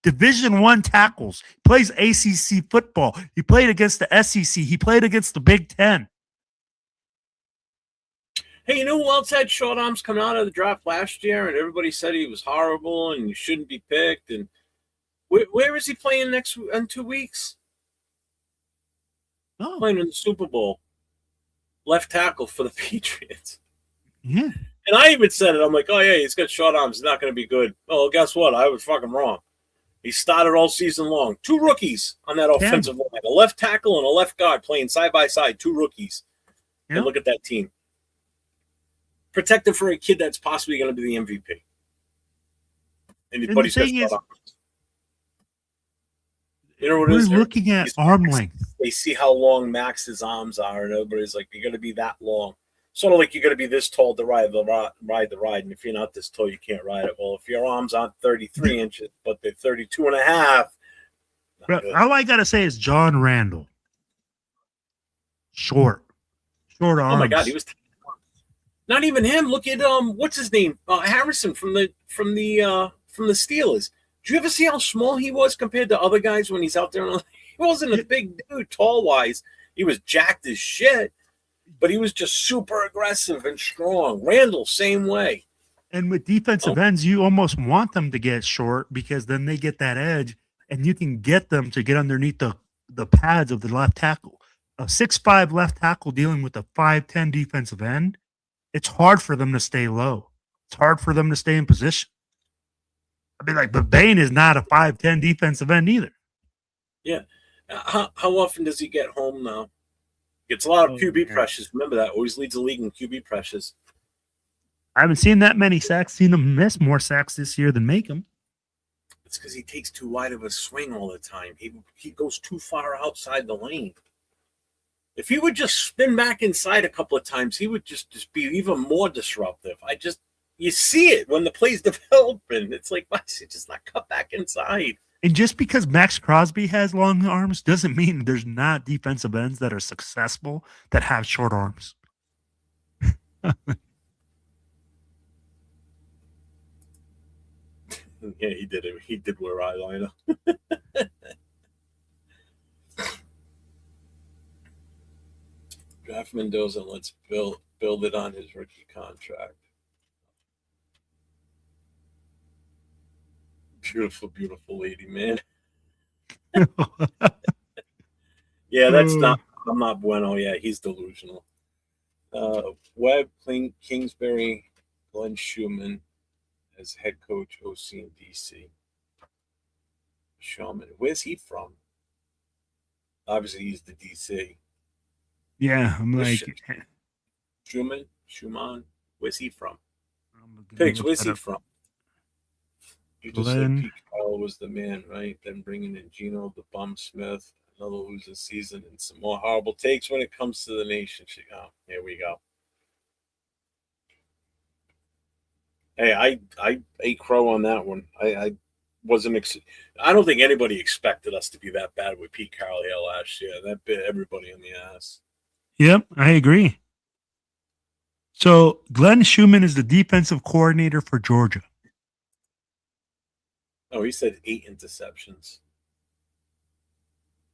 Division I tackles. He plays ACC football. He played against the SEC. He played against the Big Ten. Hey, you know who else had short arms coming out of the draft last year, and everybody said he was horrible and he shouldn't be picked? And where is he playing in 2 weeks? Oh. Playing in the Super Bowl. Left tackle for the Patriots. Yeah. And I even said it. I'm like, oh, yeah, he's got short arms. He's not going to be good. Oh, guess what? I was fucking wrong. He started all season long. 2 rookies on that offensive line. A left tackle and a left guard playing side by side. 2 rookies. Yeah. And look at that team. Protected for a kid that's possibly going to be the MVP. Anybody's got short arms. You know what it is? We're looking at arm length. They see how long Max's arms are, and everybody's like, you're going to be that long. Sort of like you're going to be this tall to ride the ride, and if you're not this tall, you can't ride it. Well, if your arms aren't 33 inches, but they're 32 and a half. All I got to say is John Randall. Short arms. Oh, my God, he was not even him. Look at what's his name? Harrison from the Steelers. Did you ever see how small he was compared to other guys when he's out there? He wasn't a big dude, tall-wise. He was jacked as shit, but he was just super aggressive and strong. Randall, same way. And with defensive ends, you almost want them to get short because then they get that edge, and you can get them to get underneath the pads of the left tackle. A 6'5" left tackle dealing with a 5'10" defensive end, it's hard for them to stay low. It's hard for them to stay in position. I mean, but Bain is not a 5'10" defensive end either. Yeah. How often does he get home now? Gets a lot of QB pressures. Remember that. Always leads the league in QB pressures. I haven't seen that many sacks. Seen him miss more sacks this year than make them. It's because he takes too wide of a swing all the time. He goes too far outside the lane. If he would just spin back inside a couple of times, he would just be even more disruptive. You see it when the play's developing. It's like, why is he just not cut back inside? And just because Max Crosby has long arms doesn't mean there's not defensive ends that are successful that have short arms. Yeah, he did it. He did wear eyeliner. Draft Mendoza, let's build it on his rookie contract. Beautiful, beautiful lady, man. Yeah, I'm not bueno. Yeah, he's delusional. Webb, Kingsbury, Glenn Schumann as head coach, OC and DC. Schumann, where's he from? Obviously, he's the DC. Yeah, I'm like, Schumann, where's he from? Pigs, where's he from? You just said Pete Carroll was the man, right? Then bringing in Gino the Bum Smith, another losing season, and some more horrible takes when it comes to the nation. Oh, here we go. Hey, I ate crow on that one. I wasn't. I don't think anybody expected us to be that bad with Pete Carroll here last year. That bit everybody in the ass. Yep, I agree. So Glenn Schumann is the defensive coordinator for Georgia. Oh, he said 8 interceptions.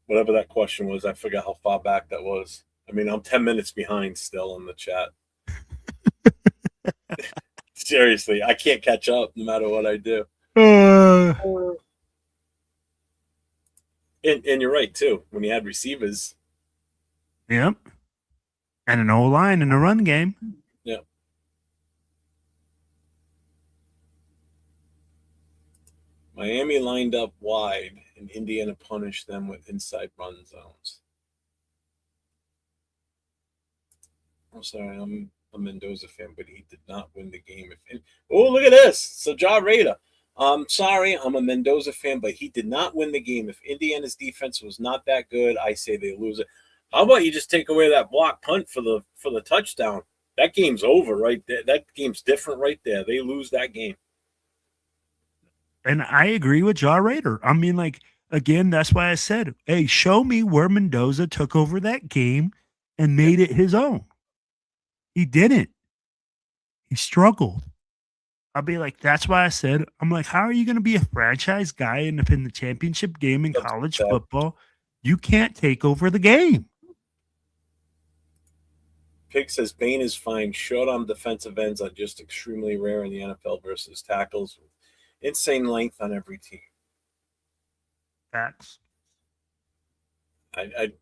Whatever that question was, I forgot how far back that was. I mean, I'm 10 minutes behind still in the chat. Seriously, I can't catch up no matter what I do. And you're right, too. When you had receivers. Yep. And an O-line in the run game. Yep. Miami lined up wide, and Indiana punished them with inside run zones. I'm sorry, I'm a Mendoza fan, but he did not win the game. Oh, look at this. So, Ja Raider. I'm sorry, I'm a Mendoza fan, but he did not win the game. If Indiana's defense was not that good, I say they lose it. How about you just take away that block punt for the touchdown? That game's over right there. That game's different right there. They lose that game. And I agree with Ja Raider. I mean, like, again, that's why I said, hey, show me where Mendoza took over that game and made it his own. He didn't. He struggled. I'll be like, that's why I said, I'm like, how are you going to be a franchise guy in the championship game in college football? You can't take over the game. Pig says Bain is fine. Short-arm defensive ends are just extremely rare in the NFL versus tackles with insane length on every team. Facts. I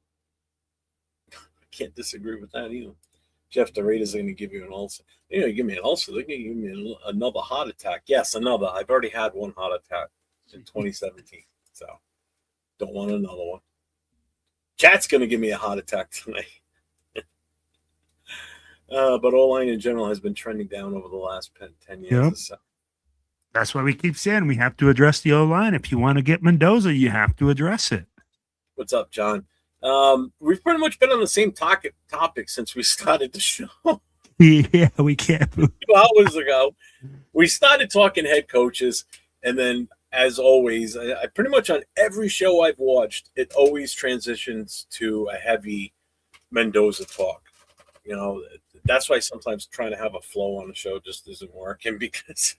can't disagree with that either. Jeff, the Raiders are going to give you an ulcer. You give me an ulcer, they're going to give me another heart attack. Yes, another. I've already had one heart attack in 2017, so don't want another one. Chat's going to give me a heart attack tonight. But O-line in general has been trending down over the last 10 years or so. That's why we keep saying we have to address the O-line. If you want to get Mendoza, you have to address it. What's up, John? We've pretty much been on the same topic since we started the show. Yeah, we can't. 2 hours ago, we started talking head coaches, and then, as always, I pretty much on every show I've watched, it always transitions to a heavy Mendoza talk. You know, that's why sometimes trying to have a flow on the show just isn't working, because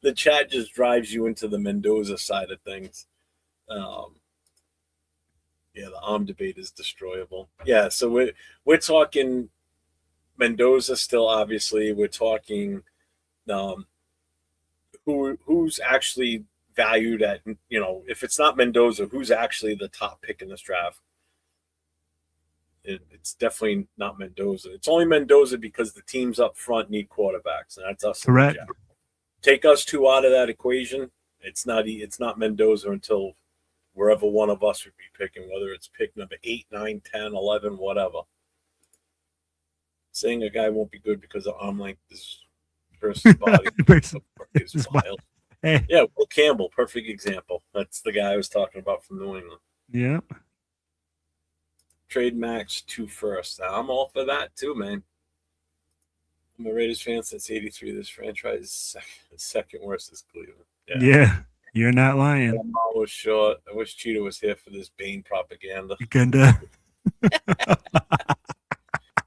the chat just drives you into the Mendoza side of things. Yeah, the arm debate is destroyable. Yeah, so we're talking Mendoza still, obviously. We're talking who's actually valued at, if it's not Mendoza, who's actually the top pick in this draft. It's definitely not Mendoza. It's only Mendoza because the teams up front need quarterbacks, and that's us. Correct. Take us two out of that equation. It's not Mendoza until wherever one of us would be picking, whether it's pick number 8, 9, 10, 11, whatever. Saying a guy won't be good because of arm length is person's body. is wild. Hey. Yeah, Will Campbell, perfect example. That's the guy I was talking about from New England. Yeah. Trade Max 2 first. Now, I'm all for that too, man. I'm a Raiders fan since '83. This franchise is second worst is Cleveland. Yeah, you're not lying. I'm always short. I wish Cheetah was here for this Bane propaganda.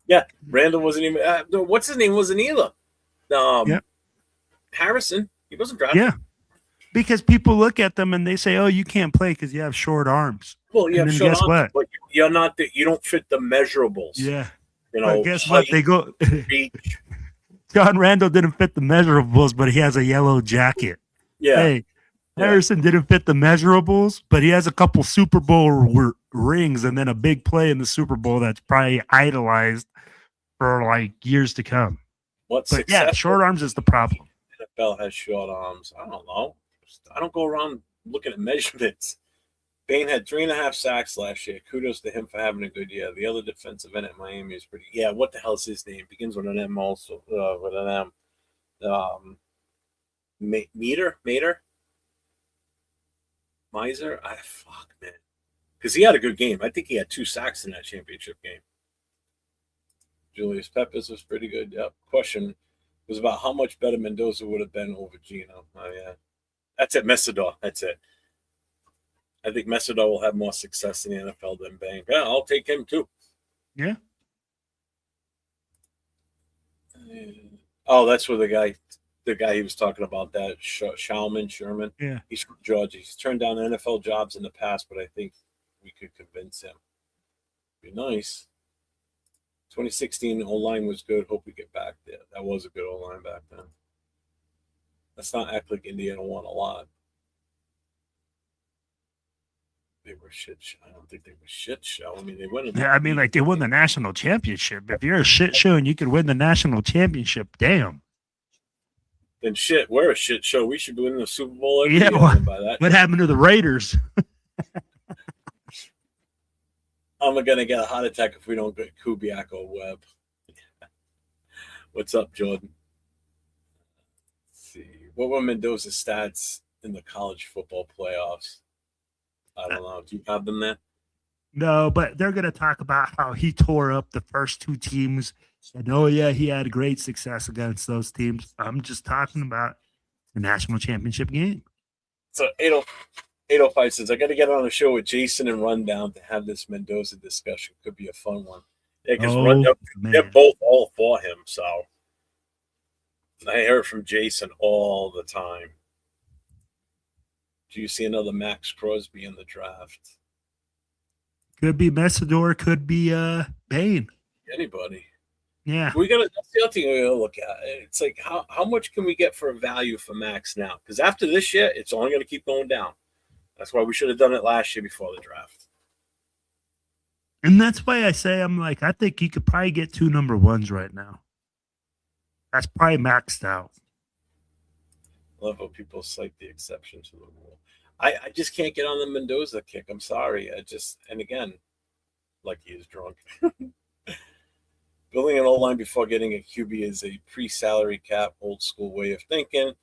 Yeah, Randall wasn't even. What's his name? Wasn't either. Harrison. He wasn't drafted. Yeah, because people look at them and they say, "Oh, you can't play because you have short arms." Well, you have short guess arms, what? but you're not. You don't fit the measurables. Yeah. But guess what? They go. John Randall didn't fit the measurables, but he has a yellow jacket. Yeah. Hey, Harrison didn't fit the measurables, but he has a couple Super Bowl rings and then a big play in the Super Bowl that's probably idolized for like years to come. Short arms is the problem. NFL has short arms. I don't know. I don't go around looking at measurements. Bain had 3.5 sacks last year. Kudos to him for having a good year. The other defensive end at Miami is pretty. Yeah, what the hell is his name? Begins with an M also. With an M. Mater? Miser? Fuck, man. Because he had a good game. I think he had 2 sacks in that championship game. Julius Peppers was pretty good. Yep. Question was about how much better Mendoza would have been over Gino. Oh, yeah. That's it. Messidor. That's it. I think Messidor will have more success in the NFL than Bain. Yeah, I'll take him too. Yeah. Oh, that's where the guy he was talking about, that Sherman. Yeah. He's from Georgia. He's turned down NFL jobs in the past, but I think we could convince him. Be nice. 2016 O-line was good. Hope we get back there. That was a good O-line back then. Let's not act like Indiana won a lot. They were shit show. I don't think they were shit show. I mean, they won. Yeah, I mean, like they won the national championship. If you're a shit show and you could win the national championship, damn. Then shit, we're a shit show. We should be winning the Super Bowl every Yeah, year. By that. What happened to the Raiders? I'm gonna get a heart attack if we don't get Kubiak or Webb. What's up, Jordan? Let's see. What were Mendoza's stats in the college football playoffs? I don't know. Do you have them there? No, but they're going to talk about how he tore up the first 2 teams. And, oh, yeah, he had great success against those teams. I'm just talking about the national championship game. So 805 says, I got to get on a show with Jason and Rundown to have this Mendoza discussion. Could be a fun one. Yeah, because Rundown, they're both all for him. So I hear it from Jason all the time. Do you see another Max Crosby in the draft? Could be Messidor, could be Bain. Anybody. Yeah. That's the other thing we gotta look at. It's like how much can we get for a value for Max now? Because after this year, it's only gonna keep going down. That's why we should have done it last year before the draft. And that's why I say I think you could probably get 2 number 1s right now. That's probably maxed out. I love how people cite the exception to the rule. I just can't get on the Mendoza kick. I'm sorry. And again, like he is drunk. Building an O-line before getting a QB is a pre-salary cap, old school way of thinking.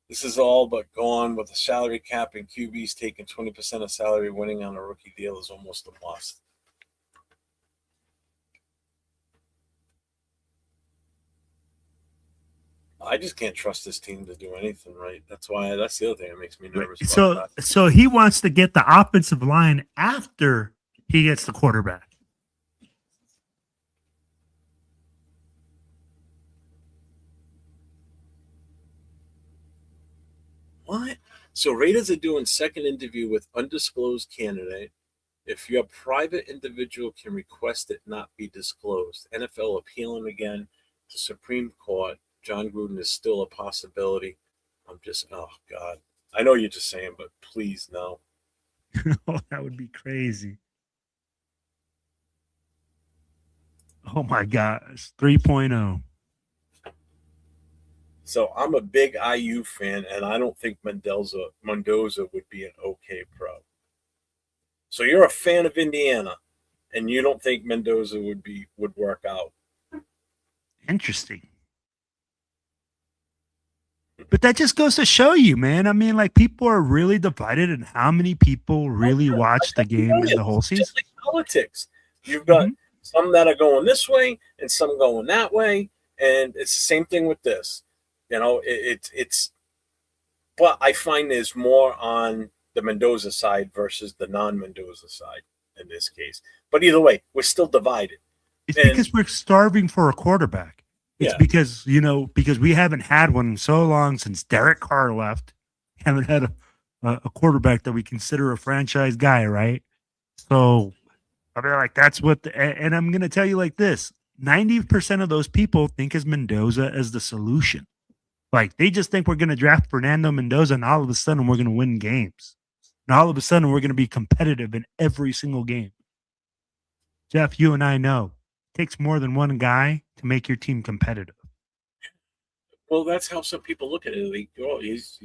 This is all but gone with the salary cap and QBs taking 20% of salary. Winning on a rookie deal is almost a must. I just can't trust this team to do anything right. That's the other thing that makes me nervous. So he wants to get the offensive line after he gets the quarterback. What? So Raiders are doing second interview with undisclosed candidate. If your private individual can request it not be disclosed. NFL appealing again to Supreme Court. John Gruden is still a possibility. Oh, God. I know you're just saying, but please, no. Oh, that would be crazy. Oh, my gosh. 3.0. So I'm a big IU fan, and I don't think Mendoza would be an okay pro. So you're a fan of Indiana, and you don't think Mendoza would work out. Interesting. But that just goes to show you, man. I mean, like, people are really divided in how many people really watch the game in the whole season. Just like politics. You've got some that are going this way and some going that way. And it's the same thing with this. You know, but I find there's more on the Mendoza side versus the non-Mendoza side in this case. But either way, we're still divided. It's because we're starving for a quarterback. It's because we haven't had one in so long since Derek Carr left. Haven't had a quarterback that we consider a franchise guy, right? So, I mean, like, that's what and I'm going to tell you like this. 90% of those people think as Mendoza as the solution. Like, they just think we're going to draft Fernando Mendoza and all of a sudden we're going to win games. And all of a sudden we're going to be competitive in every single game. Jeff, you and I know it takes more than one guy to make your team competitive. Well, that's how some people look at it. Like, oh, he's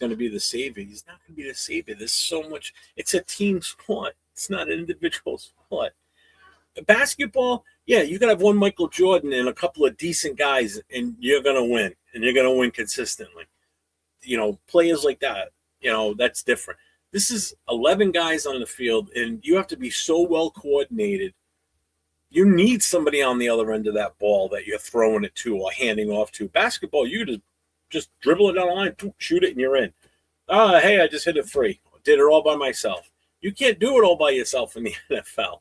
going to be the savior. He's not going to be the savior. There's so much. It's a team sport. It's not an individual sport. Basketball, yeah, you can have one Michael Jordan and a couple of decent guys, and you're going to win, and you're going to win consistently. Players like that, that's different. This is 11 guys on the field, and you have to be so well coordinated. You need somebody on the other end of that ball that you're throwing it to or handing off to. Basketball, you just dribble it down the line, shoot it, and you're in. Hey, I just hit it free. Did it all by myself. You can't do it all by yourself in the NFL.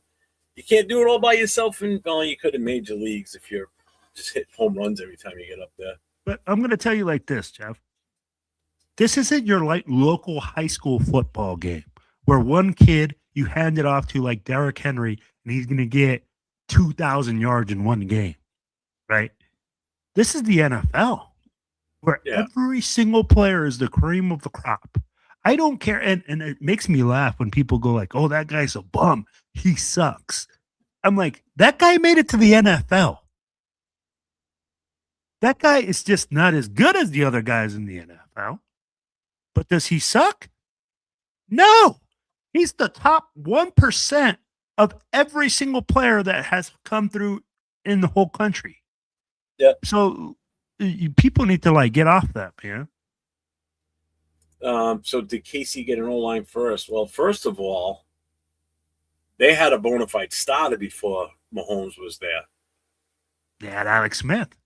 You can't do it all by yourself you could in major leagues if you're just hitting home runs every time you get up there. But I'm going to tell you like this, Jeff. This isn't your local high school football game where one kid you hand it off to like Derrick Henry and he's going to get 2,000 yards in one game, right? This is the NFL where every single player is the cream of the crop. I don't care. And it makes me laugh when people go like, oh, that guy's a bum. He sucks. I'm like, that guy made it to the NFL. That guy is just not as good as the other guys in the NFL. But does he suck? No. He's the top 1% of every single player that has come through in the whole country. Yeah. So people need to get off that, man. So did Casey get an O-line first? Well, first of all, they had a bona fide starter before Mahomes was there. They had Alex Smith.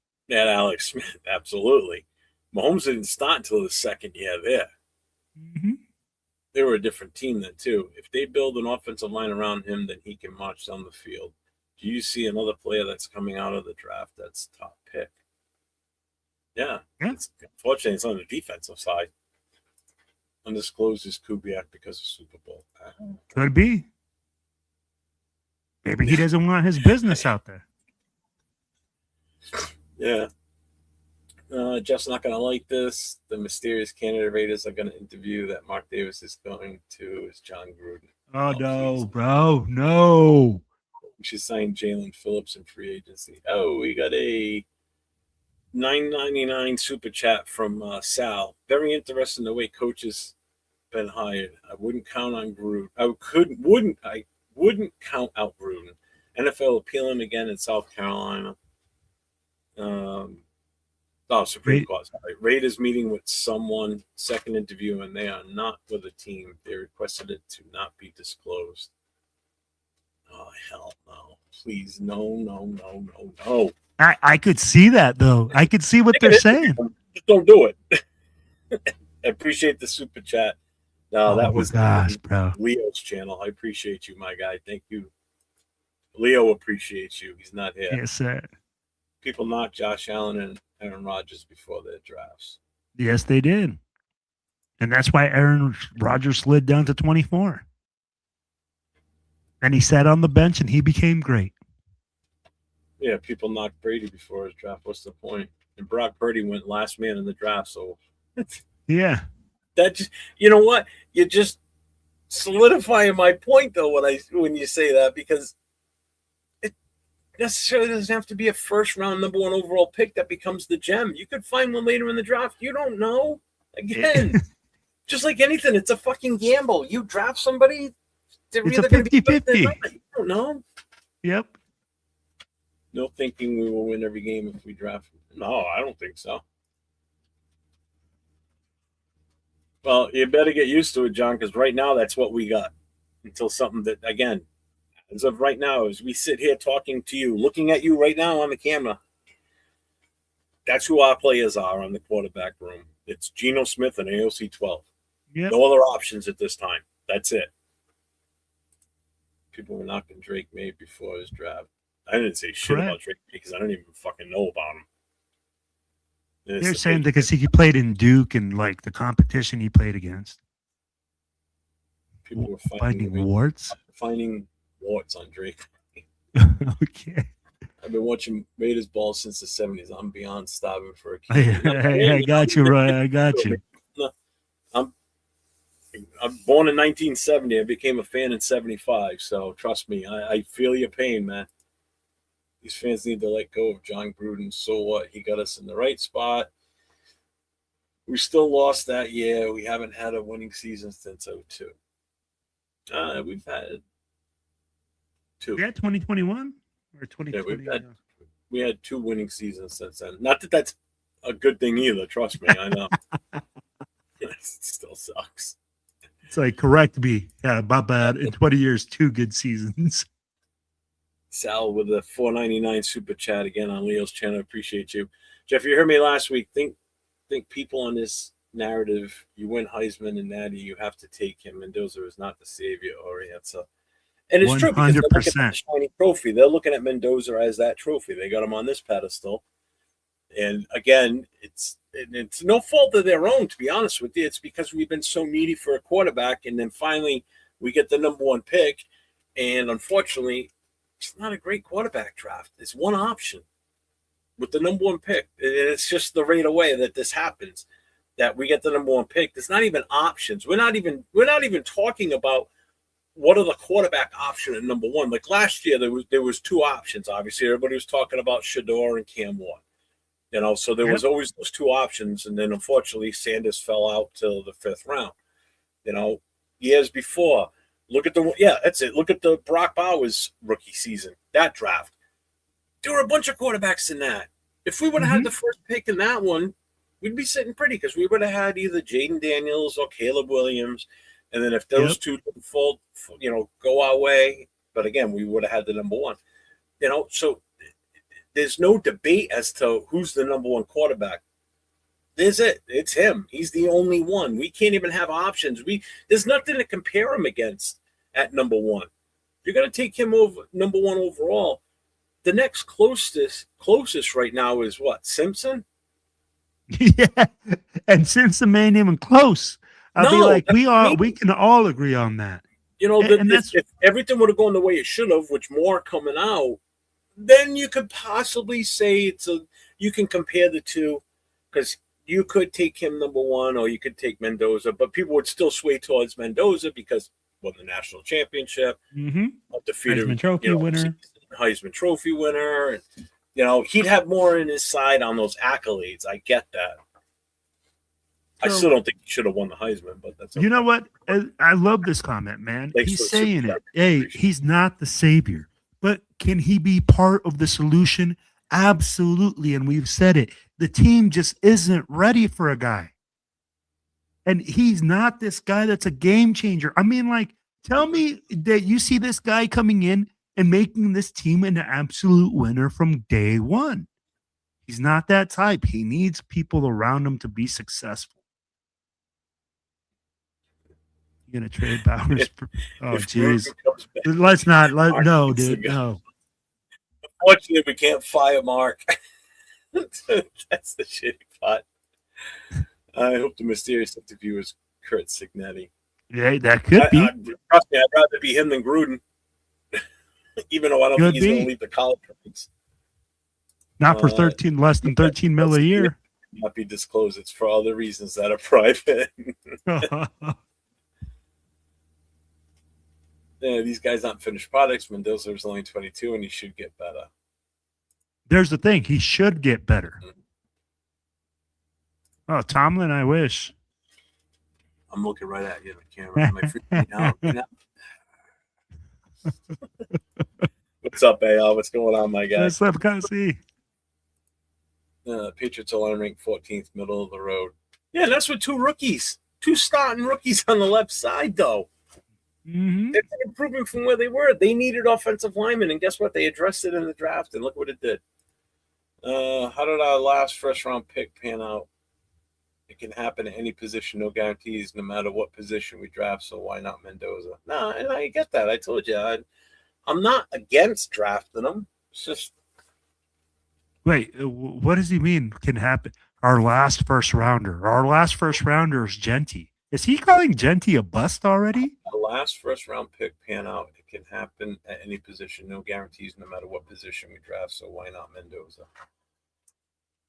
Absolutely. Mahomes didn't start until the second year there. Mm-hmm. They were a different team then, too. If they build an offensive line around him, then he can march down the field. Do you see another player that's coming out of the draft that's top pick? Yeah. Unfortunately, it's on the defensive side. Undisclosed is Kubiak because of Super Bowl. Could be. Maybe he doesn't want his business out there. Yeah. Jeff's not going to like this. The mysterious candidate Raiders are going to interview that Mark Davis is going to is John Gruden. Oh, no, please. Bro. No. We should sign Jalen Phillips in free agency. Oh, we got a $9.99 super chat from Sal. Very interesting the way coaches been hired. I wouldn't count on Gruden. I wouldn't count out Gruden. NFL appealing again in South Carolina. Supreme Court. Sorry. Raiders meeting with someone, second interview, and they are not with a team. They requested it to not be disclosed. Oh, hell no. Please, no. I could see that, though. I could see what they're saying. Just don't do it. I appreciate the super chat. No, that was bro. Leo's channel. I appreciate you, my guy. Thank you. Leo appreciates you. He's not here. Yes, sir. People knocked Josh Allen and Aaron Rodgers before their drafts. Yes, they did. And that's why Aaron Rodgers slid down to 24. And he sat on the bench and he became great. Yeah, people knocked Brady before his draft. What's the point? And Brock Purdy went last man in the draft, so yeah. That just, you know what? You're just solidifying my point though when you say that, because it necessarily doesn't have to be a first round number 1 overall pick that becomes the gem. You could find one later in the draft. You don't know. Again, just like anything, it's a fucking gamble. You draft somebody, they're it's either a 50-50. You don't know. Yep. No thinking we will win every game if we draft. No, I don't think so. Well, you better get used to it, John, because right now that's what we got. Until something that, again, as of right now, as we sit here talking to you, looking at you right now on the camera, that's who our players are on the quarterback room. It's Geno Smith and AOC 12. Yep. No other options at this time. That's it. People were knocking Drake May before his draft. I didn't say shit about Drake because I don't even fucking know about him. They're saying because he played in Duke and the competition he played against. People were finding warts on Drake. Okay. I've been watching Raiders ball since the 70s. I'm beyond starving for a kid. I got you, Roy. I got you. I'm born in 1970. I became a fan in 75. So trust me, I feel your pain, man. These fans need to let go of John Gruden. So what? He got us in the right spot. We still lost that year. We haven't had a winning season since 02. We've had 2. We had 2021 or Yeah, 2020. we had 2 winning seasons since then. Not that that's a good thing either. Trust me, I know. It still sucks. It's like, correct me. Yeah, my bad. In 20 years, 2 good seasons. Sal with the $4.99 super chat again on Leo's channel. Appreciate you, Jeff. You heard me last week. Think people on this narrative. You win Heisman and Natty, you have to take him. Mendoza is not the savior or answer. And it's 100%. True because they're looking at the shiny trophy. They're looking at Mendoza as that trophy. They got him on this pedestal. And again, it's no fault of their own, to be honest with you. It's because we've been so needy for a quarterback, and then finally we get the number 1 pick, and unfortunately, it's not a great quarterback draft. It's one option with the number 1 pick. And it's just the right away that this happens, that we get the number 1 pick. There's not even options. We're not even talking about what are the quarterback option at number 1. Like last year, there was 2 options. Obviously, everybody was talking about Shador and Cam Ward. You know, so there was always those 2 options, and then unfortunately Sanders fell out till the 5th round. You know, years before, that's it. Look at the Brock Bowers rookie season, that draft. There were a bunch of quarterbacks in that. If we would have had the first pick in that one, we'd be sitting pretty because we would have had either Jaden Daniels or Caleb Williams, and then if those 2 didn't fall, go our way, but again, we would have had the number 1. You know, so. There's no debate as to who's the number 1 quarterback. There's it. It's him. He's the only one. We can't even have options. There's nothing to compare him against at number 1. You're going to take him over number 1 overall. The next closest right now is what? Simpson? Yeah, and Simpson ain't even close. We can all agree on that. You know, if everything would have gone the way it should have, which more coming out, then you could possibly say you can compare the 2 because you could take him number 1 or you could take Mendoza, but people would still sway towards Mendoza because won the national championship, defeated Heisman Trophy winner. Heisman Trophy winner. And, you know, he'd have more in his side on those accolades. I get that. I still don't think he should have won the Heisman, but that's okay. You know what? I love this comment, man. He's saying it. Hey, he's not the savior. But can he be part of the solution? Absolutely. And we've said it. The team just isn't ready for a guy. And he's not this guy that's a game changer. I mean, like, tell me that you see this guy coming in and making this team an absolute winner from day 1. He's not that type. He needs people around him to be successful. You're going to trade Bowers? Oh, jeez. Let's not. No, dude. No. Unfortunately, we can't fire Mark. That's the shitty part. I hope the mysterious interview is Kurt Signetti. Yeah, that could be. Trust me, I'd rather be him than Gruden. Even though I don't think he's going to leave the college ranks. Not for less than 13 mil a year. Not be disclosed. It's for other reasons that are private. Yeah, these guys aren't finished products. Mendoza was only 22, and he should get better. There's the thing. He should get better. Oh, Tomlin, I wish. I'm looking right at you, the camera. Am I freaking out? What's up, AL? What's going on, my guy? What's up, Cassie? Patriots are ranked 14th, middle of the road. Yeah, that's with 2 rookies. 2 starting rookies on the left side, though. Mm-hmm. They're improving from where they were. They needed offensive linemen, and guess what? They addressed it in the draft, and look what it did. How did our last first-round pick pan out? It can happen at any position, no guarantees, no matter what position we draft, so why not Mendoza? No, and I get that. I told you. I'm not against drafting them. It's just... Wait, what does he mean can happen? Our last first-rounder. Our last first-rounder is Genty. Is he calling Genty a bust already? The last first-round pick pan out. It can happen at any position. No guarantees, no matter what position we draft. So why not Mendoza?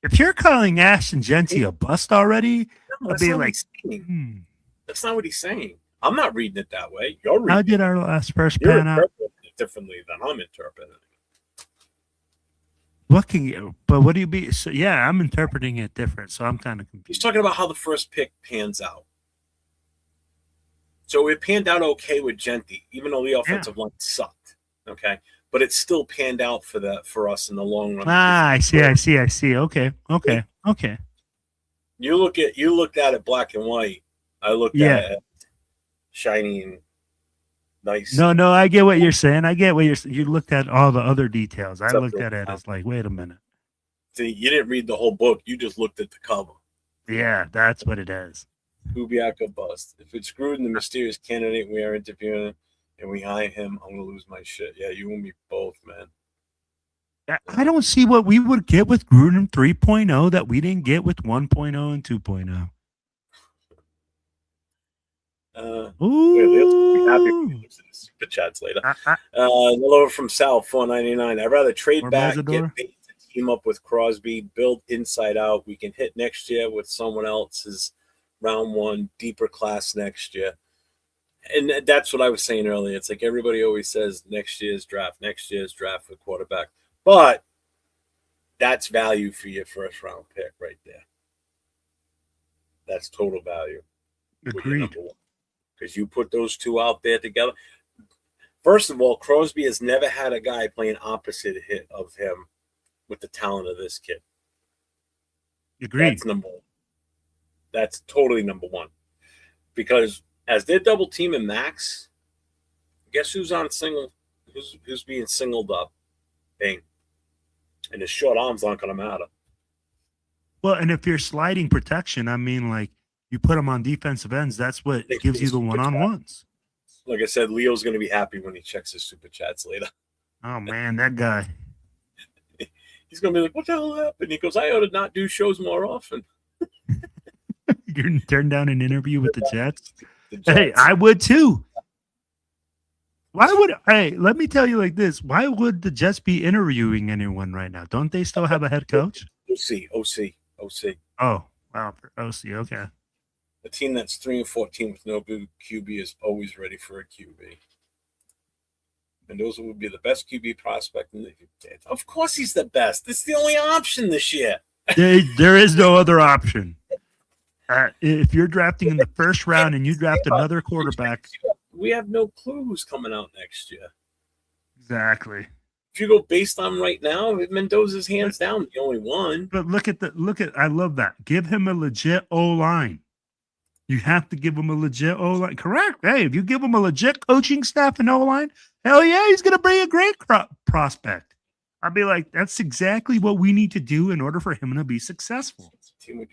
If you're calling Ashton Genty a bust already, no, I'd be like, that's not what he's saying. I'm not reading it that way. You're reading How did our last first pan out? Differently than I'm interpreting it. What can you? But what do you be? So yeah, I'm interpreting it different, so I'm kind of He's confused. talking about how the first pick pans out. So it panned out okay with Genti, even though the Yeah. offensive line sucked. Okay, but it still panned out for us in the long run. Ah, I see. I see. I see. Okay. Okay. Okay. You looked at it black and white. I looked at Yeah. it shiny and nice. No, no, I get what you're saying. I get what you're saying. You looked at all the other details. I Except looked for at it as like, wait a minute. see, you didn't read the whole book. You just looked at the cover. Yeah, that's what it is. Kubiak or bust. If it's Gruden, the mysterious candidate we are interviewing, and we hire him, I'm gonna lose my shit. Yeah, you and me both, man. I don't see what we would get with Gruden 3.0 that we didn't get with 1.0 and 2.0. We'll be happy when Ooh. he loses the super chats later. I, Lower from South, 499. I'd rather trade or back, Mazador. get paid to team up with Crosby, build inside out. We can hit next year with someone else's round one, deeper class next year. And that's what I was saying earlier. It's like everybody always says next year's draft for quarterback. But that's value for your first round pick right there. That's total value. Agreed. Because you put those two out there together. First of all, Crosby has never had a guy playing opposite hit of him with the talent of this kid. Agreed. That's number one. That's totally number one. Because as they're double teaming Max, guess who's on single? Who's being singled up? Bang. And his short arms aren't going to matter. Well, and if you're sliding protection, I mean, like you put them on defensive ends, that's what gives you the one-on-ones. Like I said, Leo's going to be happy when he checks his super chats later. Oh man, that guy. He's going to be like, "What the hell happened?" He goes, "I ought to not do shows more often." You're gonna turn down an interview with the Jets? Jets. Hey, I would too. Why would let me tell you like this. Why would the Jets be interviewing anyone right now? Don't they still have a head coach? OC. Oh, wow. OC, okay. A team that's 3-14 with no good QB is always ready for a QB. Mendoza would be the best QB prospect in the Of course he's the best. It's the only option this year. There is no other option. If you're drafting in the first round and you draft another quarterback, we have no clue who's coming out next year. Exactly. If you go based on right now, Mendoza's hands down the only one. But look at I love that. Give him a legit O-line. You have to give him a legit O-line. Correct. Hey, if you give him a legit coaching staff and O-line, hell yeah, he's going to bring a great prospect. I'd be like, that's exactly what we need to do in order for him to be successful.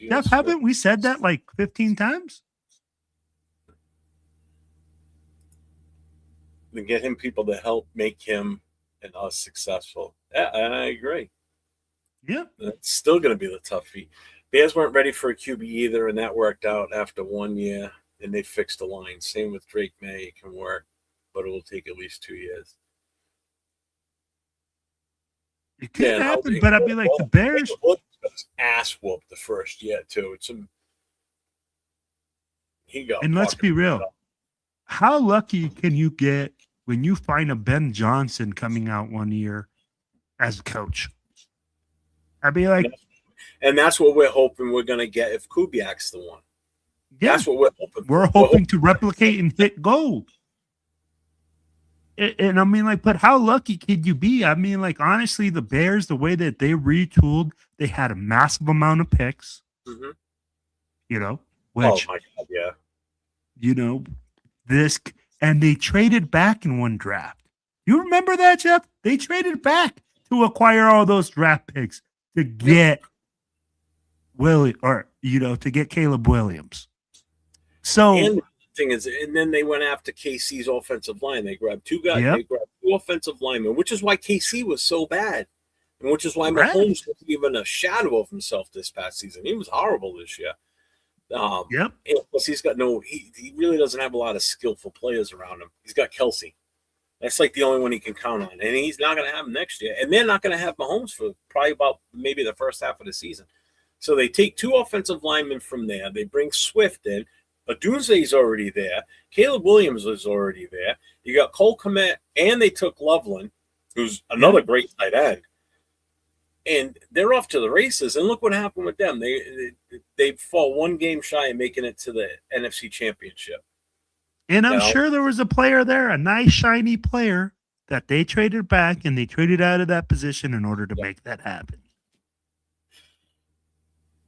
Jeff, haven't we said that like 15 times? To get him people to help make him and us successful. Yeah, I agree. Yeah. It's still going to be the tough feat. Bears weren't ready for a QB either, and that worked out after 1 year, and they fixed the line. Same with Drake May. It can work, but it will take at least 2 years. It could happen, but I'd be like, the Bears ass whooped the first year too. And let's be real. How lucky can you get when you find a Ben Johnson coming out 1 year as a coach? I'd be like, and that's what we're hoping we're going to get if Kubiak's the one. Yeah, that's what we're hoping. We're hoping to replicate and hit gold. And I mean, like, but how lucky could you be? I mean, like, honestly, the Bears, the way that they retooled, they had a massive amount of picks. Mm-hmm. You know, which, oh my God, yeah. You know, and they traded back in one draft. You remember that, Jeff? They traded back to acquire all those draft picks to get to get Caleb Williams. So. And thing is, and then they went after KC's offensive line. They grabbed two guys. Yep. They grabbed two offensive linemen, which is why KC was so bad, and which is why Mahomes wasn't even a shadow of himself this past season. He was horrible this year. Yep. And plus, he's got he really doesn't have a lot of skillful players around him. He's got Kelsey. That's like the only one he can count on, and he's not going to have him next year. And they're not going to have Mahomes for probably about maybe the first half of the season. So they take two offensive linemen from there. They bring Swift in. Odunze's already there. Caleb Williams is already there. You got Cole Kmet, and they took Loveland, who's another great tight end. and they're off to the races. And look what happened with them. They fall one game shy of making it to the NFC Championship. And I'm sure there was a player there, a nice shiny player that they traded back, and they traded out of that position in order to make that happen.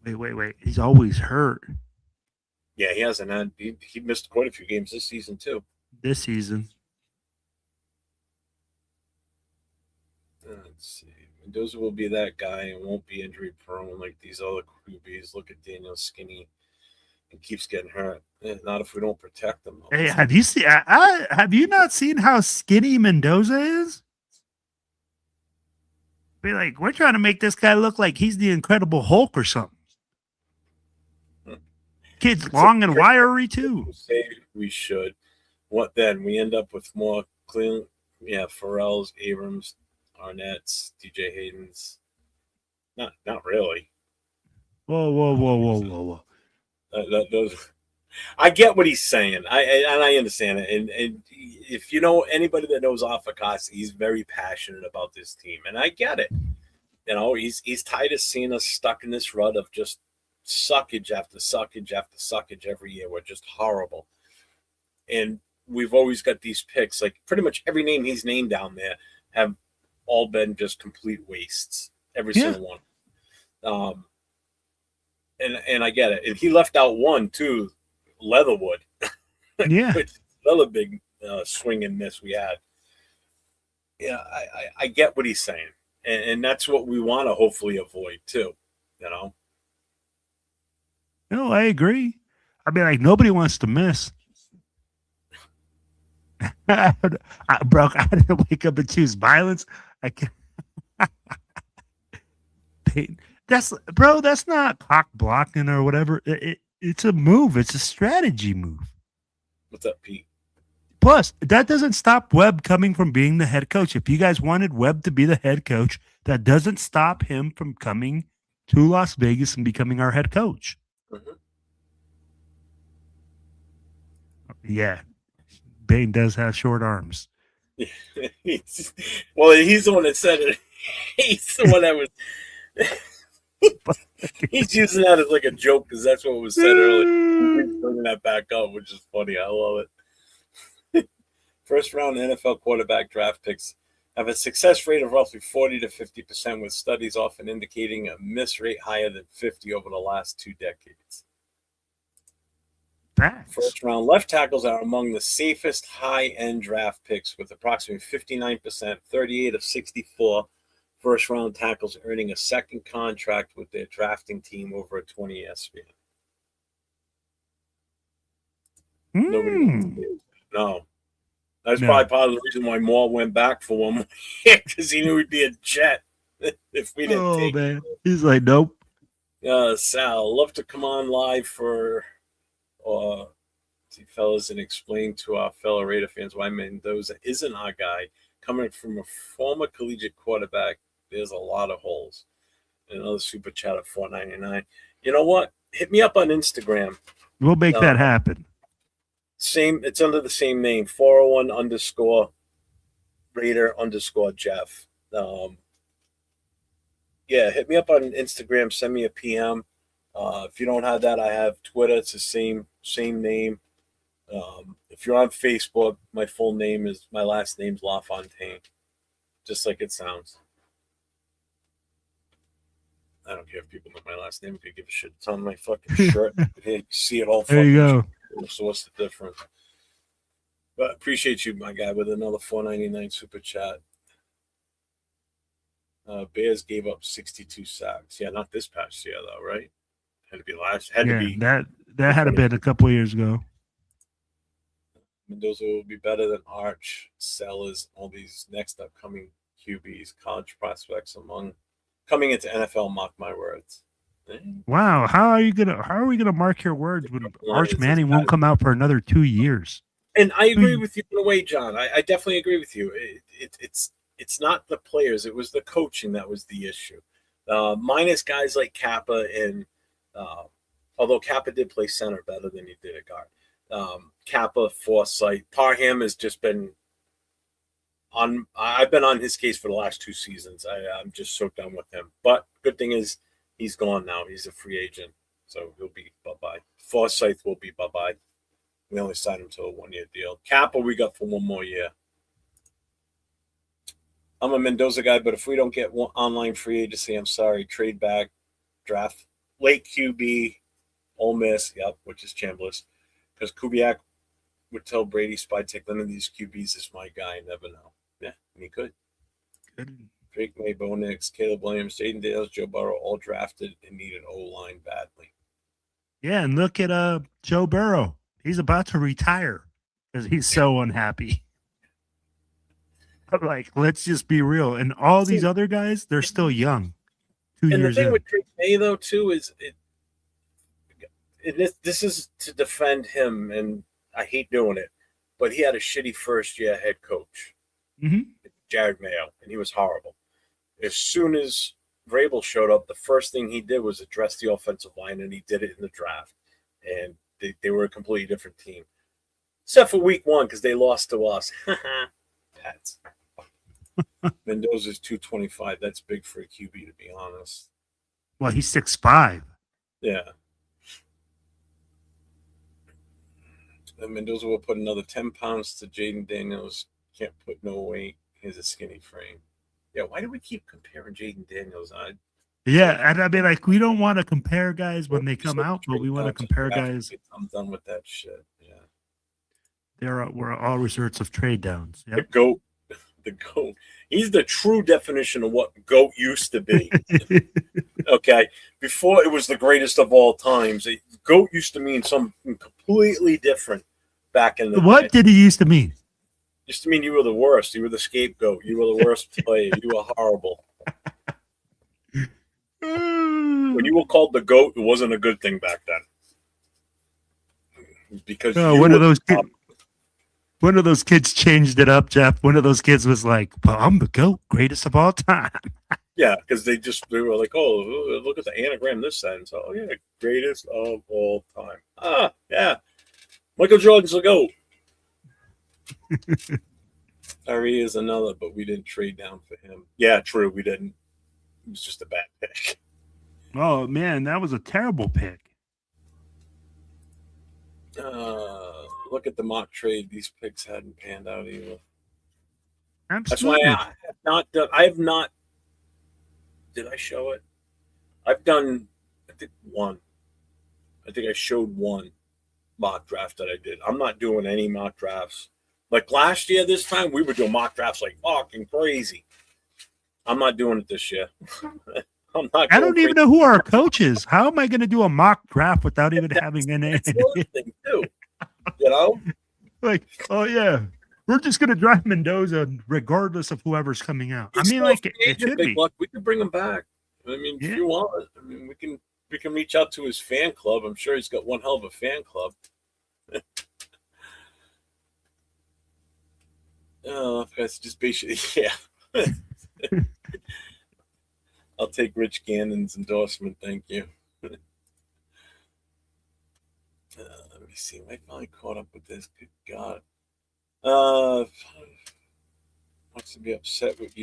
Wait. He's always hurt. Yeah, he hasn't had. He missed quite a few games this season too. This season. Let's see. Mendoza will be that guy and won't be injury prone like these other QBs. Look at Daniel Skinny and keeps getting hurt. Not if we don't protect them. Hey, have you not seen how skinny Mendoza is? Be like, we're trying to make this guy look like he's the Incredible Hulk or something. Kid's long and wiry too. Say we should. What then? We end up with more clean. Yeah, Farrell's, Abrams, Arnett's, DJ Hayden's. Not really. Whoa. Those. I get what he's saying. I understand it. And if you know anybody that knows Afakasi, he's very passionate about this team, and I get it. You know, he's tired of seeing us stuck in this rut of just suckage after suckage after suckage every year. We're just horrible. And we've always got these picks. Like pretty much every name he's named down there have all been just complete wastes. Every single one. And I get it. And he left out one too, Leatherwood. Yeah. Which is another big swing and miss we had. Yeah, I get what he's saying. And that's what we want to hopefully avoid too, you know? No, I agree. I mean, like, nobody wants to miss. I didn't wake up and choose violence. I can't. That's not cock blocking or whatever. It's a move. It's a strategy move. What's up, Pete? Plus, that doesn't stop Webb coming from being the head coach. If you guys wanted Webb to be the head coach, that doesn't stop him from coming to Las Vegas and becoming our head coach. Mm-hmm. Yeah. Bane does have short arms. He's the one that said it. He's the one that was. He's using that as like a joke because that's what was said earlier. He's bringing that back up, which is funny. I love it. First round NFL quarterback draft picks have a success rate of roughly 40 to 50%, with studies often indicating a miss rate higher than 50 over the last 2 decades. Facts. First round left tackles are among the safest high-end draft picks, with approximately 59%, 38 of 64 first round tackles earning a second contract with their drafting team over a 20-year span. Nobody no. That's probably part of the reason why Moore went back for one more year, because he knew he'd be a Jet if we didn't take man. He's like, nope. Sal, love to come on live for fellas and explain to our fellow Raider fans why Mendoza isn't our guy. Coming from a former collegiate quarterback, there's a lot of holes. Another super chat at $4.99. You know what? Hit me up on Instagram. We'll make that happen. It's under the same name, 401 _Raider _ Jeff. Yeah, hit me up on Instagram. Send me a PM. If you don't have that, I have Twitter. It's the same name. If you're on Facebook, my last name's LaFontaine, just like it sounds. I don't care if people know my last name. I could give a shit. It's on my fucking shirt. You see it all. There you go. So what's the difference? But appreciate you, my guy, with another $4.99 super chat. Bears gave up 62 sacks. Yeah, not this past year though, right? Had to be last. Had to be that had to been a couple of years ago. Mendoza will be better than Arch, Sellers, all these next upcoming QBs, college prospects coming into NFL. Mark my words. Wow, how are we gonna mark your words when Arch Manning won't come out for another 2 years? And I agree with you in a way, John. I definitely agree with you. It's not the players; it was the coaching that was the issue. Minus guys like Kappa and although Kappa did play center better than he did at guard. Kappa, Forsythe, Parham has just been I've been on his case for the last 2 seasons. I'm just so done with him. But good thing is he's gone now. He's a free agent, so he'll be bye-bye. Forsyth will be bye-bye. We only signed him to a 1-year deal. Kappa we got for 1 more year. I'm a Mendoza guy, but if we don't get online free agency, I'm sorry. Trade back, draft, late QB, Ole Miss, yep, which is Chambliss. Because Kubiak would tell Brady, Spy, take none of these QBs is my guy. Never know. Yeah, and he could. Good. Drake May, Bo Nix, Caleb Williams, Jaden Dales, Joe Burrow, all drafted and needed O-line badly. Yeah, and look at Joe Burrow. He's about to retire because he's so unhappy. But like, let's just be real. And all these other guys, they're still young. 2 And years the thing in. with Drake May, though, too, is this is to defend him, and I hate doing it, but he had a shitty first-year head coach, Jared Mayo, and he was horrible. As soon as Vrabel showed up, the first thing he did was address the offensive line, and he did it in the draft. And they were a completely different team. Except for week 1, because they lost to us. Pats. Mendoza's 225. That's big for a QB, to be honest. Well, he's 6'5". Yeah. And Mendoza will put another 10 pounds to Jaden Daniels. Can't put no weight. He has a skinny frame. Yeah, why do we keep comparing Jaden Daniels? Yeah, and I mean, like, we don't want to compare guys when they come out, but we want to compare guys. I'm done with that shit. Yeah. We're all resorts of trade downs. Yep. The GOAT. He's the true definition of what GOAT used to be. Okay. Before it was the greatest of all times. GOAT used to mean something completely different back in the What day. did he used to mean? Used to mean you were the worst. You were the scapegoat. You were the worst player. You were horrible. When you were called the GOAT, it wasn't a good thing back then. Because one of those kids changed it up, Jeff. One of those kids was like, well, I'm the GOAT, greatest of all time. Yeah, because they were like, oh, look at the anagram this sentence. Oh, yeah, greatest of all time. Ah, yeah. Michael Jordan's the GOAT. Ari is another, but we didn't trade down for him. Yeah, true, we didn't. It was just a bad pick. Oh, man, that was a terrible pick. Look at the mock trade. These picks hadn't panned out either. Absolutely. That's why I have not. Did I show it? I've done, I think, one. I think I showed one mock draft that I did. I'm not doing any mock drafts. Like last year, this time, we were doing mock drafts like fucking crazy. I'm not doing it this year. I don't even know who our coach is. How am I going to do a mock draft without even having an That's the other thing, too. You know? Like, oh, yeah. We're just going to draft Mendoza regardless of whoever's coming out. He's I mean, like, it should be. Luck. We could bring him back. I mean, if you want, I mean, we can reach out to his fan club. I'm sure he's got one hell of a fan club. Oh, that's just basically, yeah. I'll take Rich Gannon's endorsement. Thank you. Let me see. Am I finally caught up with this? Good God. Wants to be upset with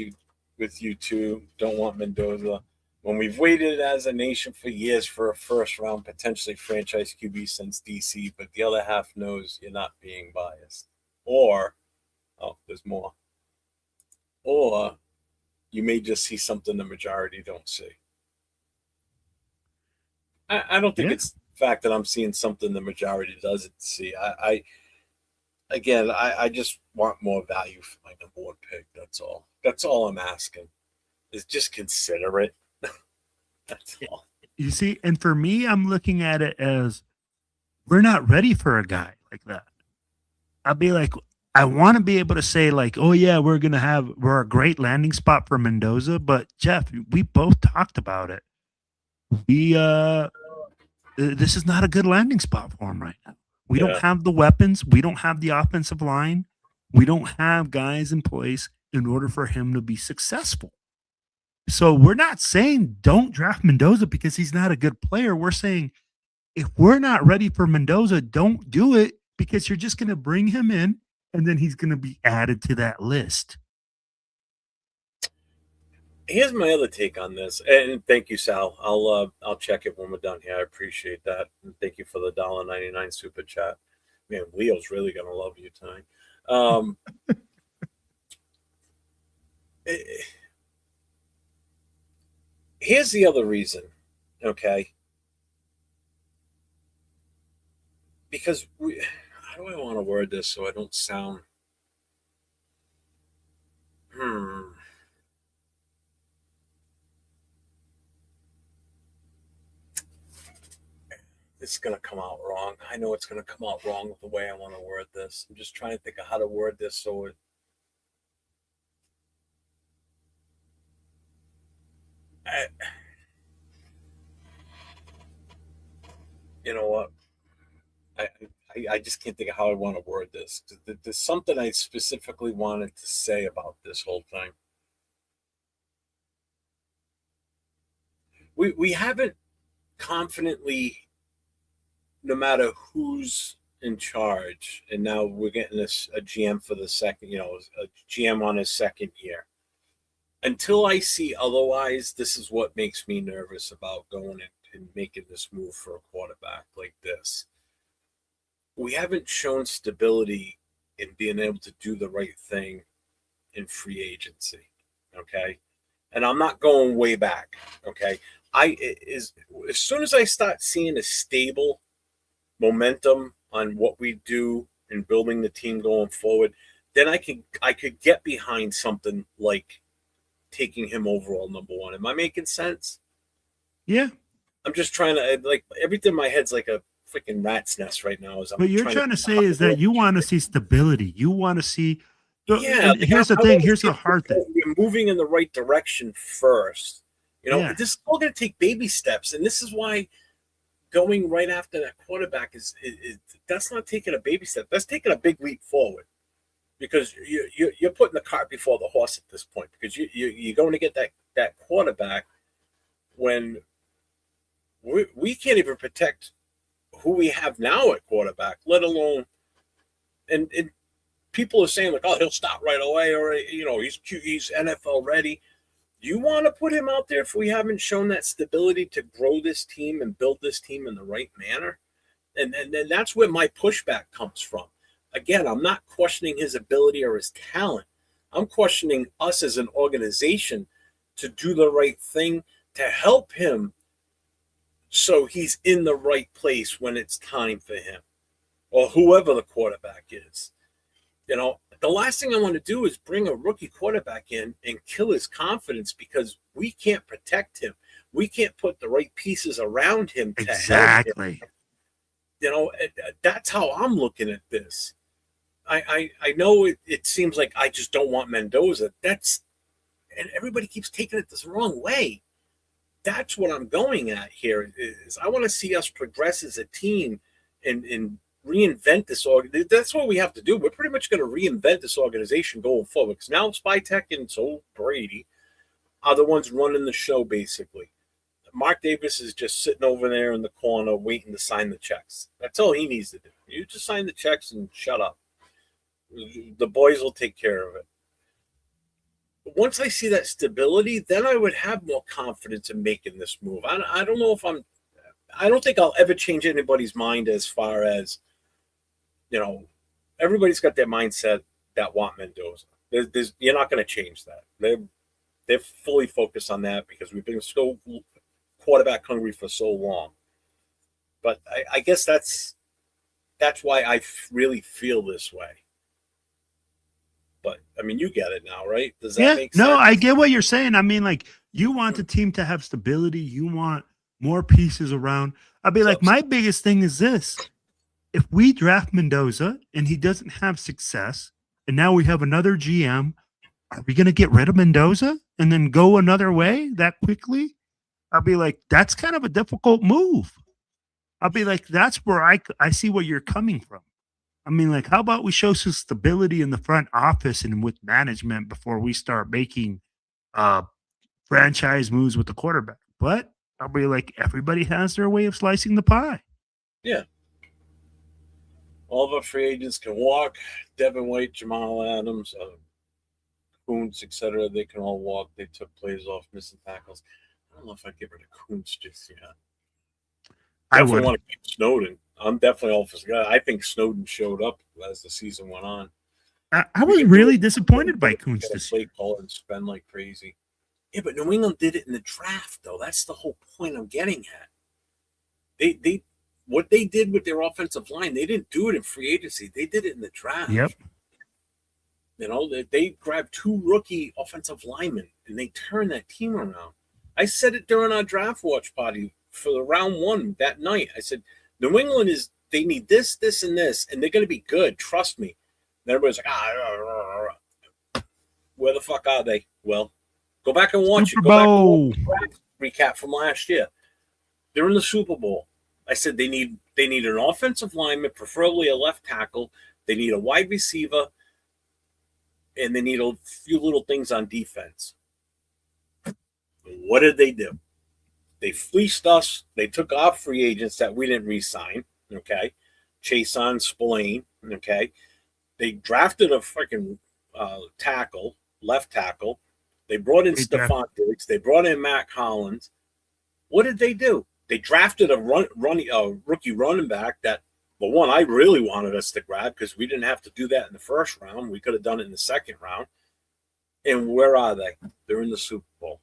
you two. Don't want Mendoza. When we've waited as a nation for years for a first round, potentially franchise QB since DC, but the other half knows you're not being biased. Or, oh, there's more. Or you may just see something the majority don't see. I don't think it's the fact that I'm seeing something the majority doesn't see. I just want more value for my number one pick. That's all. That's all I'm asking. Is just consider it. That's all. You see, and for me, I'm looking at it as we're not ready for a guy like that. I'll be like, I want to be able to say like, oh yeah, we're a great landing spot for Mendoza. But Jeff, we both talked about it. This is not a good landing spot for him right now. We don't have the weapons. We don't have the offensive line. We don't have guys in place in order for him to be successful. So we're not saying don't draft Mendoza because he's not a good player. We're saying if we're not ready for Mendoza, don't do it because you're just going to bring him in and then he's going to be added to that list. Here's my other take on this, and thank you, Sal. I'll check it when we're done here. I appreciate that, and thank you for the $1.99 super chat. Man, Leo's really gonna love you tonight. Um, eh, Here's the other reason, okay? Because how do I want to word this so I don't sound? Hmm. This is gonna come out wrong. I know it's gonna come out wrong with the way I want to word this. I'm just trying to think of how to word this so it. I, you know what? I, I just can't think of how I want to word this. There's something I specifically wanted to say about this whole thing. We haven't confidently, no matter who's in charge, and now we're getting this a GM for the second, a GM on his second year. Until I see otherwise, this is what makes me nervous about going and making this move for a quarterback like this. We haven't shown stability in being able to do the right thing in free agency. Okay. And I'm not going way back. Okay. As soon as I start seeing a stable momentum on what we do in building the team going forward, then I could get behind something like taking him overall number 1. Am I making sense? Yeah. I'm just trying to like everything in my head's like a freaking rat's nest right now as I'm What you're trying to trying to say is that you want to see stability. You want to see. yeah, And like here's the I thing. want to Here's see the if hard thing. we're moving in the right direction first. Yeah. This is all going to take baby steps, and this is why going right after that quarterback is that's not taking a baby step. That's taking a big leap forward because you're putting the cart before the horse at this point because you're going to get that quarterback when we can't even protect who we have now at quarterback, let alone and people are saying like, oh, he'll start right away, or he's NFL ready. You want to put him out there if we haven't shown that stability to grow this team and build this team in the right manner? And then that's where my pushback comes from. Again, I'm not questioning his ability or his talent. I'm questioning us as an organization to do the right thing to help him so he's in the right place when it's time for him or whoever the quarterback is. The last thing I want to do is bring a rookie quarterback in and kill his confidence because we can't protect him. We can't put the right pieces around him to help him. Exactly. That's how I'm looking at this. I know it seems like I just don't want Mendoza. And everybody keeps taking it this wrong way. That's what I'm going at here is I want to see us progress as a team and reinvent this org. That's what we have to do. We're pretty much going to reinvent this organization going forward because now Spytek and so Brady are the ones running the show basically. Mark Davis is just sitting over there in the corner waiting to sign the checks. That's all he needs to do. You just sign the checks and shut up. The boys will take care of it. Once I see that stability, then I would have more confidence in making this move. I don't know if I don't think I'll ever change anybody's mind as far as, everybody's got their mindset that want Mendoza. You're not going to change that. They're fully focused on that because we've been so quarterback hungry for so long. But I guess that's why I really feel this way. But I mean, you get it now, right? Does that make sense? No, I get what you're saying. I mean, like you want the team to have stability. You want more pieces around. I'll be like, my biggest thing is this. If we draft Mendoza and he doesn't have success, and now we have another GM, are we going to get rid of Mendoza and then go another way that quickly? I'll be like, that's kind of a difficult move. I'll be like, that's where I see where you're coming from. I mean, like, how about we show some stability in the front office and with management before we start making uh franchise moves with the quarterback? But I'll be like, everybody has their way of slicing the pie. Yeah. All of our free agents can walk. Devin White, Jamal Adams, Kuntz, etc. They can all walk. They took plays off, missing tackles. I don't know if I'd get rid of Kuntz just yet. I Definitely would. want to keep Snowden. I'm definitely all for Scott. I think Snowden showed up as the season went on. I was really disappointed by Kuntz this year. Play call and spend like crazy. Yeah, but New England did it in the draft, though. That's the whole point I'm getting at. They what they did with their offensive line, they didn't do it in free agency. They did it in the draft. Yep. You know, they grabbed 2 rookie offensive linemen and they turned that team around. I said it during our draft watch party for the round 1 that night. I said, New England they need this, this, and this, and they're going to be good. Trust me. And everybody's like, where the fuck are they? Well, go back and watch Super it. Go Bowl. back and watch the recap from last year. They're in the Super Bowl. I said they need an offensive lineman, preferably a left tackle. They need a wide receiver, and they need a few little things on defense. What did they do? They fleeced us. They took off free agents that we didn't re-sign. Okay, Chason, Spillane. Okay, they drafted a freaking tackle, left tackle. They brought in Stephon Diggs. They brought in Matt Collins. What did they do? They drafted a rookie running back that, well, one, I really wanted us to grab because we didn't have to do that in the first round. We could have done it in the second round. And where are they? They're in the Super Bowl.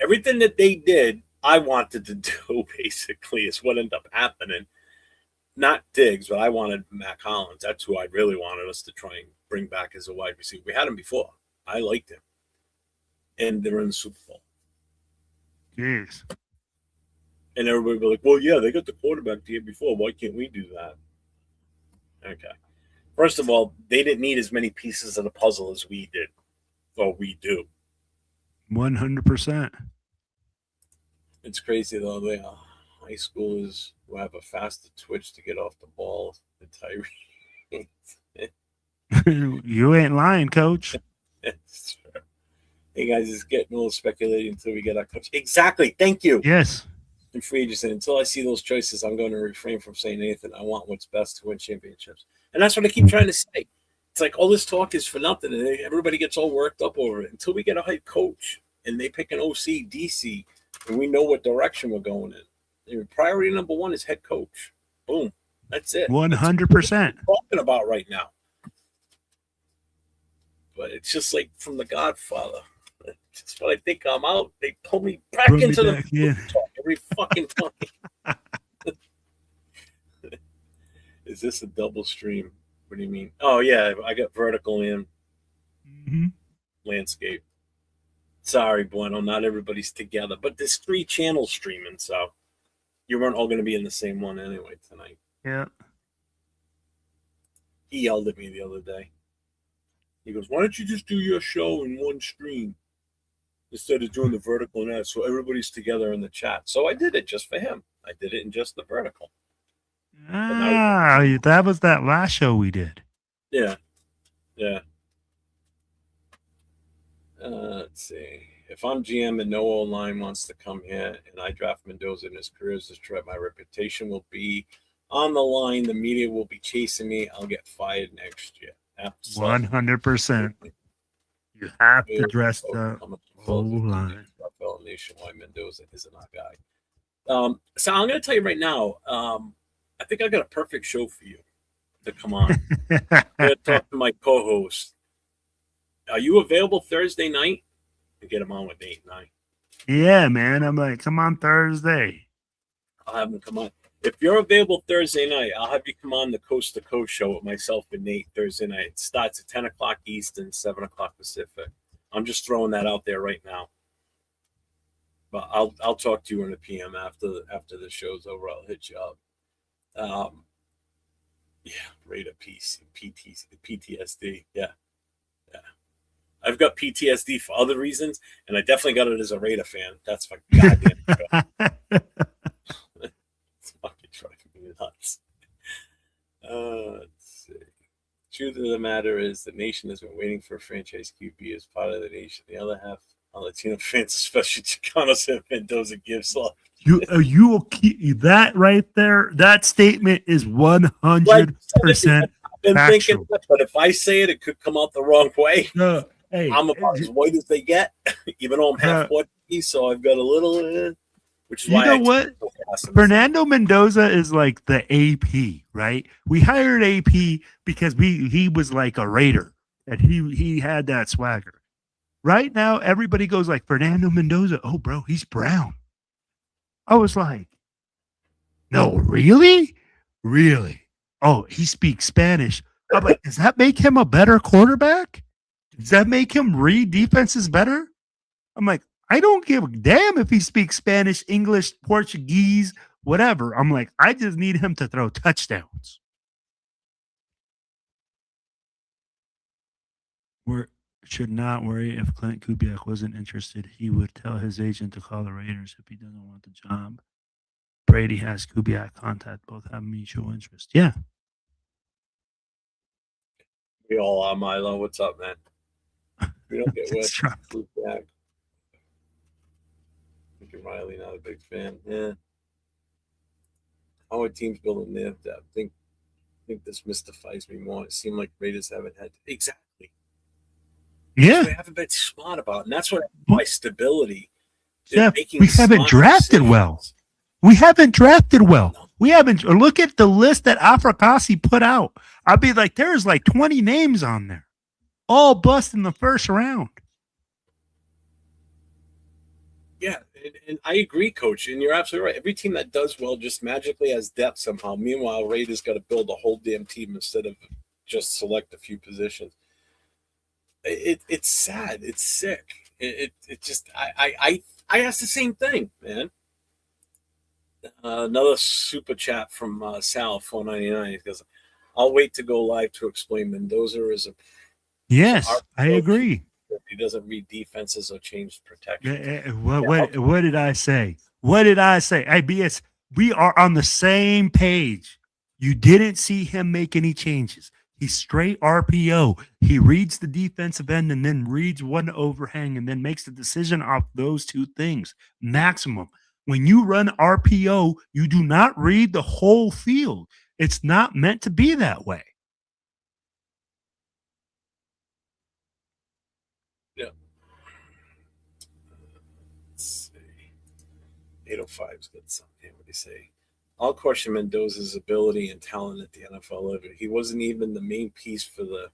Everything that they did, I wanted to do, basically, is what ended up happening. Not Diggs, but I wanted Matt Collins. That's who I really wanted us to try and bring back as a wide receiver. We had him before. I liked him. And they're in the Super Bowl. Jeez. And everybody be like, well, yeah, they got the quarterback the year before. Why can't we do that? Okay. First of all, they didn't need as many pieces of the puzzle as we did. Or we do. 100%. It's crazy, though. They high schoolers who have a faster twitch to get off the ball than Tyree. You ain't lying, coach. It's true. Hey, guys, it's getting a little speculating until we get our coach. Exactly. Thank you. Yes. In free agency, until I see those choices, I'm going to refrain from saying anything. I want what's best to win championships. And that's what I keep trying to say. It's like all this talk is for nothing, and everybody gets all worked up over it until we get a head coach and they pick an OC, DC, and we know what direction we're going in. And priority number 1 is head coach. Boom. That's it. 100%. That's what we're talking about right now. But it's just like from The Godfather. Just when I think I'm out, they pull me back into the talk every fucking time. Is this a double stream? What do you mean? Oh, yeah, I got vertical and landscape. Sorry, Bueno, not everybody's together. But there's 3 channels streaming, so you weren't all going to be in the same one anyway tonight. Yeah. He yelled at me the other day. He goes, why don't you just do your show in one stream instead of doing the vertical and that, so everybody's together in the chat? So I did it just for him. I did it in just the vertical. That was that last show we did. Yeah. Yeah. Let's see. If I'm GM and no O-line wants to come here and I draft Mendoza in his career as a threat, my reputation will be on the line. The media will be chasing me. I'll get fired next year. 100%. You have to dress the O-line. Nationwide, Mendoza isn't our guy. So I'm going to tell you right now, I think I got a perfect show for you to come on. I'm going to talk to my co-host. Are you available Thursday night? To get him on with Nate and I. Yeah, man. I'm like, come on Thursday. I'll have him come on. If you're available Thursday night, I'll have you come on the Coast to Coast show with myself and Nate Thursday night. It starts at 10 o'clock Eastern, 7 o'clock Pacific. I'm just throwing that out there right now. But I'll talk to you in the PM after the show's over. I'll hit you up. Yeah, Raider PTSD. Yeah. I've got PTSD for other reasons, and I definitely got it as a Raider fan. That's fucking goddamn true. It's fucking driving me nuts. Let's see. Truth of the matter is the nation has been waiting for a franchise QB as part of the nation. The other half are Latino fans, especially Chicanos and Mendoza gives love. You will keep that right there. That statement is 100% been thinking Factual. that, but if I say it, it could come out the wrong way. No, hey, I'm about as white as they get, even though I'm half Portuguese, so I've got a little, which is you why know I what? so fast in this. Fernando Mendoza is like the AP, right? We hired AP because he was like a Raider and he had that swagger. Right now, everybody goes like Fernando Mendoza. Oh, bro, he's brown. I was like, no, really? Really? Oh, he speaks Spanish. I'm like, does that make him a better quarterback? Does that make him read defenses better? I'm like, I don't give a damn if he speaks Spanish, English, Portuguese, whatever. I'm like, I just need him to throw touchdowns. We should not worry if Clint Kubiak wasn't interested. He would tell his agent to call the Raiders if he doesn't want the job. Brady has Kubiak contact. Both have mutual interest. Yeah. We all are, Milo. What's up, man? We don't get wet. Kubiak. Riley, not a big fan. Yeah. How are teams building their depth? I think this mystifies me more. It seemed like Raiders haven't had exactly. Yeah. They haven't been smart about it. And that's what my stability. Yeah, we haven't drafted well. We haven't drafted well. No. We haven't. Look at the list that Africasi put out. I'd be like, there's like 20 names on there, all bust in the first round. Yeah, and I agree, Coach, and you're absolutely right. Every team that does well just magically has depth somehow. Meanwhile, Raiders got to build a whole damn team instead of just select a few positions. It's sad. It's sick. It just I asked the same thing, man. Another super chat from Sal 499 because I'll wait to go live to explain Mendoza is a. Yes, I agree. He doesn't read defenses or change protection. What did I say? What did I say? IBS, we are on the same page. You didn't see him make any changes. He's straight RPO. He reads the defensive end and then reads one overhang and then makes the decision off those two things. Maximum. When you run RPO, you do not read the whole field. It's not meant to be that way. Yeah. Let's see. 805's got something. What do you say? I'll question Mendoza's ability and talent at the NFL level. He wasn't even the main piece for the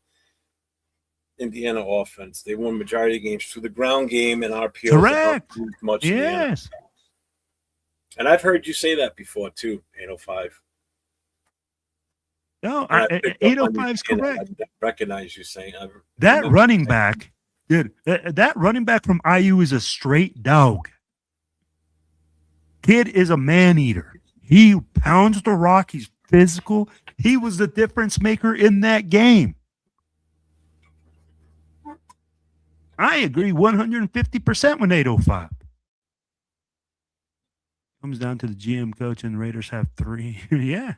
Indiana offense. They won majority of games through the ground game and RPO. Correct. Much yes. And I've heard you say that before too, 805. No, 805 is correct. I recognize you saying that running back, dude. That running back from IU is a straight dog. Kid is a man eater. He pounds the rock. He's physical. He was the difference maker in that game. I agree 150% with 805. Comes down to the GM coach and the Raiders have 3. Yeah.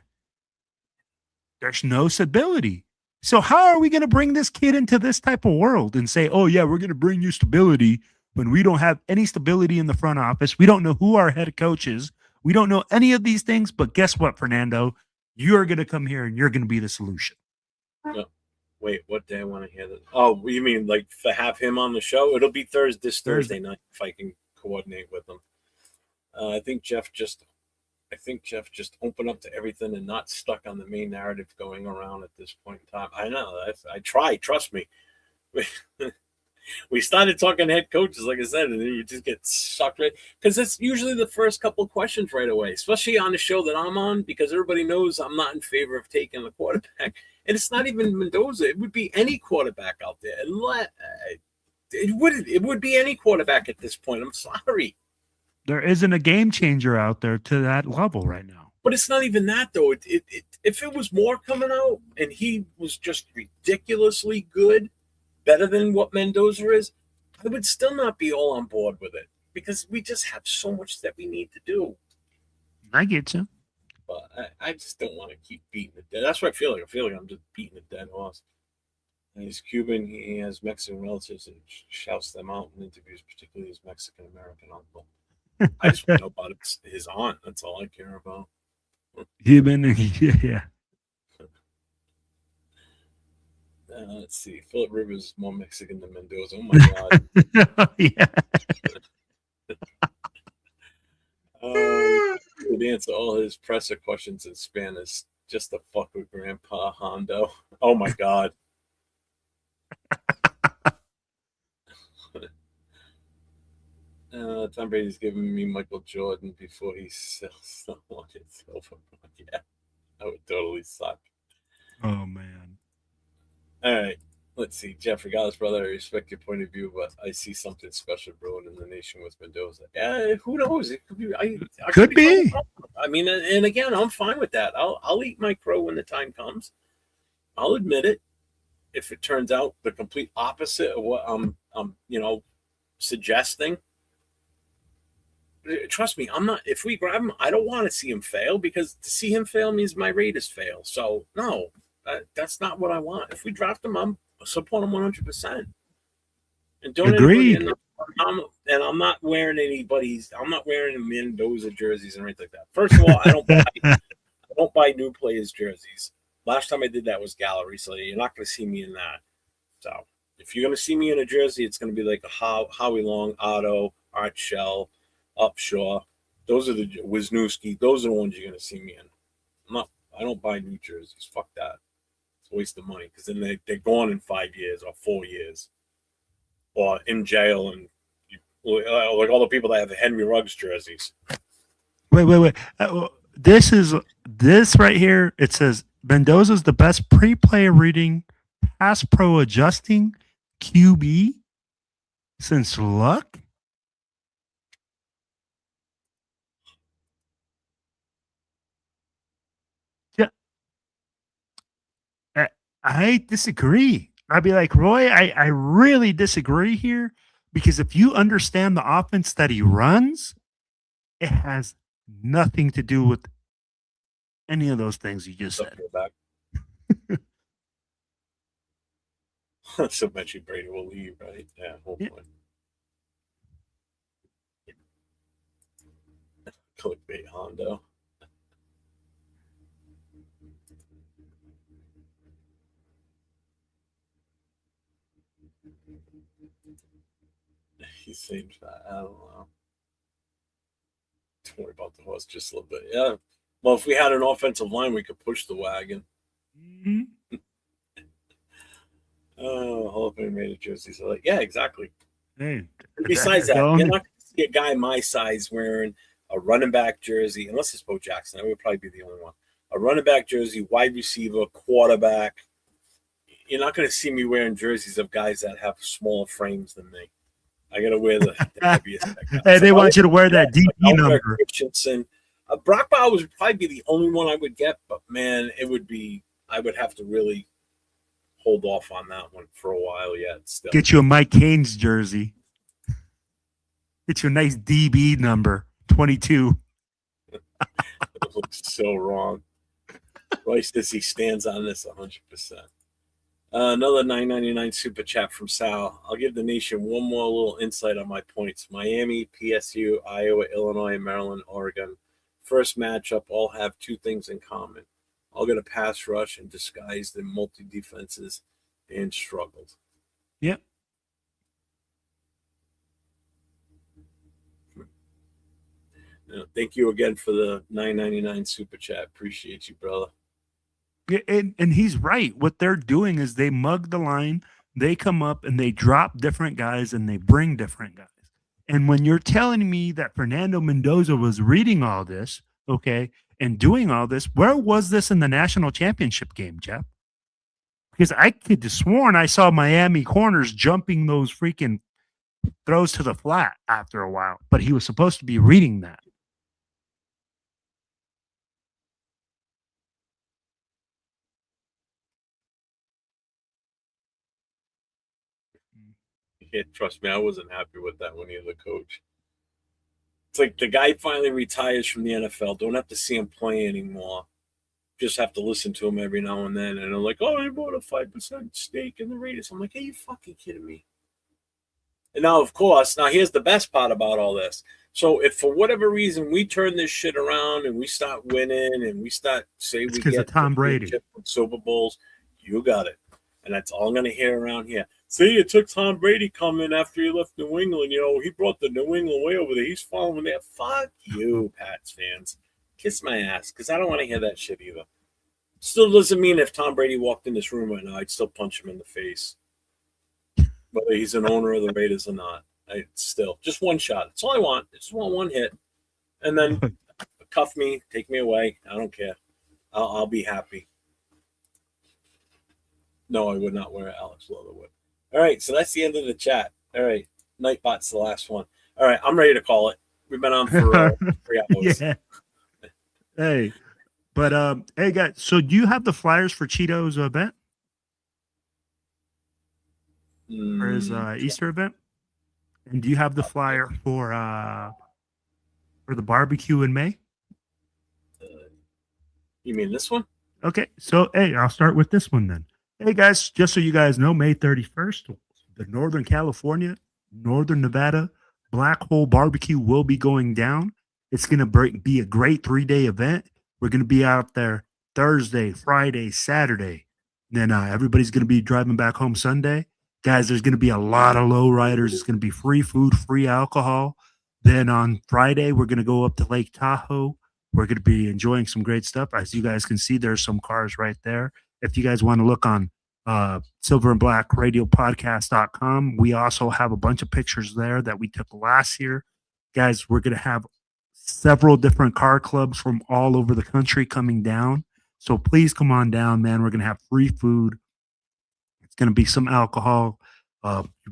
There's no stability. So how are we going to bring this kid into this type of world and say, oh, yeah, we're going to bring you stability when we don't have any stability in the front office? We don't know who our head coach is. We don't know any of these things. But guess what, Fernando? You're going to come here and you're going to be the solution. No. Wait, what day I want to hear this? Oh, you mean like to have him on the show? It'll be Thursday night if I can coordinate with him. I think Jeff just opened up to everything and not stuck on the main narrative going around at this point in time. I know. I try. Trust me. We started talking head coaches, like I said, and then you just get sucked right. Because that's usually the first couple of questions right away, especially on the show that I'm on, because everybody knows I'm not in favor of taking the quarterback. And it's not even Mendoza. It would be any quarterback out there. It would be any quarterback at this point. I'm sorry. There isn't a game changer out there to that level right now. But it's not even that, though. If it was more coming out and he was just ridiculously good, better than what Mendoza is, I would still not be all on board with it because we just have so much that we need to do. I get you. But I just don't want to keep beating it dead. That's what I feel like. I feel like I'm just beating a dead horse. And he's Cuban. He has Mexican relatives and shouts them out in interviews, particularly his Mexican-American uncle. I just want to know about his aunt. That's all I care about. Cuban, yeah. Let's see. Philip Rivers is more Mexican than Mendoza. Oh my god. Yeah. He would answer all his presser questions in Spanish just to fuck with Grandpa Hondo. Oh my god. Tom Brady's giving me Michael Jordan before he sells someone himself. Yeah, that would totally suck. Oh man. All right. Let's see, Jeff, regardless, brother, I respect your point of view, but I see something special brewing in the nation with Mendoza. Yeah, who knows? It could be. I Could be. I mean, and again, I'm fine with that. I'll eat my crow when the time comes. I'll admit it. If it turns out the complete opposite of what I'm suggesting, trust me, I'm not. If we grab him, I don't want to see him fail, because to see him fail means my Raiders fail. So no, that's not what I want. If we draft him, I'm support him 100%. And don't Agreed. I'm not wearing anybody's. I'm not wearing Mendoza jerseys and anything like that. First of all, I don't buy new players' jerseys. Last time I did that was gallery, so you're not going to see me in that. So if you're going to see me in a jersey, it's going to be like a Howie Long, Otto, Art Shell, Upshaw. Those are the Wisniewski. Those are the ones you're going to see me in. I don't buy new jerseys. Fuck that. It's a waste of money, because then they're gone in 5 years or 4 years, or in jail, and like all the people that have the Henry Ruggs jerseys. Wait. This right here. It says Mendoza's the best pre-play reading, pass pro adjusting QB since Luck. Yeah, I disagree. I'd be like, Roy, I really disagree here, because if you understand the offense that he runs, it has nothing to do with any of those things you just said. So eventually Brady will leave, right? Yeah, hopefully. Yeah. Clickbait Hondo. He seems that. I don't know. Don't worry about the horse just a little bit. Yeah. Well, if we had an offensive line, we could push the wagon. Mm-hmm. Hall of Fame rated jerseys. So yeah, exactly. Hey, Besides that, you're not going to see a guy my size wearing a running back jersey, unless it's Bo Jackson. That would probably be the only one. A running back jersey, wide receiver, quarterback. You're not going to see me wearing jerseys of guys that have smaller frames than me. I got to wear the heaviest. Hey, they want you to wear that DP number. Christensen. Brock Bowers would probably be the only one I would get, but man, I would have to really hold off on that one for a while yet. Still. Get you a Mike Haynes jersey. Get you a nice DB number, 22. It looks so wrong. Royce says he stands on this 100%. Another $9.99 super chat from Sal. I'll give the nation one more little insight on my points. Miami, PSU, Iowa, Illinois, Maryland, Oregon. First matchup all have two things in common. All got a pass rush and disguised in multi-defenses and struggled. Yep. Thank you again for the $9.99 super chat. Appreciate you, brother. And he's right. What they're doing is they mug the line, they come up and they drop different guys and they bring different guys. And when you're telling me that Fernando Mendoza was reading all this, okay, and doing all this, where was this in the national championship game, Jeff? Because I could have sworn I saw Miami corners jumping those freaking throws to the flat after a while, but he was supposed to be reading that. Yeah, trust me, I wasn't happy with that when he was a coach. It's like the guy finally retires from the NFL. Don't have to see him play anymore. Just have to listen to him every now and then. And they're like, oh, I bought a 5% stake in the Raiders. I'm like, are you fucking kidding me? And now, of course, here's the best part about all this. So if for whatever reason we turn this shit around and we start winning and we start, say, we get Tom Brady Super Bowls, you got it. And that's all I'm going to hear around here. See, it took Tom Brady coming after he left New England. He brought the New England way over there. He's following there. Fuck you, Pats fans. Kiss my ass, because I don't want to hear that shit either. Still doesn't mean if Tom Brady walked in this room right now, I'd still punch him in the face. Whether he's an owner of the Raiders or not. Still, just one shot. That's all I want. I just want one hit. And then cuff me, take me away. I don't care. I'll be happy. No, I would not wear Alex Leatherwood. All right, so that's the end of the chat. All right, Nightbot's the last one. All right, I'm ready to call it. We've been on for 3 hours. Yeah. Hey, but hey guys, so do you have the flyers for Cheeto's event? For his Easter event? And do you have the flyer for the barbecue in May? You mean this one? Okay, so hey, I'll start with this one then. Hey guys, just so you guys know, May 31st, the Northern California, Northern Nevada Black Hole Barbecue will be going down. It's going to be a great 3-day event. We're going to be out there Thursday, Friday, Saturday. Then everybody's going to be driving back home Sunday. Guys, there's going to be a lot of low riders. It's going to be free food, free alcohol. Then on Friday, we're going to go up to Lake Tahoe. We're going to be enjoying some great stuff. As you guys can see, there's some cars right there. If you guys want to look on Silver and Black Radio Podcast.com, we also have a bunch of pictures there that we took last year. Guys, we're going to have several different car clubs from all over the country coming down. So please come on down, man. We're going to have free food. It's going to be some alcohol.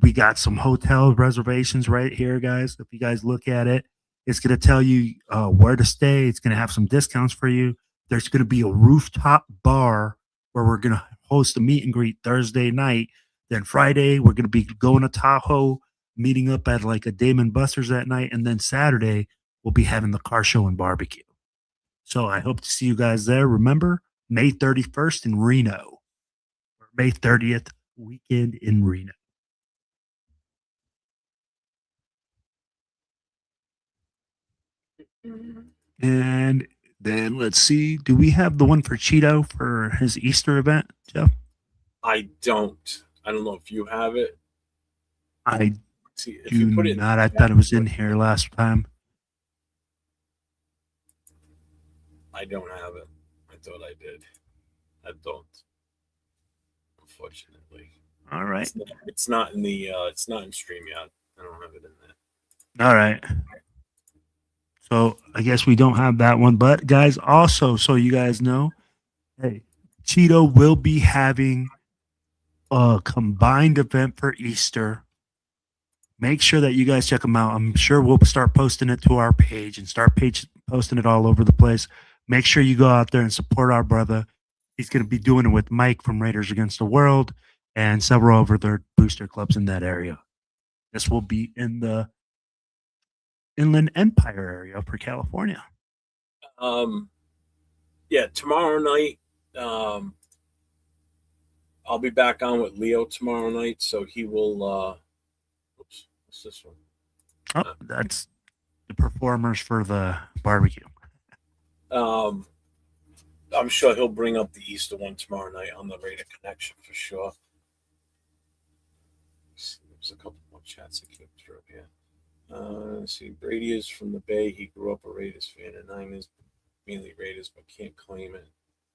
We got some hotel reservations right here, guys. If you guys look at it, it's going to tell you where to stay. It's going to have some discounts for you. There's going to be a rooftop bar where we're going to host a meet and greet Thursday night. Then Friday, we're going to be going to Tahoe, meeting up at like a Dave & Buster's that night. And then Saturday, we'll be having the car show and barbecue. So I hope to see you guys there. Remember, May 31st in Reno, or May 30th weekend in Reno. And then let's see. Do we have the one for Cheeto for his Easter event, Joe? I don't. I don't know if you have it. I see if do you put it not. I thought it was in here last time. I don't have it. I thought I did. I don't. Unfortunately. All right. It's not in the. It's not in StreamYard. I don't have it in there. All right. So I guess we don't have that one. But guys, also, so you guys know, hey, Cheeto will be having a combined event for Easter. Make sure that you guys check them out. I'm sure we'll start posting it to our page and posting it all over the place. Make sure you go out there and support our brother. He's going to be doing it with Mike from Raiders Against the World and several of their booster clubs in that area. This will be in the Inland Empire area for California. Yeah, tomorrow night, I'll be back on with Leo tomorrow night, so he will. Oops, what's this one? Oh, that's the performers for the barbecue. I'm sure he'll bring up the Easter one tomorrow night on the Raider Connection for sure. There's a couple more chats that came through here. Let's see, Brady is from the Bay. He grew up a Raiders fan, and I'm mainly Raiders, but can't claim it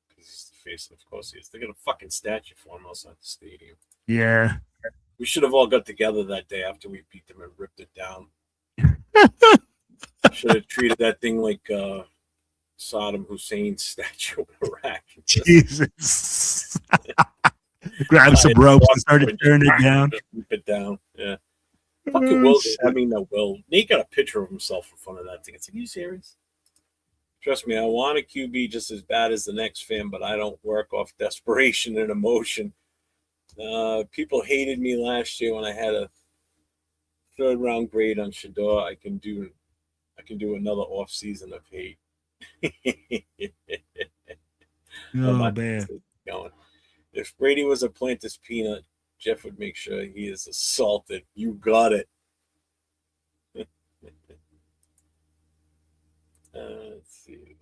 because he's the face. Of course, he is. They got a fucking statue for him outside the stadium. Yeah, we should have all got together that day after we beat them and ripped it down. Should have treated that thing like Saddam Hussein's statue in Iraq. Jesus. Grab some ropes and started tearing it down. Rip it down. Yeah. Fucking Will. I mean, no, Will. Nate got a picture of himself in front of that thing. It's like, are you serious? Trust me, I want a QB just as bad as the next fan, but I don't work off desperation and emotion. People hated me last year when I had a 3rd round grade on Shador. I can do another off season of hate. Oh man. Going. If Brady was a Plantis peanut, Jeff would make sure he is assaulted. You got it. Let's see.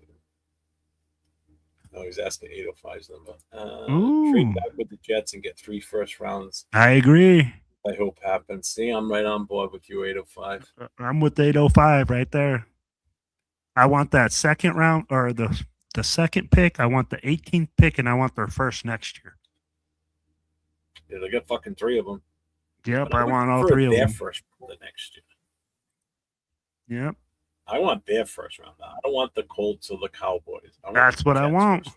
No, he's asking 805's number. Ooh. Trade back with the Jets and get 3 first rounds. I agree. I hope happens. See, I'm right on board with you, 805. I'm with 805 right there. I want that second round or the second pick. I want the 18th pick, and I want their first next year. Yeah, they got fucking 3 of them. Yep, I want all 3 of them. First the next year. Yep. I want their first round. I don't want the Colts or the Cowboys. That's what I want.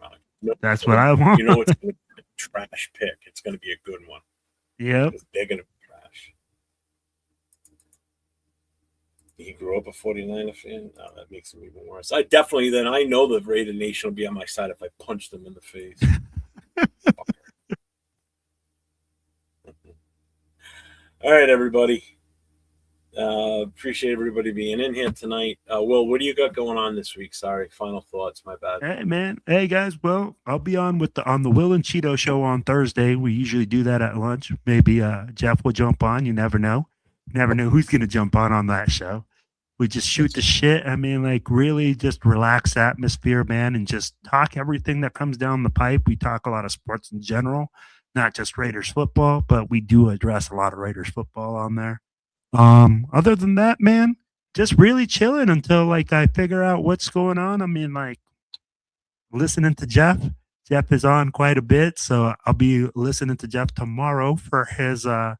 That's what I want. You know, it's going to be a trash pick. It's going to be a good one. Yep. They're going to be trash. He grew up a 49er fan. Oh, that makes him even worse. I know the Raider Nation will be on my side if I punch them in the face. All right, everybody. Appreciate everybody being in here tonight. Will, what do you got going on this week? Sorry, final thoughts. My bad. Hey, man. Hey, guys. Well, I'll be on the Will and Cheeto show on Thursday. We usually do that at lunch. Maybe Jeff will jump on. You never know. Never know who's going to jump on that show. We just shoot the shit. I mean, like, really just relax atmosphere, man, and just talk everything that comes down the pipe. We talk a lot of sports in general, not just Raiders football, but we do address a lot of Raiders football on there. Other than that, man, just really chilling until like I figure out what's going on. I mean, like listening to Jeff. Jeff is on quite a bit, so I'll be listening to Jeff tomorrow for his the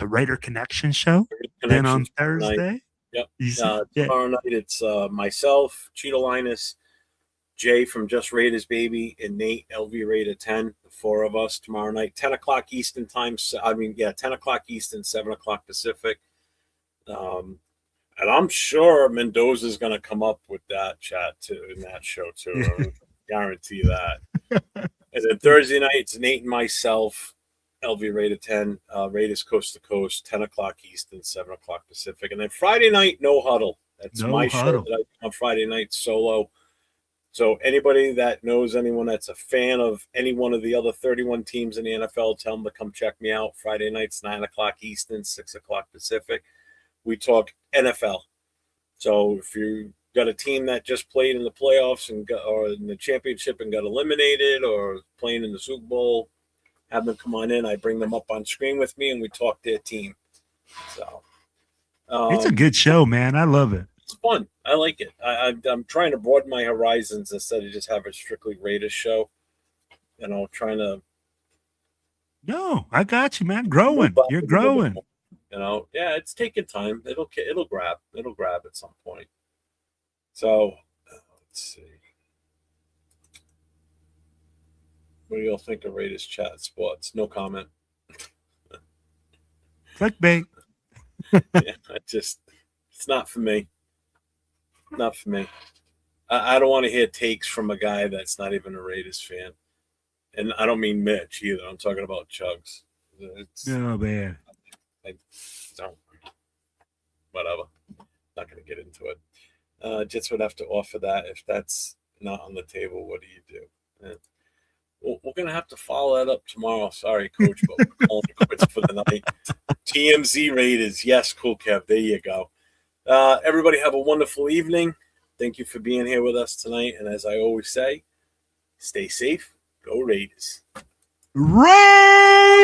Raider Connection show. Then on Thursday. Tonight. Yep. Tomorrow night it's myself, Chidolinus, Jay from Just Raiders Baby, and Nate LV Raider 10. The 4 of us tomorrow night, 10 o'clock Eastern time. 10 o'clock Eastern, 7 o'clock Pacific. And I'm sure Mendoza's going to come up with that chat too in that show too. I guarantee that. And then Thursday night, it's Nate and myself, LV Raider 10, Raiders Coast to Coast, 10 o'clock Eastern, 7 o'clock Pacific. And then Friday night, No Huddle. That's my show that I do on Friday night solo. So anybody that knows anyone that's a fan of any one of the other 31 teams in the NFL, tell them to come check me out. Friday nights, 9 o'clock Eastern, 6 o'clock Pacific. We talk NFL. So if you got a team that just played in the playoffs or in the championship and got eliminated, or playing in the Super Bowl, have them come on in. I bring them up on screen with me, and we talk their team. So it's a good show, man. I love it. It's fun. I like it. I'm trying to broaden my horizons instead of just have a strictly Raiders show. You know, trying to. No, I got you, man. Growing. You're growing. You know, yeah, it's taking time. It'll grab. It'll grab at some point. So let's see. What do y'all think of Raiders chat sports? No comment. Clickbait. Yeah, it's not for me. Not for me. I don't want to hear takes from a guy that's not even a Raiders fan. And I don't mean Mitch either. I'm talking about Chugs. Oh, man. I don't. Whatever. Not going to get into it. Jets would have to offer that. If that's not on the table, what do you do? We're going to have to follow that up tomorrow. Sorry, Coach, but we're calling it quits for the night. TMZ Raiders. Yes, cool, Kev. There you go. Everybody have a wonderful evening. Thank you for being here with us tonight. And as I always say, stay safe. Go Raiders. Raiders!